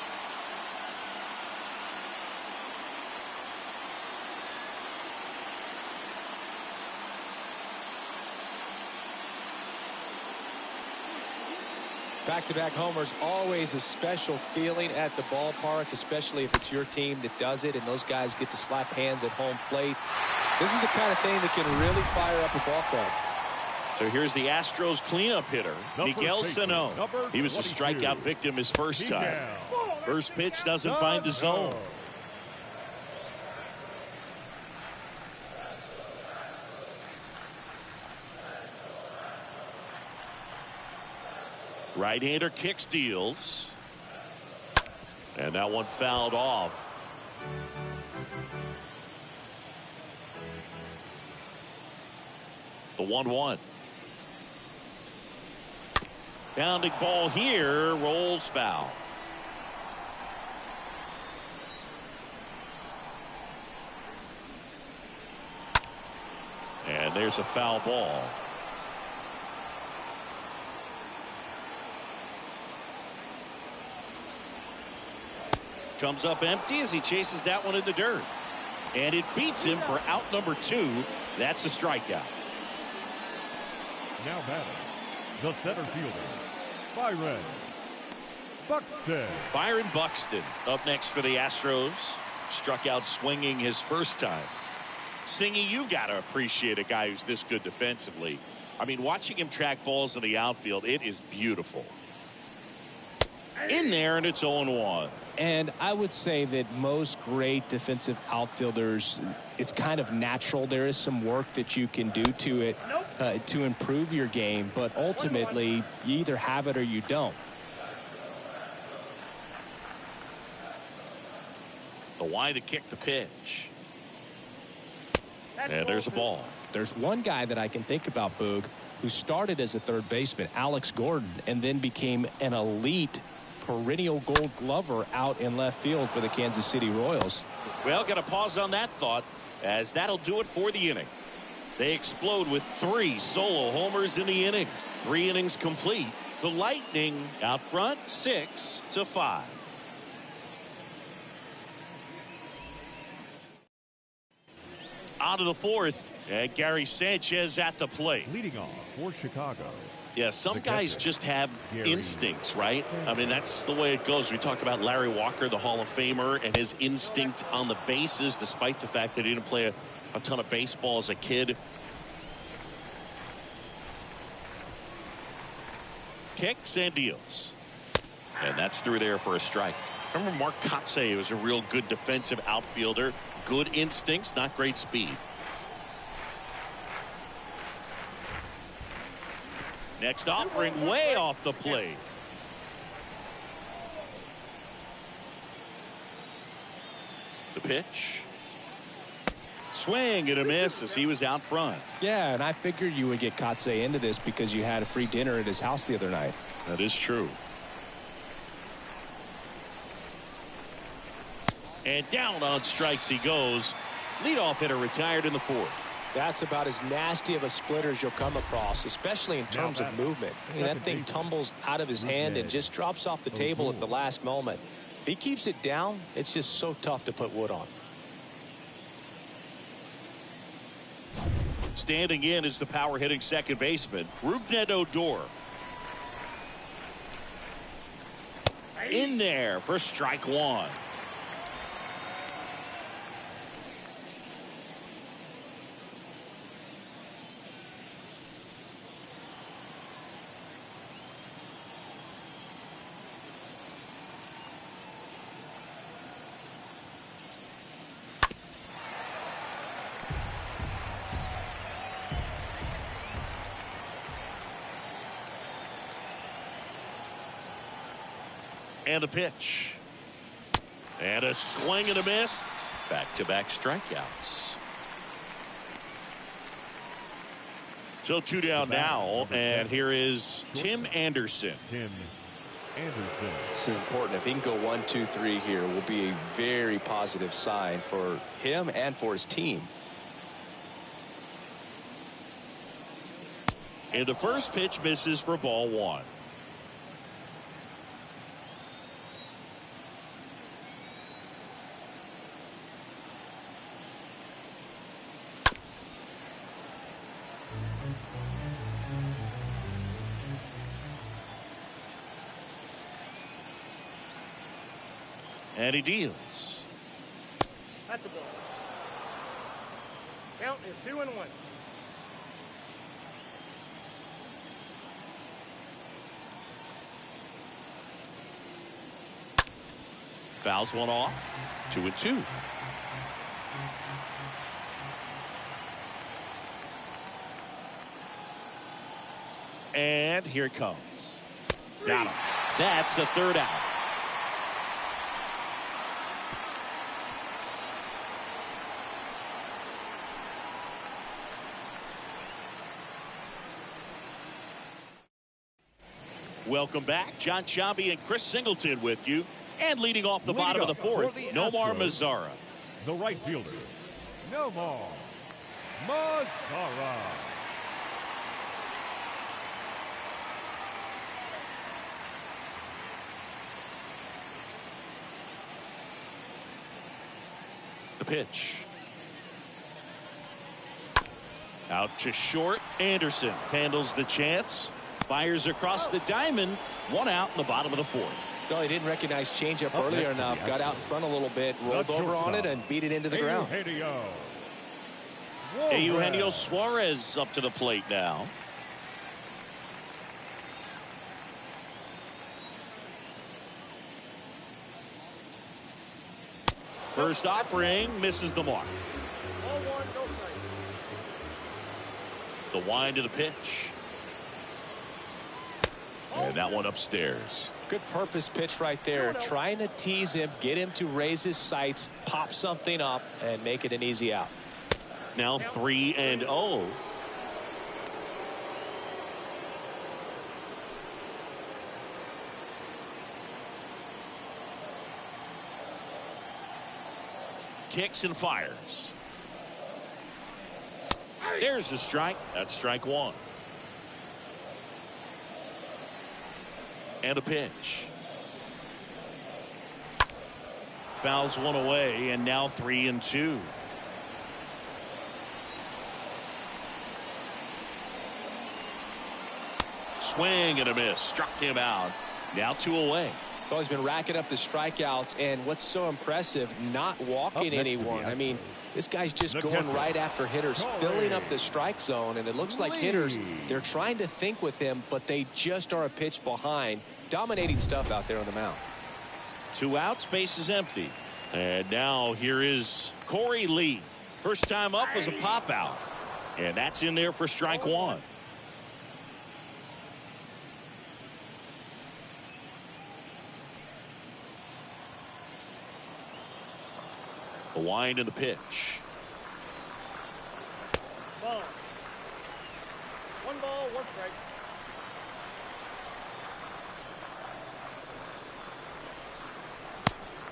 Back-to-back homers, always a special feeling at the ballpark, especially if it's your team that does it, and those guys get to slap hands at home plate. This is the kind of thing that can really fire up a ball club. So here's the Astros cleanup hitter, Miguel Sano. He was a strikeout victim his first time. First pitch doesn't find the zone. Right-hander kicks, deals. And that one fouled off. The 1-1. Pounding ball here, rolls foul. And there's a foul ball. Comes up empty as he chases that one in the dirt. And it beats him for out number 2. That's a strikeout. Now batting, the center fielder, Byron Buxton. Byron Buxton up next for the Astros. Struck out swinging his first time. Singy, you got to appreciate a guy who's this good defensively. I mean, watching him track balls in the outfield, it is beautiful. In there, and it's 0-1. And I would say that most great defensive outfielders, it's kind of natural. There is some work that you can do to it to improve your game, but ultimately you either have it or you don't. The wide to kick the pitch. And there's a ball. There's one guy that I can think about, Boog, who started as a third baseman, Alex Gordon, and then became an elite perennial Gold Glover out in left field for the Kansas City Royals. Well, got to pause on that thought, as that'll do it for the inning. They explode with 3 solo homers in the inning. 3 innings complete. The Lightning out front 6-5. On to the 4th, and Gary Sanchez at the plate. Leading off for Chicago. Yeah, some guys just have instincts, right? I mean, that's the way it goes. We talk about Larry Walker, the Hall of Famer, and his instinct on the bases, despite the fact that he didn't play a ton of baseball as a kid. Kicks and deals. And that's through there for a strike. Remember Mark Kotsay was a real good defensive outfielder. Good instincts, not great speed. Next offering way off the plate. The pitch. Swing and a miss as he was out front. Yeah, and I figured you would get Kotsay into this because you had a free dinner at his house the other night. That is true. And down on strikes he goes. Leadoff hitter retired in the 4th. That's about as nasty of a splitter as you'll come across, especially in terms of movement. I mean, that thing tumbles out of his hand and just drops off the table at the last moment. If he keeps it down, it's just so tough to put wood on. Standing in is the power hitting second baseman, Rougned Odor. In there for strike 1. And a pitch. And a swing and a miss. Back-to-back strikeouts. So 2 down now, and here is Tim Anderson. Tim Anderson. This is important. If he can go 1, 2, 3 here, will be a very positive sign for him and for his team. And the first pitch misses for ball one. And he deals. That's a ball. Count is 2-1. Fouls one off. 2-2. And here it comes. Got him. That's the third out. Welcome back. John Sciambi and Chris Singleton with you. And leading off the bottom of the fourth, Nomar Mazara. The right fielder, Nomar Mazara. The pitch. Out to short. Anderson handles the chance. Fires across the diamond. One out in the bottom of the fourth. No, he didn't recognize changeup earlier enough. Got out in front a little bit, rolled over on it, and beat it into the ground. Eugenio Suarez up to the plate now. First offering misses the mark. Ball one, no strike. The wind of the pitch. And that one upstairs. Good purpose pitch right there. Trying to tease him, get him to raise his sights, pop something up, and make it an easy out. Now 3-0. Kicks and fires. There's the strike. That's strike one. And a pitch. Fouls one away, and now 3-2. Swing and a miss. Struck him out. Now 2 away. Well, he's been racking up the strikeouts, and what's so impressive, not walking anyone. I mean, this guy's just going right after hitters, filling up the strike zone, and it looks like hitters, they're trying to think with him, but they just are a pitch behind. Dominating stuff out there on the mound. 2 outs, base is empty. And now here is Corey Lee. First time up was a pop out. And that's in there for strike one. The wind and the pitch. Ball. 1 ball, 1 strike.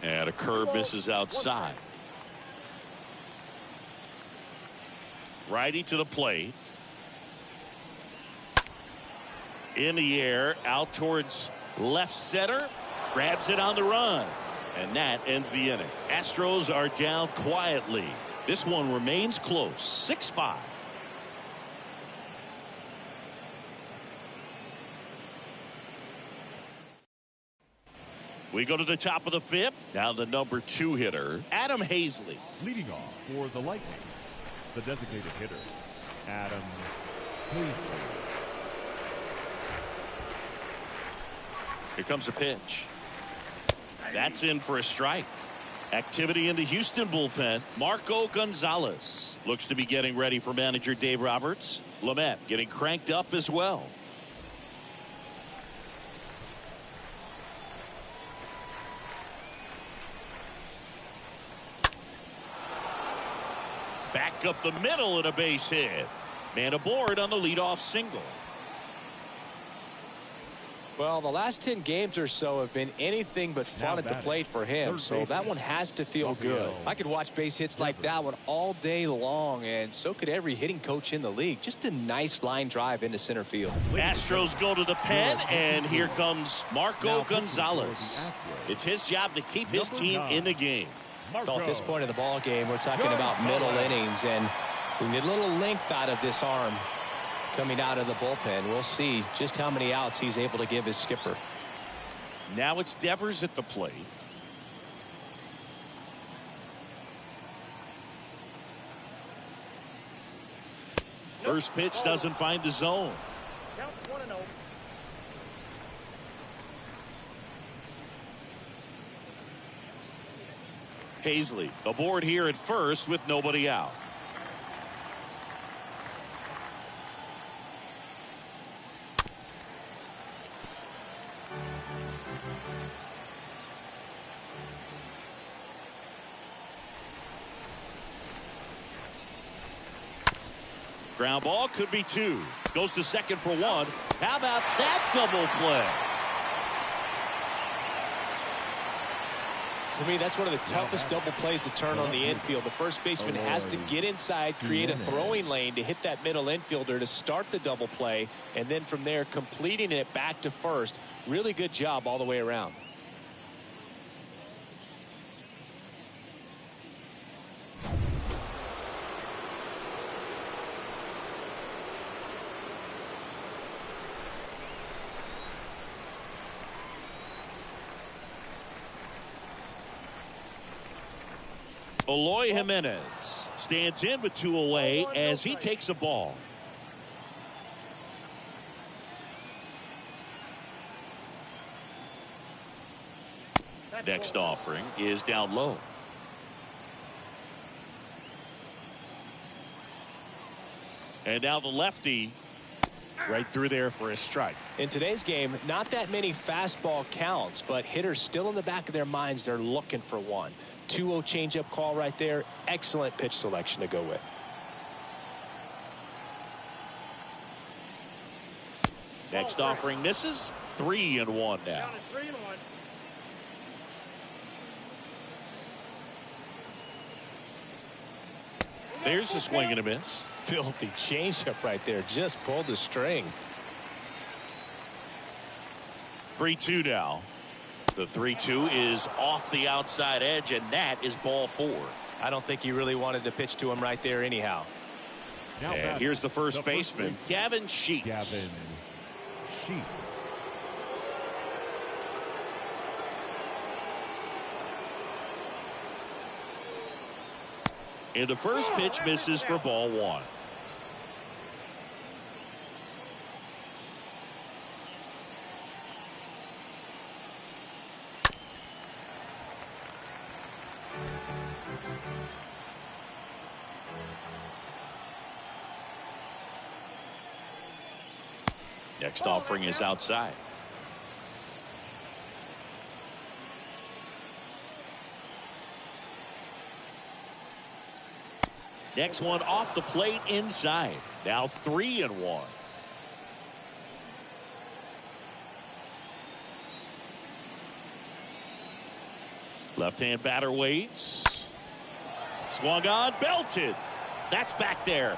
And a curve misses outside. Righty to the plate. In the air, out towards left center. Grabs it on the run. And that ends the inning. Astros are down quietly. This one remains close. 6-5. We go to the top of the fifth. Now the number 2 hitter, Adam Hazley. Leading off for the Lightning, the designated hitter, Adam Hazley. Here comes a pitch. That's in for a strike. Activity in the Houston bullpen. Marco Gonzalez looks to be getting ready for manager Dave Roberts. Lamet getting cranked up as well. Back up the middle and a base hit. Man aboard on the leadoff single. Well, the last 10 games or so have been anything but fun at the plate for him, so that one has to feel good. I could watch base hits like that one all day long, and so could every hitting coach in the league. Just a nice line drive into center field. Astros go to the pen, and here comes Marco Gonzalez. It's his job to keep his team in the game. Well, at this point in the ball game, we're talking about middle innings, and we need a little length out of this arm coming out of the bullpen. We'll see just how many outs he's able to give his skipper. Now it's Devers at the plate. First pitch doesn't find the zone. Count 1-0. Hazley aboard here at first with nobody out. Ground ball, could be two. Goes to second for one. How about that double play? For me, that's one of the toughest double plays to turn on the infield. The first baseman has to get inside, create a throwing lane to hit that middle infielder to start the double play, and then from there completing it back to first. Really good job all the way around. Eloy Jimenez stands in with two away as he takes a ball. Next offering is down low. And now the lefty right through there for a strike. In today's game, not that many fastball counts, but hitters still in the back of their minds, they're looking for one. 2-0 changeup call right there. Excellent pitch selection to go with. Next offering misses. 3-1 now. Down to 3-1. There's the swing and a miss. Filthy changeup right there. Just pulled the string. 3-2 now. The 3-2 is off the outside edge, and that is ball 4. I don't think he really wanted to pitch to him right there anyhow. And here's the first baseman, Gavin Sheets. And the first pitch misses for ball 1. Next offering is outside. Next one off the plate inside. Now 3-1. Left-hand batter waits. Swung on, belted. That's back there.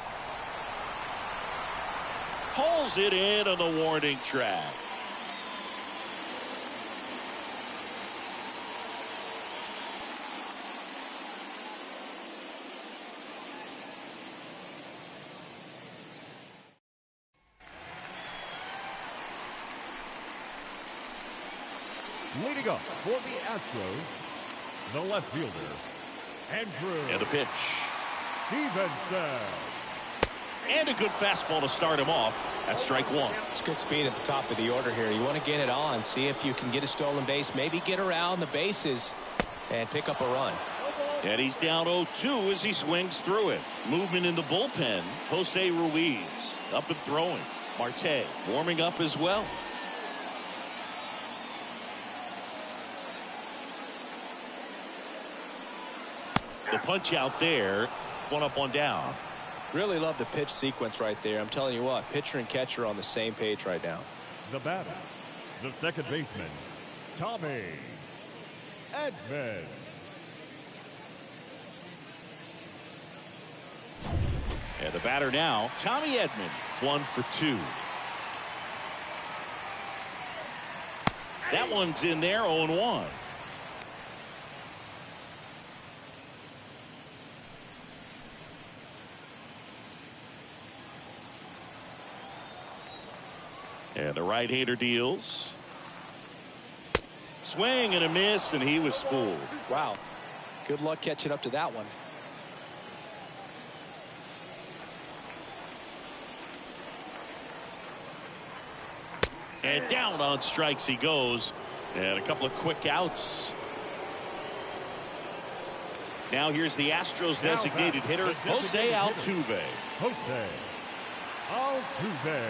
Pulls it in on the warning track. Leading up for the Astros, the left fielder, Andrew. And a pitch. Stevenson. And a good fastball to start him off. That's strike 1. It's good speed at the top of the order here. You want to get it on, see if you can get a stolen base, maybe get around the bases and pick up a run. And he's down 0-2 as he swings through it. Movement in the bullpen. Jose Ruiz up and throwing. Marte warming up as well. The punch out there. One up, one down. Really love the pitch sequence right there. I'm telling you what, pitcher and catcher on the same page right now. The batter, The second baseman, Tommy Edman. And the batter now, Tommy Edman, 1 for 2. That one's in there, 0-1. And the right-hander deals. Swing and a miss, and he was fooled. Wow. Good luck catching up to that one. And down on strikes he goes. And a couple of quick outs. Now here's the Astros designated hitter, Jose Altuve. Jose Altuve.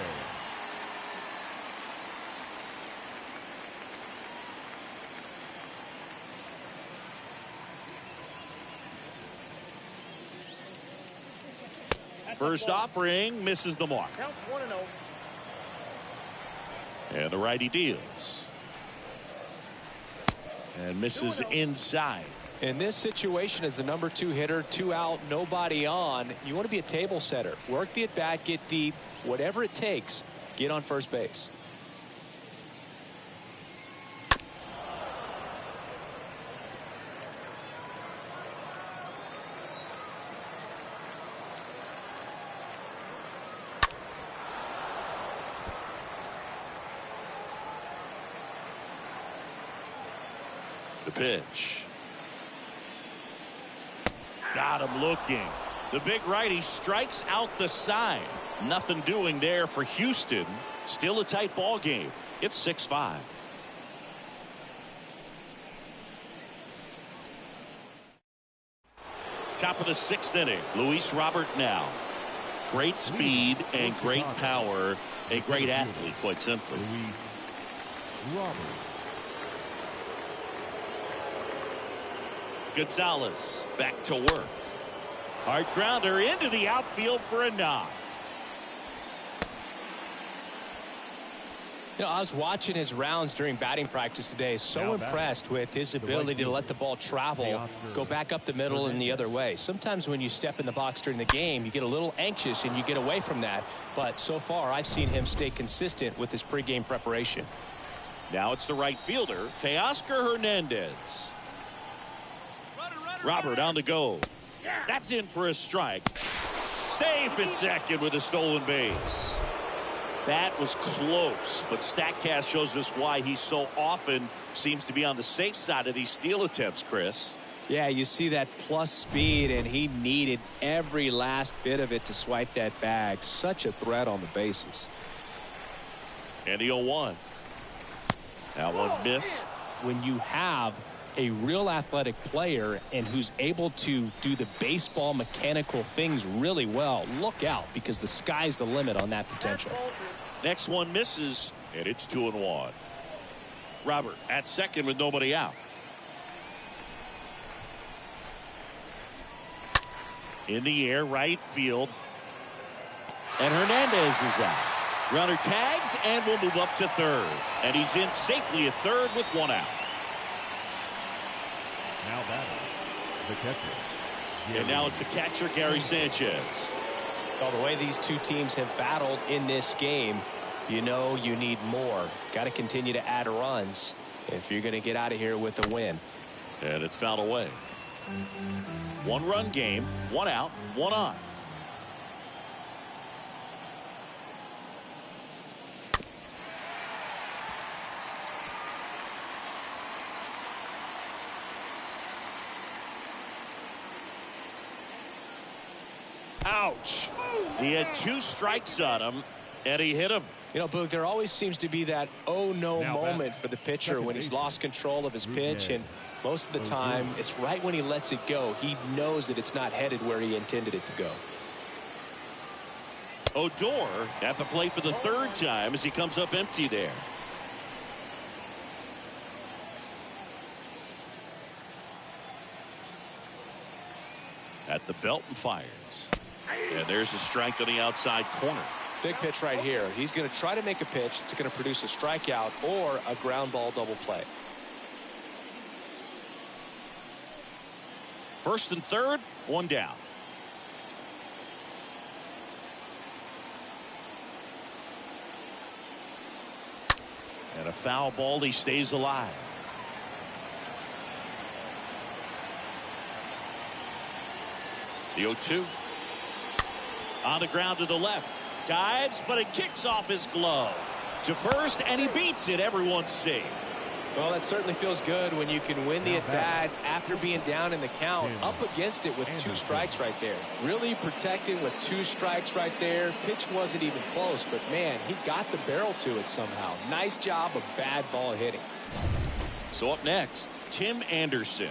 First offering misses the mark. Count 1-0. And the righty deals. And misses inside. In this situation, as the number 2 hitter, 2 out, nobody on, you want to be a table setter. Work the at bat, get deep, whatever it takes, get on first base. The pitch. Got him looking. The big righty strikes out the side. Nothing doing there for Houston. Still a tight ball game. It's 6-5. Top of the 6th inning. Luis Robert now. Great speed and great power. A great athlete, quite simply. Luis Robert. Gonzalez back to work. Hard grounder into the outfield for a knock. You know, I was watching his rounds during batting practice today. So impressed with his ability to let the ball travel, go back up the middle and the other way. Sometimes when you step in the box during the game, you get a little anxious and you get away from that. But so far, I've seen him stay consistent with his pregame preparation. Now it's the right fielder, Teoscar Hernandez. Robert on the go. That's in for a strike. Safe at second with a stolen base. That was close, but StatCast shows us why he so often seems to be on the safe side of these steal attempts, Chris. Yeah, you see that plus speed, and he needed every last bit of it to swipe that bag. Such a threat on the bases. And the 0-1. That one missed. When you have a real athletic player and who's able to do the baseball mechanical things really well, look out, because the sky's the limit on that potential. Next one misses, and it's 2-1. Robert at second with nobody out. In the air, right field. And Hernandez is out. Runner tags and will move up to third. And he's in safely at third with 1 out. Now batting, the catcher. And now it's the catcher, Gary Sanchez. Well, the way these two teams have battled in this game, you know you need more. Got to continue to add runs if you're going to get out of here with a win. And it's fouled away. 1-run game, 1 out, 1 on. Ouch. He had 2 strikes on him, and he hit him. You know, Boog, there always seems to be that oh no moment for the pitcher when he's lost control of his pitch, and most of the time it's right when he lets it go. He knows that it's not headed where he intended it to go. Odor at the plate for the 3rd time as he comes up empty there. At the belt and fires. And there's a strike on the outside corner. Big pitch right here. He's going to try to make a pitch that's going to produce a strikeout or a ground ball double play. First and third, one down. And a foul ball. He stays alive. The 0-2. On the ground to the left. Dives, but it kicks off his glove. To first, and he beats it. Everyone's safe. Well, that certainly feels good when you can win the at-bat after being down in the count, up against it with 2 strikes right there. Really protecting with 2 strikes right there. Pitch wasn't even close, but man, he got the barrel to it somehow. Nice job of bad ball hitting. So up next, Tim Anderson.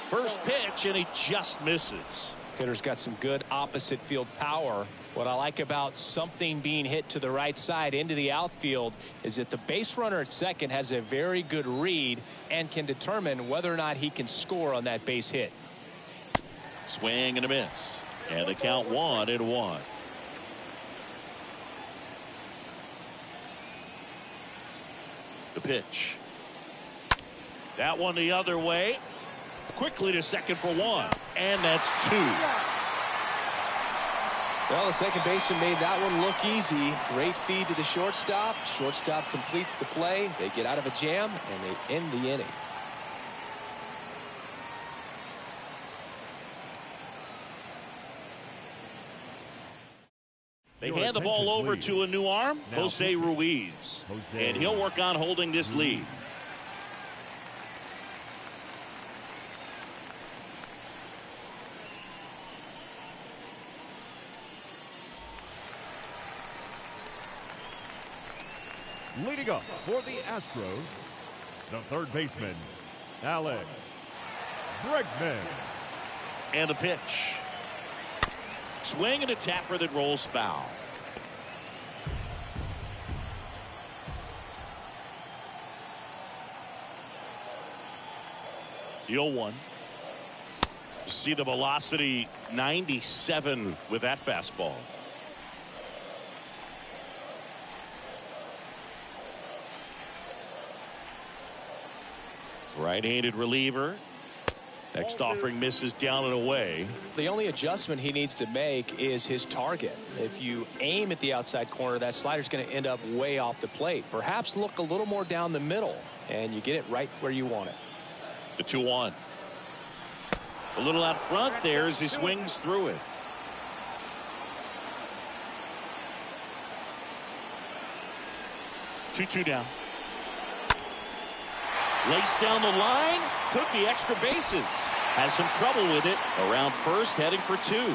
First pitch, and he just misses. Hitter's got some good opposite field power. What I like about something being hit to the right side into the outfield is that the base runner at second has a very good read and can determine whether or not he can score on that base hit. Swing and a miss. And the count 1-1. The pitch. That one the other way. Quickly to second for 1. And that's 2. Well, the second baseman made that one look easy. Great feed to the shortstop. Shortstop completes the play. They get out of a jam, and they end the inning. They hand the ball over to a new arm, Jose Ruiz. And he'll work on holding this lead. Leading up for the Astros, the third baseman, Alex Bregman. And the pitch. Swing and a tapper that rolls foul. The 0-1. See the velocity 97 with that fastball. Right-handed reliever. Next offering misses down and away. The only adjustment he needs to make is his target. If you aim at the outside corner, that slider's going to end up way off the plate. Perhaps look a little more down the middle, and you get it right where you want it. The 2-1. A little out front there as he swings through it. Two down. Laced down the line. Took the extra bases. Has some trouble with it. Around first, heading for 2.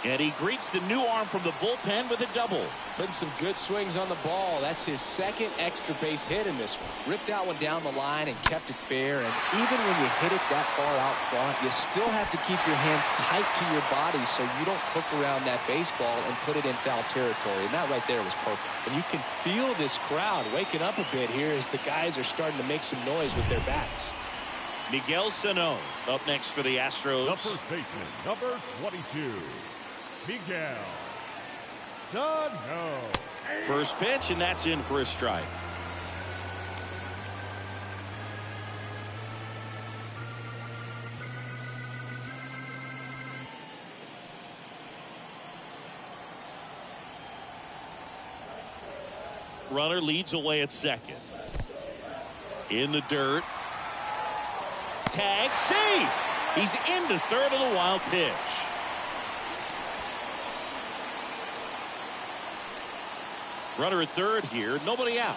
And he greets the new arm from the bullpen with a double. Putting some good swings on the ball. That's his second extra base hit in this one. Ripped that one down the line and kept it fair. And even when you hit it that far out front, you still have to keep your hands tight to your body so you don't hook around that baseball and put it in foul territory. And that right there was perfect. And you can feel this crowd waking up a bit here as the guys are starting to make some noise with their bats. Miguel Sano up next for the Astros. The first baseman, number 22. Miguel Sano. First pitch, and that's in for a strike. Runner leads away at second. In the dirt. Tag, safe. He's into third on the wild pitch. Runner at third here, nobody out.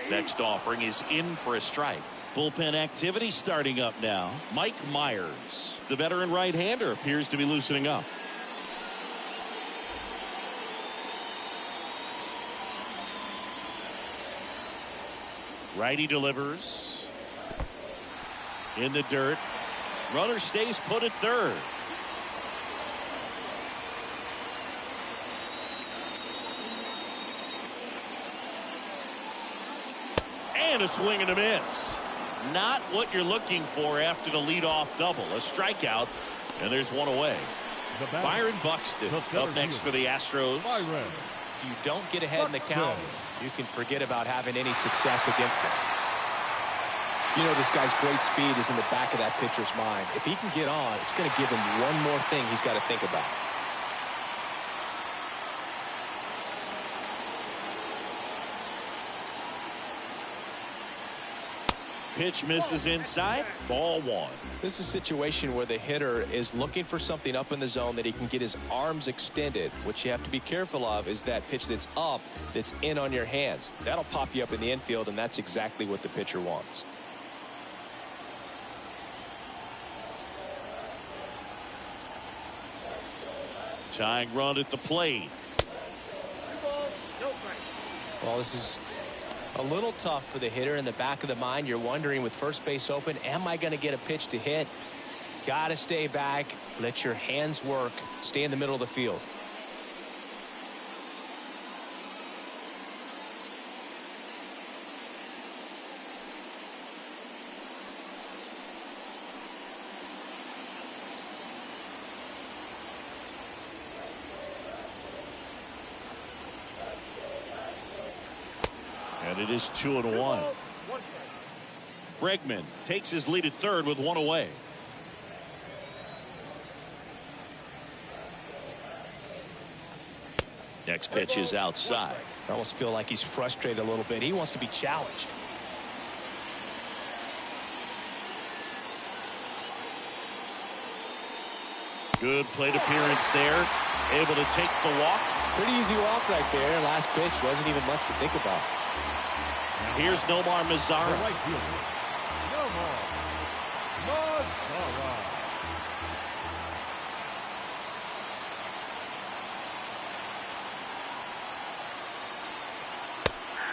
Next offering is in for a strike. Bullpen activity starting up now. Mike Myers, the veteran right-hander, appears to be loosening up. Righty delivers. In the dirt. Runner stays put at third. And a swing and a miss. Not what you're looking for after the leadoff double. A strikeout, and there's one away. Byron Buxton up next for the Astros. If you don't get ahead in the count, you can forget about having any success against him. You know, this guy's great speed is in the back of that pitcher's mind. If he can get on, it's going to give him one more thing he's got to think about. Pitch misses inside. Ball one. This is a situation where the hitter is looking for something up in the zone that he can get his arms extended. What you have to be careful of is that pitch that's up, that's in on your hands. That'll pop you up in the infield, and that's exactly what the pitcher wants. Tying run at the plate. Well, this is a little tough for the hitter. In the back of the mind, you're wondering, with first base open, am I going to get a pitch to hit? Got to stay back, let your hands work, stay in the middle of the field. And it is 2-1. Bregman takes his lead at third with one away. Next pitch is outside. I almost feel like he's frustrated a little bit. He wants to be challenged. Good plate appearance there. Able to take the walk. Pretty easy walk right there. Last pitch wasn't even much to think about. Here's Nomar Mazara. Right fielder, Nomar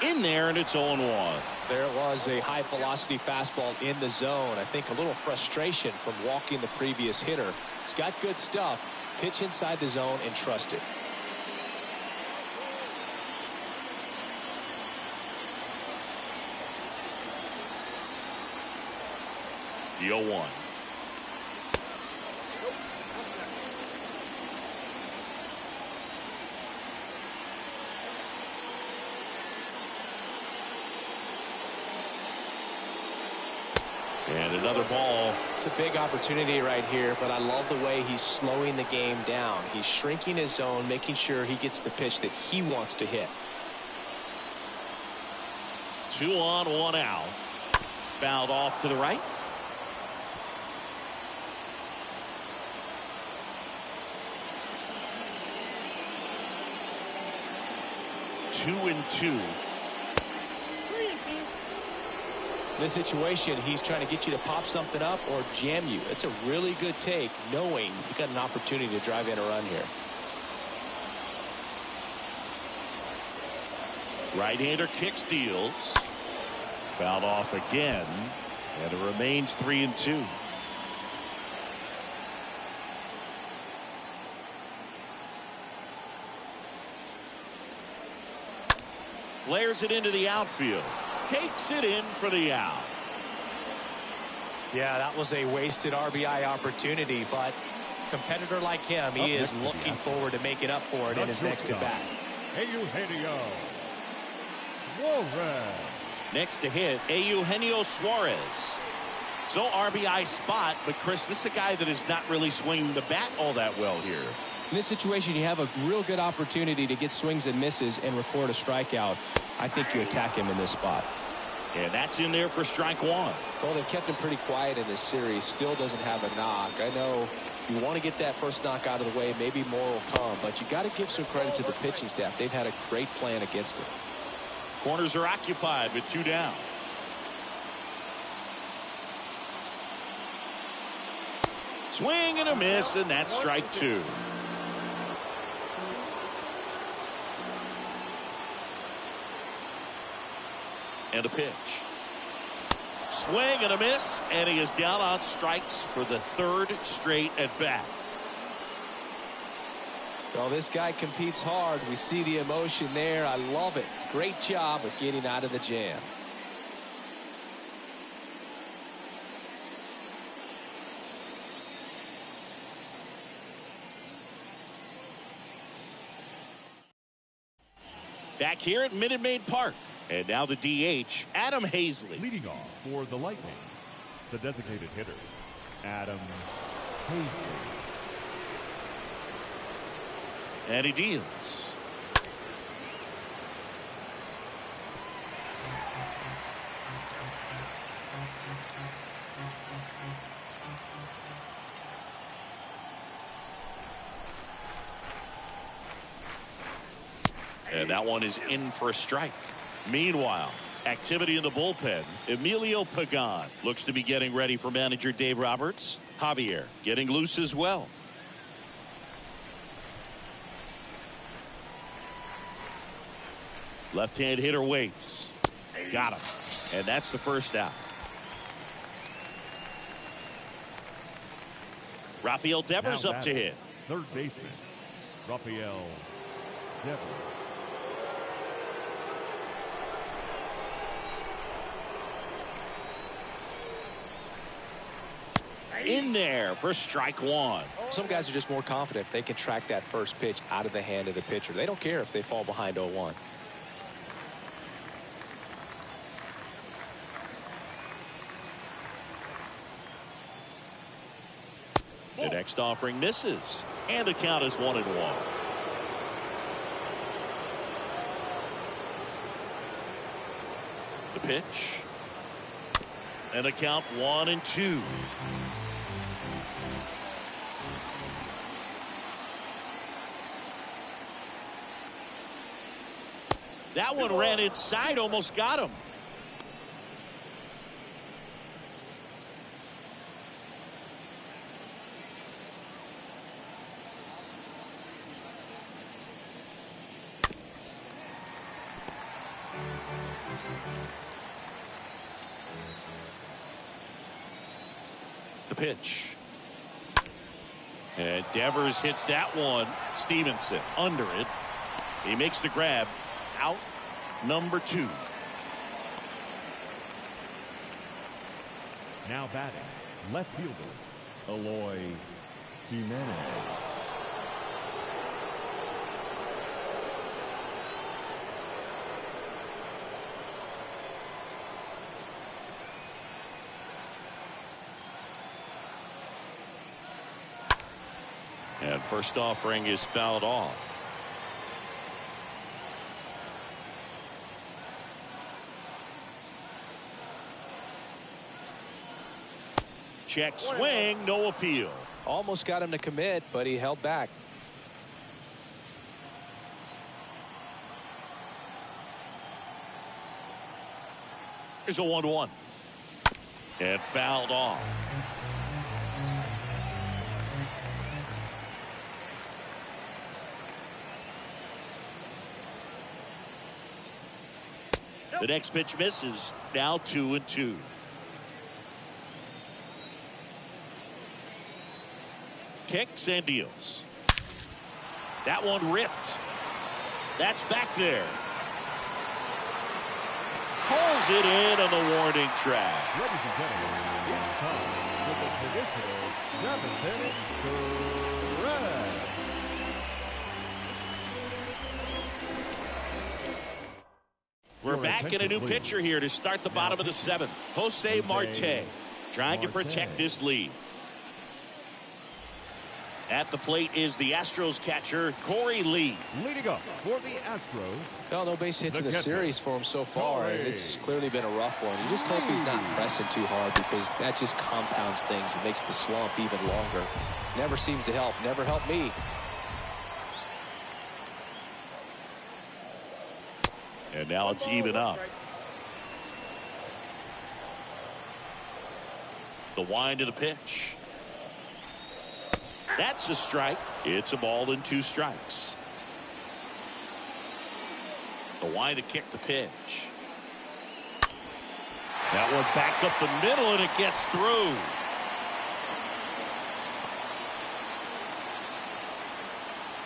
Mazara. In there, and it's 0-1. There was a high velocity fastball in the zone. I think a little frustration from walking the previous hitter. He's got good stuff. Pitch inside the zone and trust it. The 0-1. And another ball. It's a big opportunity right here, but I love the way he's slowing the game down. He's shrinking his zone, making sure he gets the pitch that he wants to hit. 2 on, 1 out. Fouled off to the right. Two and two. In this situation, he's trying to get you to pop something up or jam you. It's a really good take, knowing you got an opportunity to drive in a run here. Right-hander kick steals. Fouled off again, and it remains 3 and 2. Flares it into the outfield. Takes it in for the out. Yeah, that was a wasted RBI opportunity, but competitor like him, he is looking forward to making up for it in his next at bat. Eugenio Suarez. Next to hit, Eugenio Suarez. So RBI spot, but Chris, this is a guy that is not really swinging the bat all that well here. In this situation, you have a real good opportunity to get swings and misses and record a strikeout. I think you attack him in this spot. And that's in there for strike one. Well, they've kept him pretty quiet in this series. Still doesn't have a knock. I know you want to get that first knock out of the way. Maybe more will come, but you got to give some credit to the pitching staff. They've had a great plan against him. Corners are occupied with 2 down. Swing and a miss, and that's strike 2. And a pitch. Swing and a miss, and he is down on strikes for the 3rd straight at bat. Well, this guy competes hard. We see the emotion there. I love it. Great job of getting out of the jam. Back here at Minute Maid Park. And now the DH, Adam Hazley. Leading off for the Lightning, the designated hitter, Adam Hazley. And he deals. And that one is in for a strike. Meanwhile, activity in the bullpen. Emilio Pagan looks to be getting ready for manager Dave Roberts. Javier getting loose as well. Left-hand hitter waits. Got him. And that's the first out. Rafael Devers up to hit. Third baseman, Rafael Devers. In there for strike one. Some guys are just more confident they can track that first pitch out of the hand of the pitcher. They don't care if they fall behind 0-1. The next offering misses, and the count is 1-1. The pitch, and the count 1-2. That one ran inside, almost got him. The pitch. And Devers hits that one. Stevenson under it. He makes the grab. Out number 2. Now batting, left fielder, Eloy Jimenez. And first offering is fouled off. Check swing, no appeal. Almost got him to commit, but he held back. Here's a 1-1. And fouled off. The next pitch misses. Now 2-2. Kicks and deals. That one ripped. That's back there. Pulls it in on the warning track. Ladies and gentlemen, it's time for the traditional 7th inning stretch. We're back in a new pitcher here to start the bottom of the 7th. Jose Marte trying to protect this lead. At the plate is the Astros catcher, Corey Lee. Leading up for the Astros. Well, no base hits in the series for him so far, and it's clearly been a rough one. You just hope he's not pressing too hard, because that just compounds things. It makes the slump even longer. Never seems to help. Never helped me. And now it's even up. The wind of the pitch. That's a strike. It's a ball and 2 strikes. The wind to kick the pitch. That one back up the middle, and it gets through.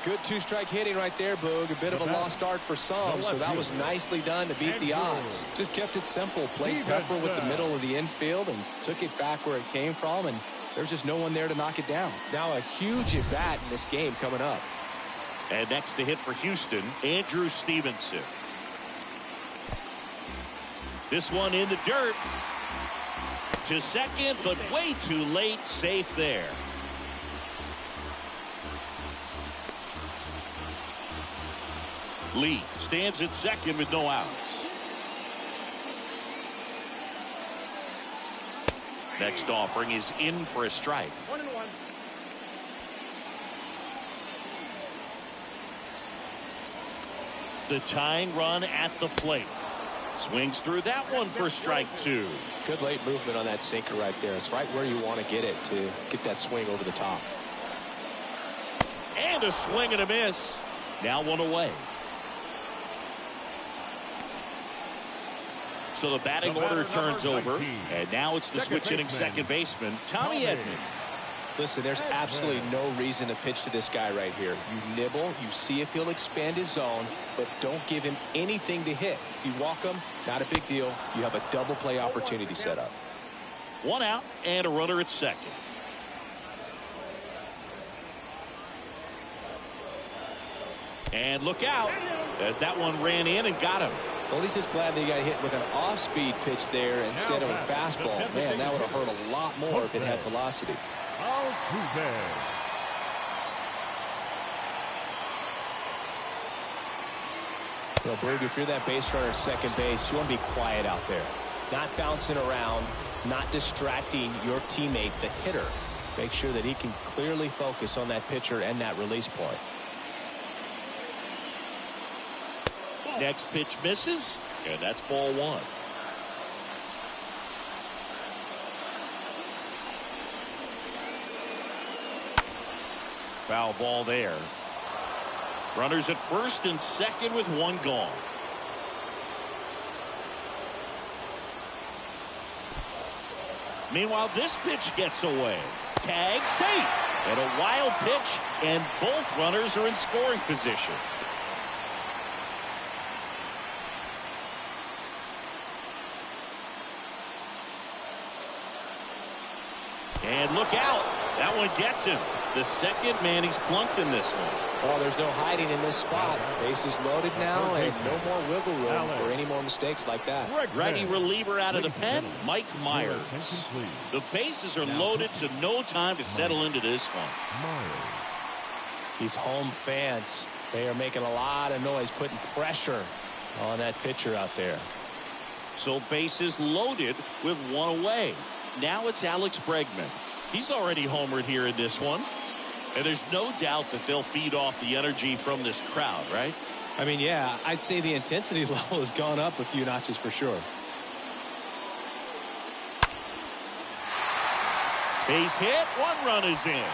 Good 2-strike hitting right there, Boog. A bit of a lost start for some, so that was nicely done to beat the odds. Just kept it simple. Played pepper with the middle of the infield and took it back where it came from, and there's just no one there to knock it down. Now a huge at-bat in this game coming up. And next to hit for Houston, Andrew Stevenson. This one in the dirt. To second, but way too late. Safe there. Lee stands at second with no outs. Next offering is in for a strike. 1-1. The tying run at the plate. Swings through that one for strike 2. Good late movement on that sinker right there. It's right where you want to get it to get that swing over the top. And a swing and a miss. Now one away. So the batting order turns over. And now it's the switch hitting second baseman, Tommy Edman. Listen, there's absolutely no reason to pitch to this guy right here. You nibble, you see if he'll expand his zone, but don't give him anything to hit. If you walk him, not a big deal. You have a double play opportunity set up. 1 out and a runner at second. And look out as that one ran in and got him. Well, he's just glad that he got hit with an off-speed pitch there instead of a fastball. Man, that would have hurt a lot more if it had velocity. Well, Berg, if you're that base runner at second base, you want to be quiet out there. Not bouncing around, not distracting your teammate, the hitter. Make sure that he can clearly focus on that pitcher and that release point. Next pitch misses, and that's ball 1. Foul ball there. Runners at first and second with 1 gone. Meanwhile, this pitch gets away. Tag safe. And a wild pitch, and both runners are in scoring position. And look out. That one gets him. The second man he's plunked in this one. Oh, there's no hiding in this spot. Bases loaded now, and no more wiggle room for any more mistakes like that. Righty reliever out of the pen, Mike Myers. The bases are loaded, so no time to settle into this one. These home fans, they are making a lot of noise, putting pressure on that pitcher out there. So bases loaded with 1 away. Now it's Alex Bregman. He's already homered here in this one. And there's no doubt that they'll feed off the energy from this crowd, right? I mean, yeah, I'd say the intensity level has gone up a few notches for sure. Base hit, 1 run is in.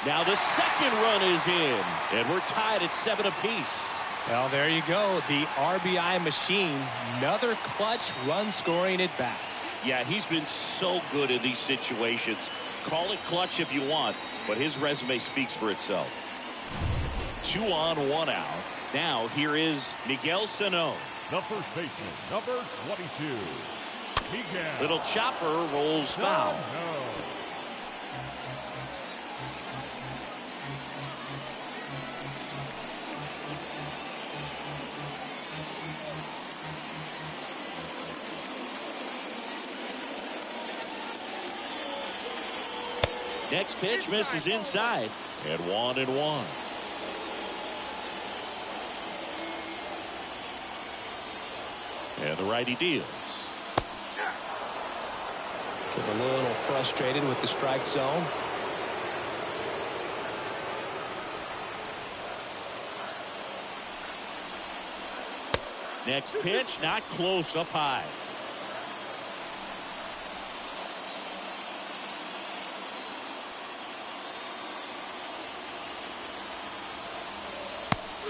Now the second run is in, and we're tied at 7 apiece. Well, there you go. The RBI machine. Another clutch run scoring at bat. Yeah, he's been so good in these situations. Call it clutch if you want, but his resume speaks for itself. 2 on, 1 out. Now here is Miguel Sano. The first baseman, number 22, Miguel. Little chopper rolls foul. Next pitch misses inside, and 1-1. And the righty deals. Getting a little frustrated with the strike zone. Next pitch, not close, up high.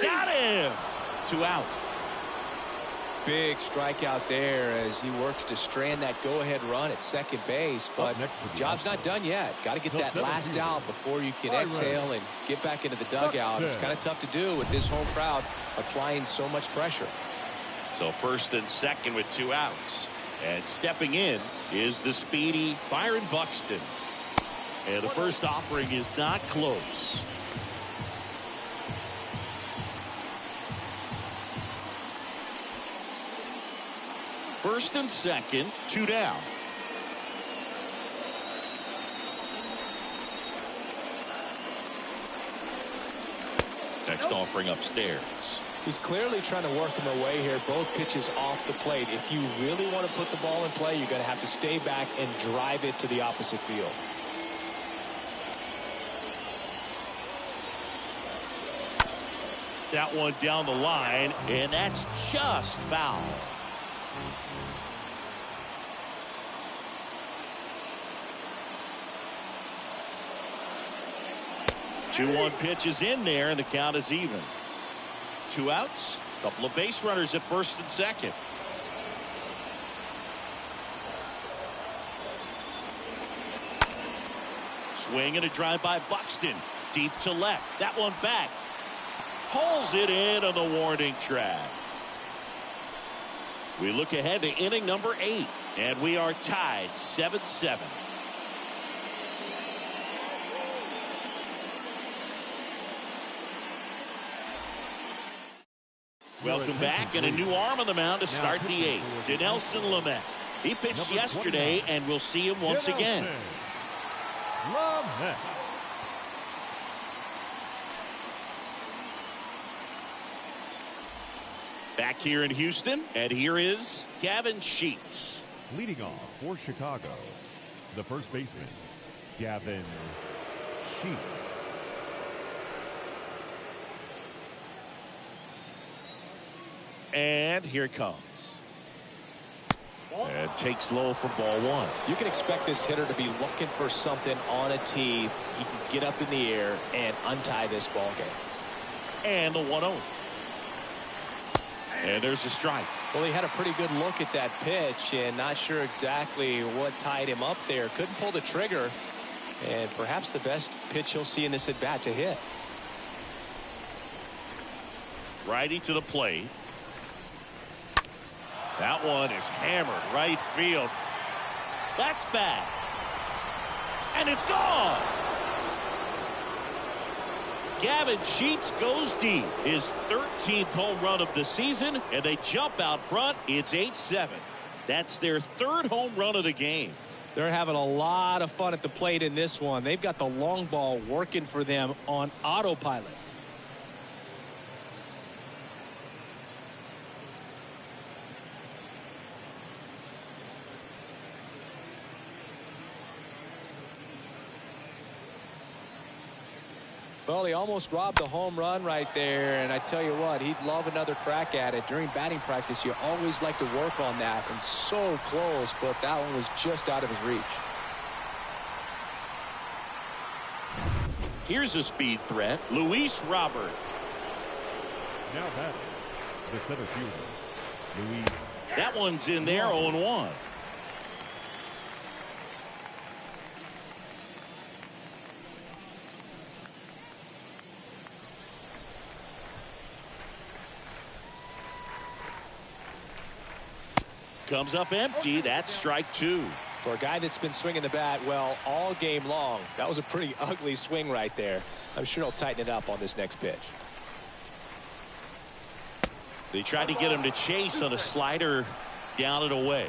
Got him! 2 out. Big strikeout there as he works to strand that go-ahead run at second base, but job's not done yet. Got to get that last out before you can exhale and get back into the dugout. It's kind of tough to do with this home crowd applying so much pressure. So first and second with 2 outs. And stepping in is the speedy Byron Buxton. And the first offering is not close. First and second, 2 down. Next offering upstairs. He's clearly trying to work him away here. Both pitches off the plate. If you really want to put the ball in play, you're going to have to stay back and drive it to the opposite field. That one down the line, and that's just foul. Two 1 pitch is in there, and the count is even. 2 outs, a couple of base runners at first and second. Swing and a drive by Buxton. Deep to left. That one back. Pulls it in on the warning track. We look ahead to inning number 8, and we are tied 7-7. Welcome back, and a new arm on the mound to start the 8th. Dinelson Lamet. He pitched yesterday, and we'll see him once again. Lamet. Back here in Houston, and here is Gavin Sheets. Leading off for Chicago, the first baseman, Gavin Sheets. And here it comes. And takes low for ball 1. You can expect this hitter to be looking for something on a tee. He can get up in the air and untie this ball game. And the 1-0. And there's a strike. Well, he had a pretty good look at that pitch and not sure exactly what tied him up there. Couldn't pull the trigger, and perhaps the best pitch he'll see in this at bat to hit. Righty to the plate. That one is hammered right field. That's bad. And it's gone. Gavin Sheets goes deep. His 13th home run of the season, and they jump out front. It's 8-7. That's their 3rd home run of the game. They're having a lot of fun at the plate in this one. They've got the long ball working for them on autopilot. Well, he almost robbed a home run right there, and I tell you what, he'd love another crack at it. During batting practice, you always like to work on that, and so close, but that one was just out of his reach. Here's a speed threat, Luis Robert. Now batting, the center fielder, Luis. That one's in there, 0-1. Comes up empty. That's strike 2. For a guy that's been swinging the bat, well, all game long, that was a pretty ugly swing right there. I'm sure he'll tighten it up on this next pitch. They tried to get him to chase on a slider down and away.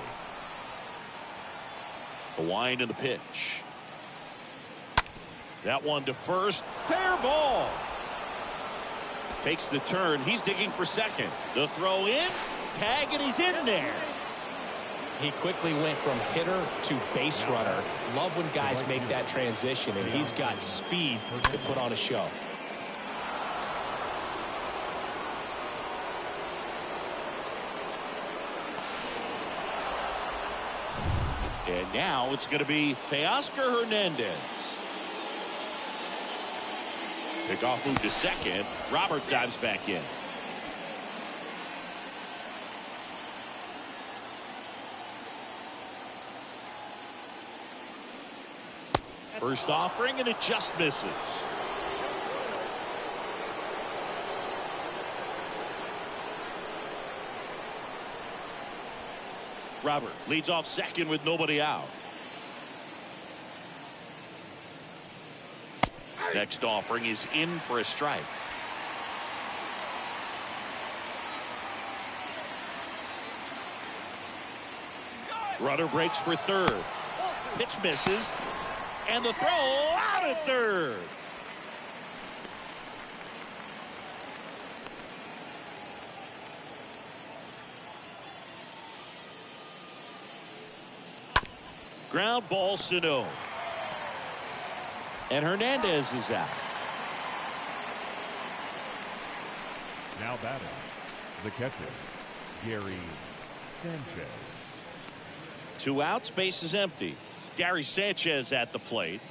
The wind and the pitch. That one to first. Fair ball. Takes the turn. He's digging for second. The throw in. Tag, and he's in there. He quickly went from hitter to base runner. Love when guys make that transition, and he's got speed to put on a show. And now it's going to be Teoscar Hernandez. Pickoff move to second. Robert dives back in. First offering, and it just misses. Robert leads off second with nobody out. Next offering is in for a strike. Runner breaks for third. Pitch misses. And the throw out at third. Ground ball, Sano. And Hernandez is out. Now batting, the catcher, Gary Sanchez. 2 outs, base is empty. Gary Sanchez at the plate.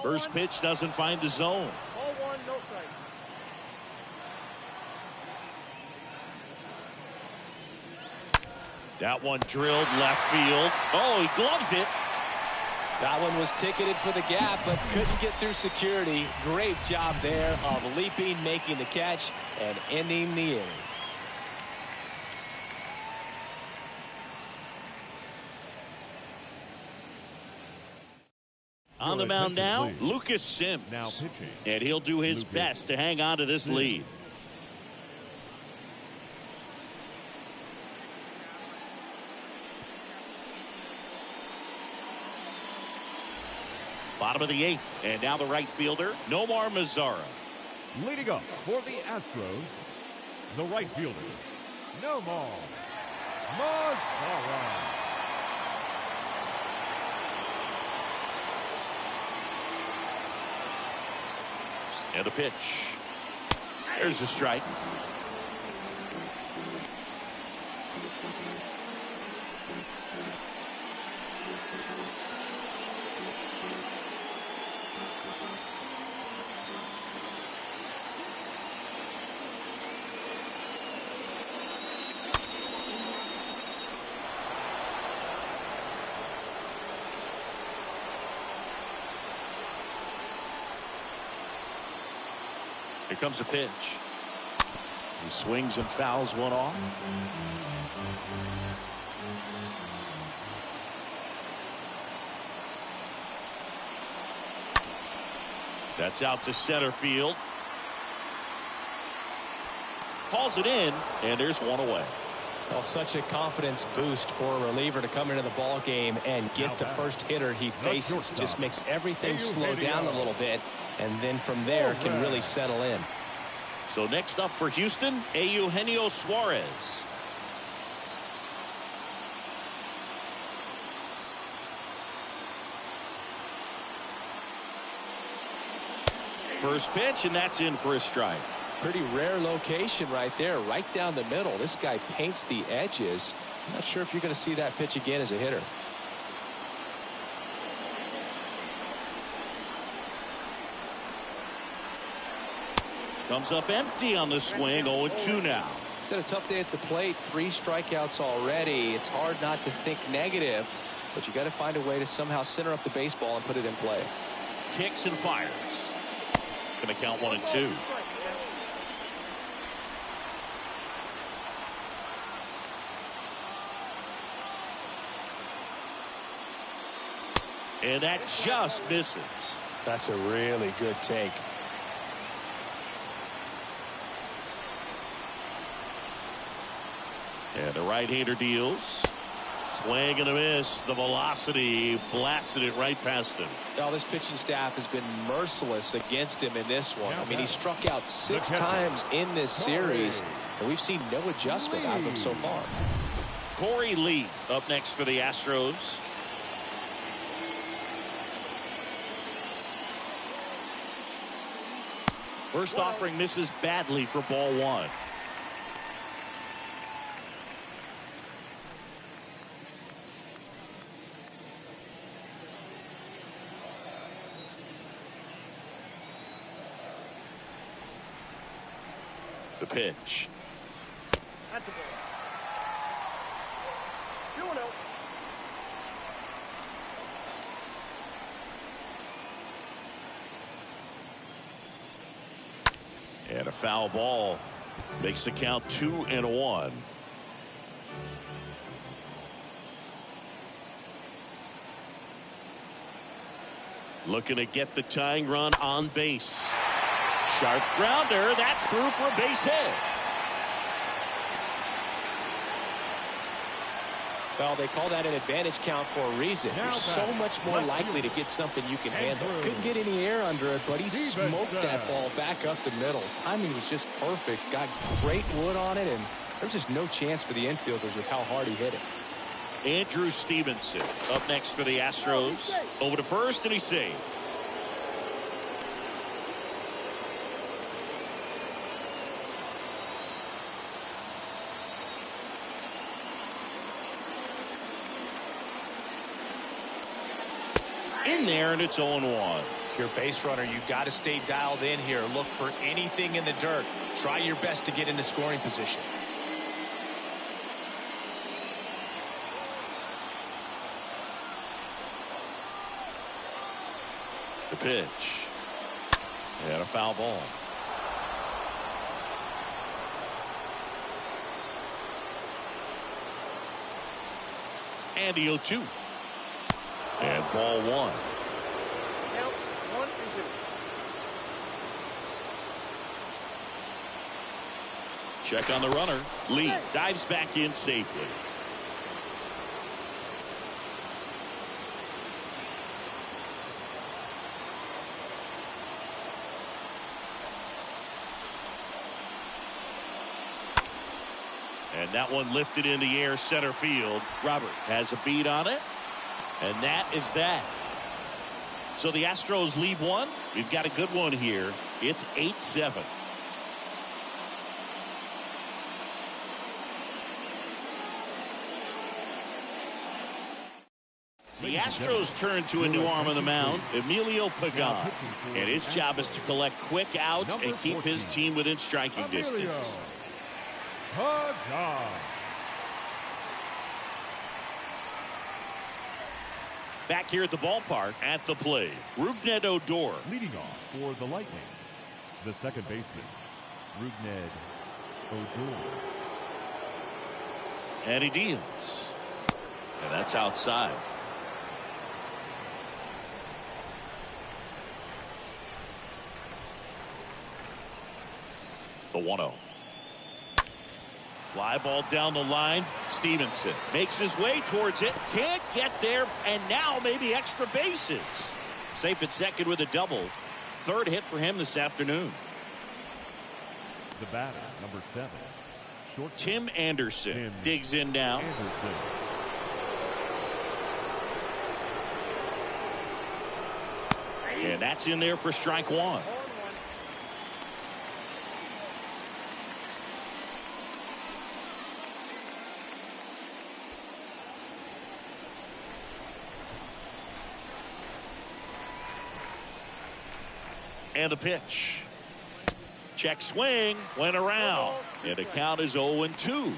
First pitch doesn't find the zone. Ball 1, no strike. That one drilled left field. Oh, he gloves it. That one was ticketed for the gap, but couldn't get through security. Great job there of leaping, making the catch, and ending the inning. On the mound now, Lucas Sims. Now pitching. And he'll do his best to hang on to this lead. Bottom of the 8th, and now the right fielder, Nomar Mazara. Leading up for the Astros, the right fielder, Nomar Mazara. And the pitch. There's the strike. Here comes a pitch. He swings and fouls one off. That's out to center field. Hauls it in, and there's one away. Well, such a confidence boost for a reliever to come into the ball game and get the first hitter he faces. Just makes everything slow down a little bit, and then from there can really settle in. So next up for Houston, Eugenio Suarez. First pitch, and that's in for a strike. Pretty rare location right there, right down the middle. This guy paints the edges. I'm not sure if you're going to see that pitch again as a hitter. Comes up empty on the swing. 0-2 now. He's had a tough day at the plate. 3 strikeouts already. It's hard not to think negative, but you got to find a way to somehow center up the baseball and put it in play. Kicks and fires. Going to count 1-2. And that just misses. That's a really good take. And the right-hander deals. Swing and a miss. The velocity blasted it right past him. Now this pitching staff has been merciless against him in this one. I mean, he struck out 6 times in this series, and we've seen no adjustment out of him so far. Corey Lee up next for the Astros. First offering misses badly for ball 1. The pitch. That's a ball. 2-0. And a foul ball makes the count 2-1. Looking to get the tying run on base. Sharp grounder. That's through for a base hit. Well, they call that an advantage count for a reason. You're so much more likely to get something you can handle. Couldn't get any air under it, but he smoked that ball back up the middle. Timing was just perfect. Got great wood on it, and there's just no chance for the infielders with how hard he hit it. Andrew Stevenson up next for the Astros. Over to first, and he's saved. In there, and it's 0-1. If you're a base runner, you got to stay dialed in here. Look for anything in the dirt. Try your best to get into scoring position. The pitch. And a foul ball. And the 0-2. And ball 1. Nope, 1 and 2. Check on the runner. Lee dives back in safely. And that one lifted in the air center field. Robert has a beat on it. And that is that. So the Astros lead one. We've got a good one here. It's 8-7. The Astros turn to a new arm on the mound, Emilio Pagan. And his job is to collect quick outs and keep his team within striking distance. Back here at the ballpark at the plate, Rougned Odor. Leading off for the Lightning, the second baseman, Rougned Odor. And he deals. And that's outside. The 1-0. Fly ball down the line. Stevenson makes his way towards it. Can't get there. And now maybe extra bases. Safe at second with a double. Third hit for him this afternoon. The batter, number 7. Short Tim Anderson digs in now. And that's in there for strike 1. And the pitch. Check swing. Went around. And the count is 0-2.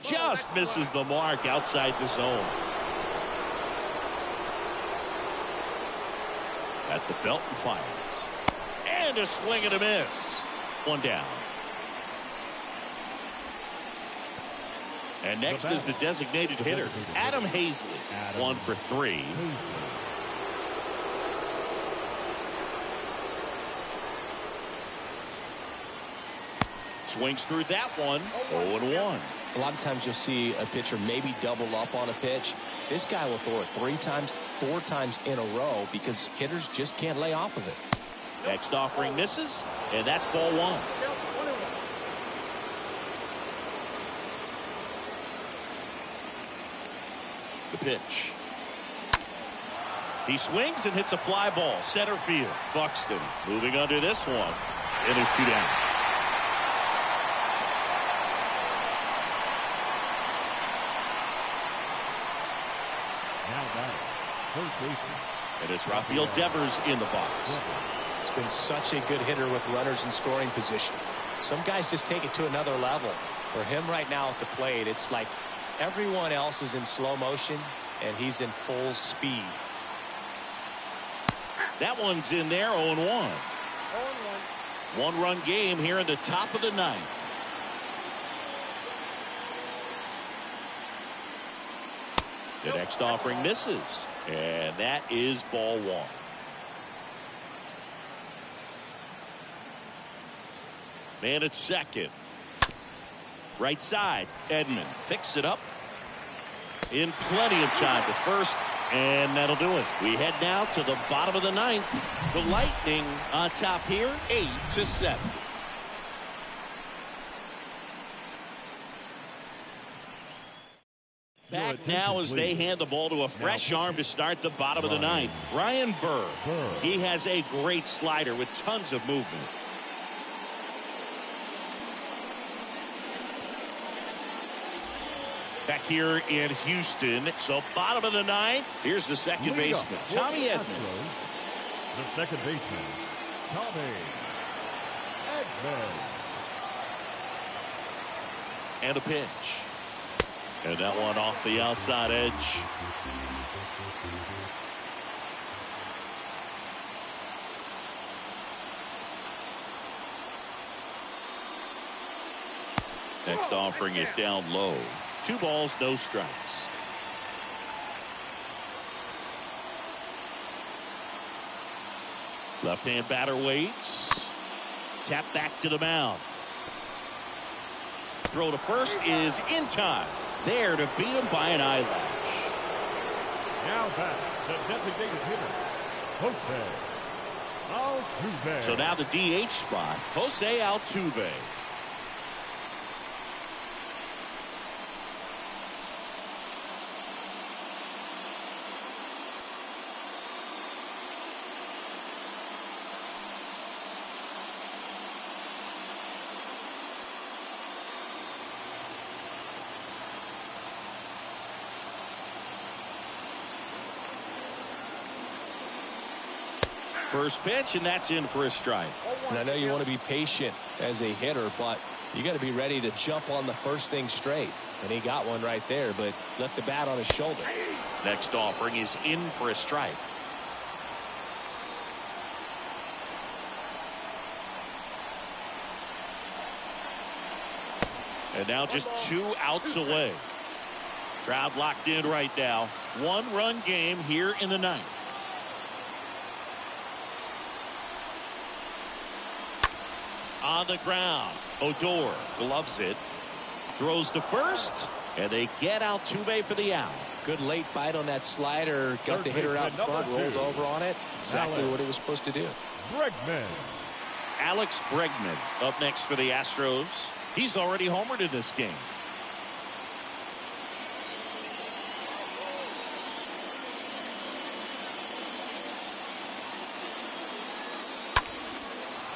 Just misses the mark outside the zone. At the belt and fires. And a swing and a miss. One down. And next is the designated hitter, Adam Hazley. 1 for 3. Swings through that one. 0-1. A lot of times you'll see a pitcher maybe double up on a pitch. This guy will throw it 3 times, 4 times in a row because hitters just can't lay off of it. Next offering misses, and that's ball 1. The pitch. He swings and hits a fly ball. Center field. Buxton moving under this one. And there's 2 down. Now batting, third baseman. And it's Rafael Devers in the box. He's been such a good hitter with runners in scoring position. Some guys just take it to another level. For him right now at the plate, it's like everyone else is in slow motion, and he's in full speed. That one's in there, 0-1. 0-1. 1-run game here in the top of the 9th. The next offering misses, and that is ball one. Man at second. Right side. Edman picks it up in plenty of time to first, and that'll do it. We head now to the bottom of the ninth. The Lightning on top here, 8-7. Back now as they hand the ball to a fresh arm to start the bottom of the ninth. Ryan Burr. He has a great slider with tons of movement. Back here in Houston, so bottom of the ninth. Here's the second baseman, Tommy Edman. The second baseman, Tommy Edman. And a pitch. And that one off the outside edge. Next offering is down low. 2 balls, no strikes. Left-hand batter waits. Tap back to the mound. Throw to first is in time. There to beat him by an eyelash. Now back, the designated hitter, Jose Altuve. So now the DH spot, Jose Altuve. First pitch, and that's in for a strike. And I know you want to be patient as a hitter, but you got to be ready to jump on the first thing straight. And he got one right there, but left the bat on his shoulder. Next offering is in for a strike. And now just 2 outs away. Crowd locked in right now. 1-run game here in the ninth. On the ground, Odor gloves it, throws to first, and they get Altuve for the out. Good late bite on that slider, got the hitter out in front, rolled over on it. Exactly what he was supposed to do. Bregman. Alex Bregman up next for the Astros. He's already homered in this game.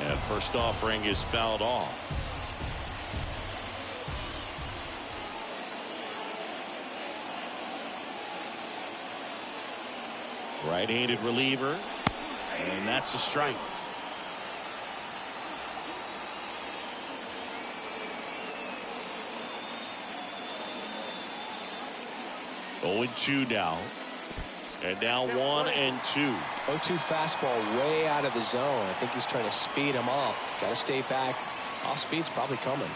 And first offering is fouled off. Right-handed reliever, and that's a strike. Oh, 0-2 now. And now 1-2. 0-2 fastball way out of the zone. I think he's trying to speed him off. Got to stay back. Off speed's probably coming.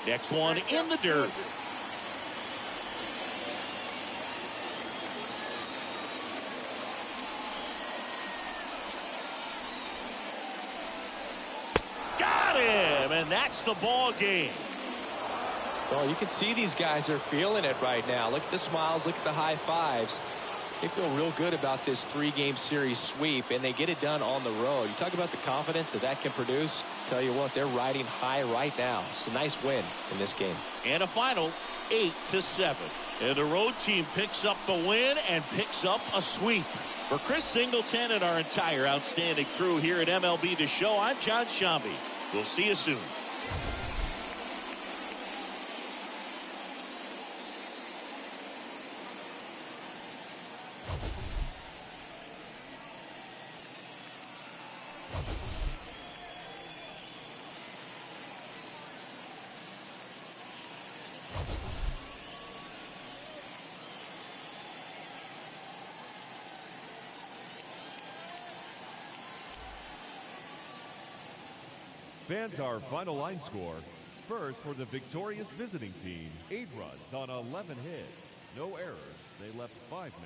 Next one in the dirt. And that's the ball game. Well, you can see these guys are feeling it right now. Look at the smiles, look at the high fives. They feel real good about this 3-game series sweep, and they get it done on the road. You talk about the confidence that can produce. Tell you what, they're riding high right now. It's a nice win in this game. And a final 8-7. And the road team picks up the win and picks up a sweep. For Chris Singleton and our entire outstanding crew here at MLB The Show, I'm John Shambi. We'll see you soon. Fans, our final line score. First for the victorious visiting team, 8 runs on 11 hits. No errors. They left 5 men.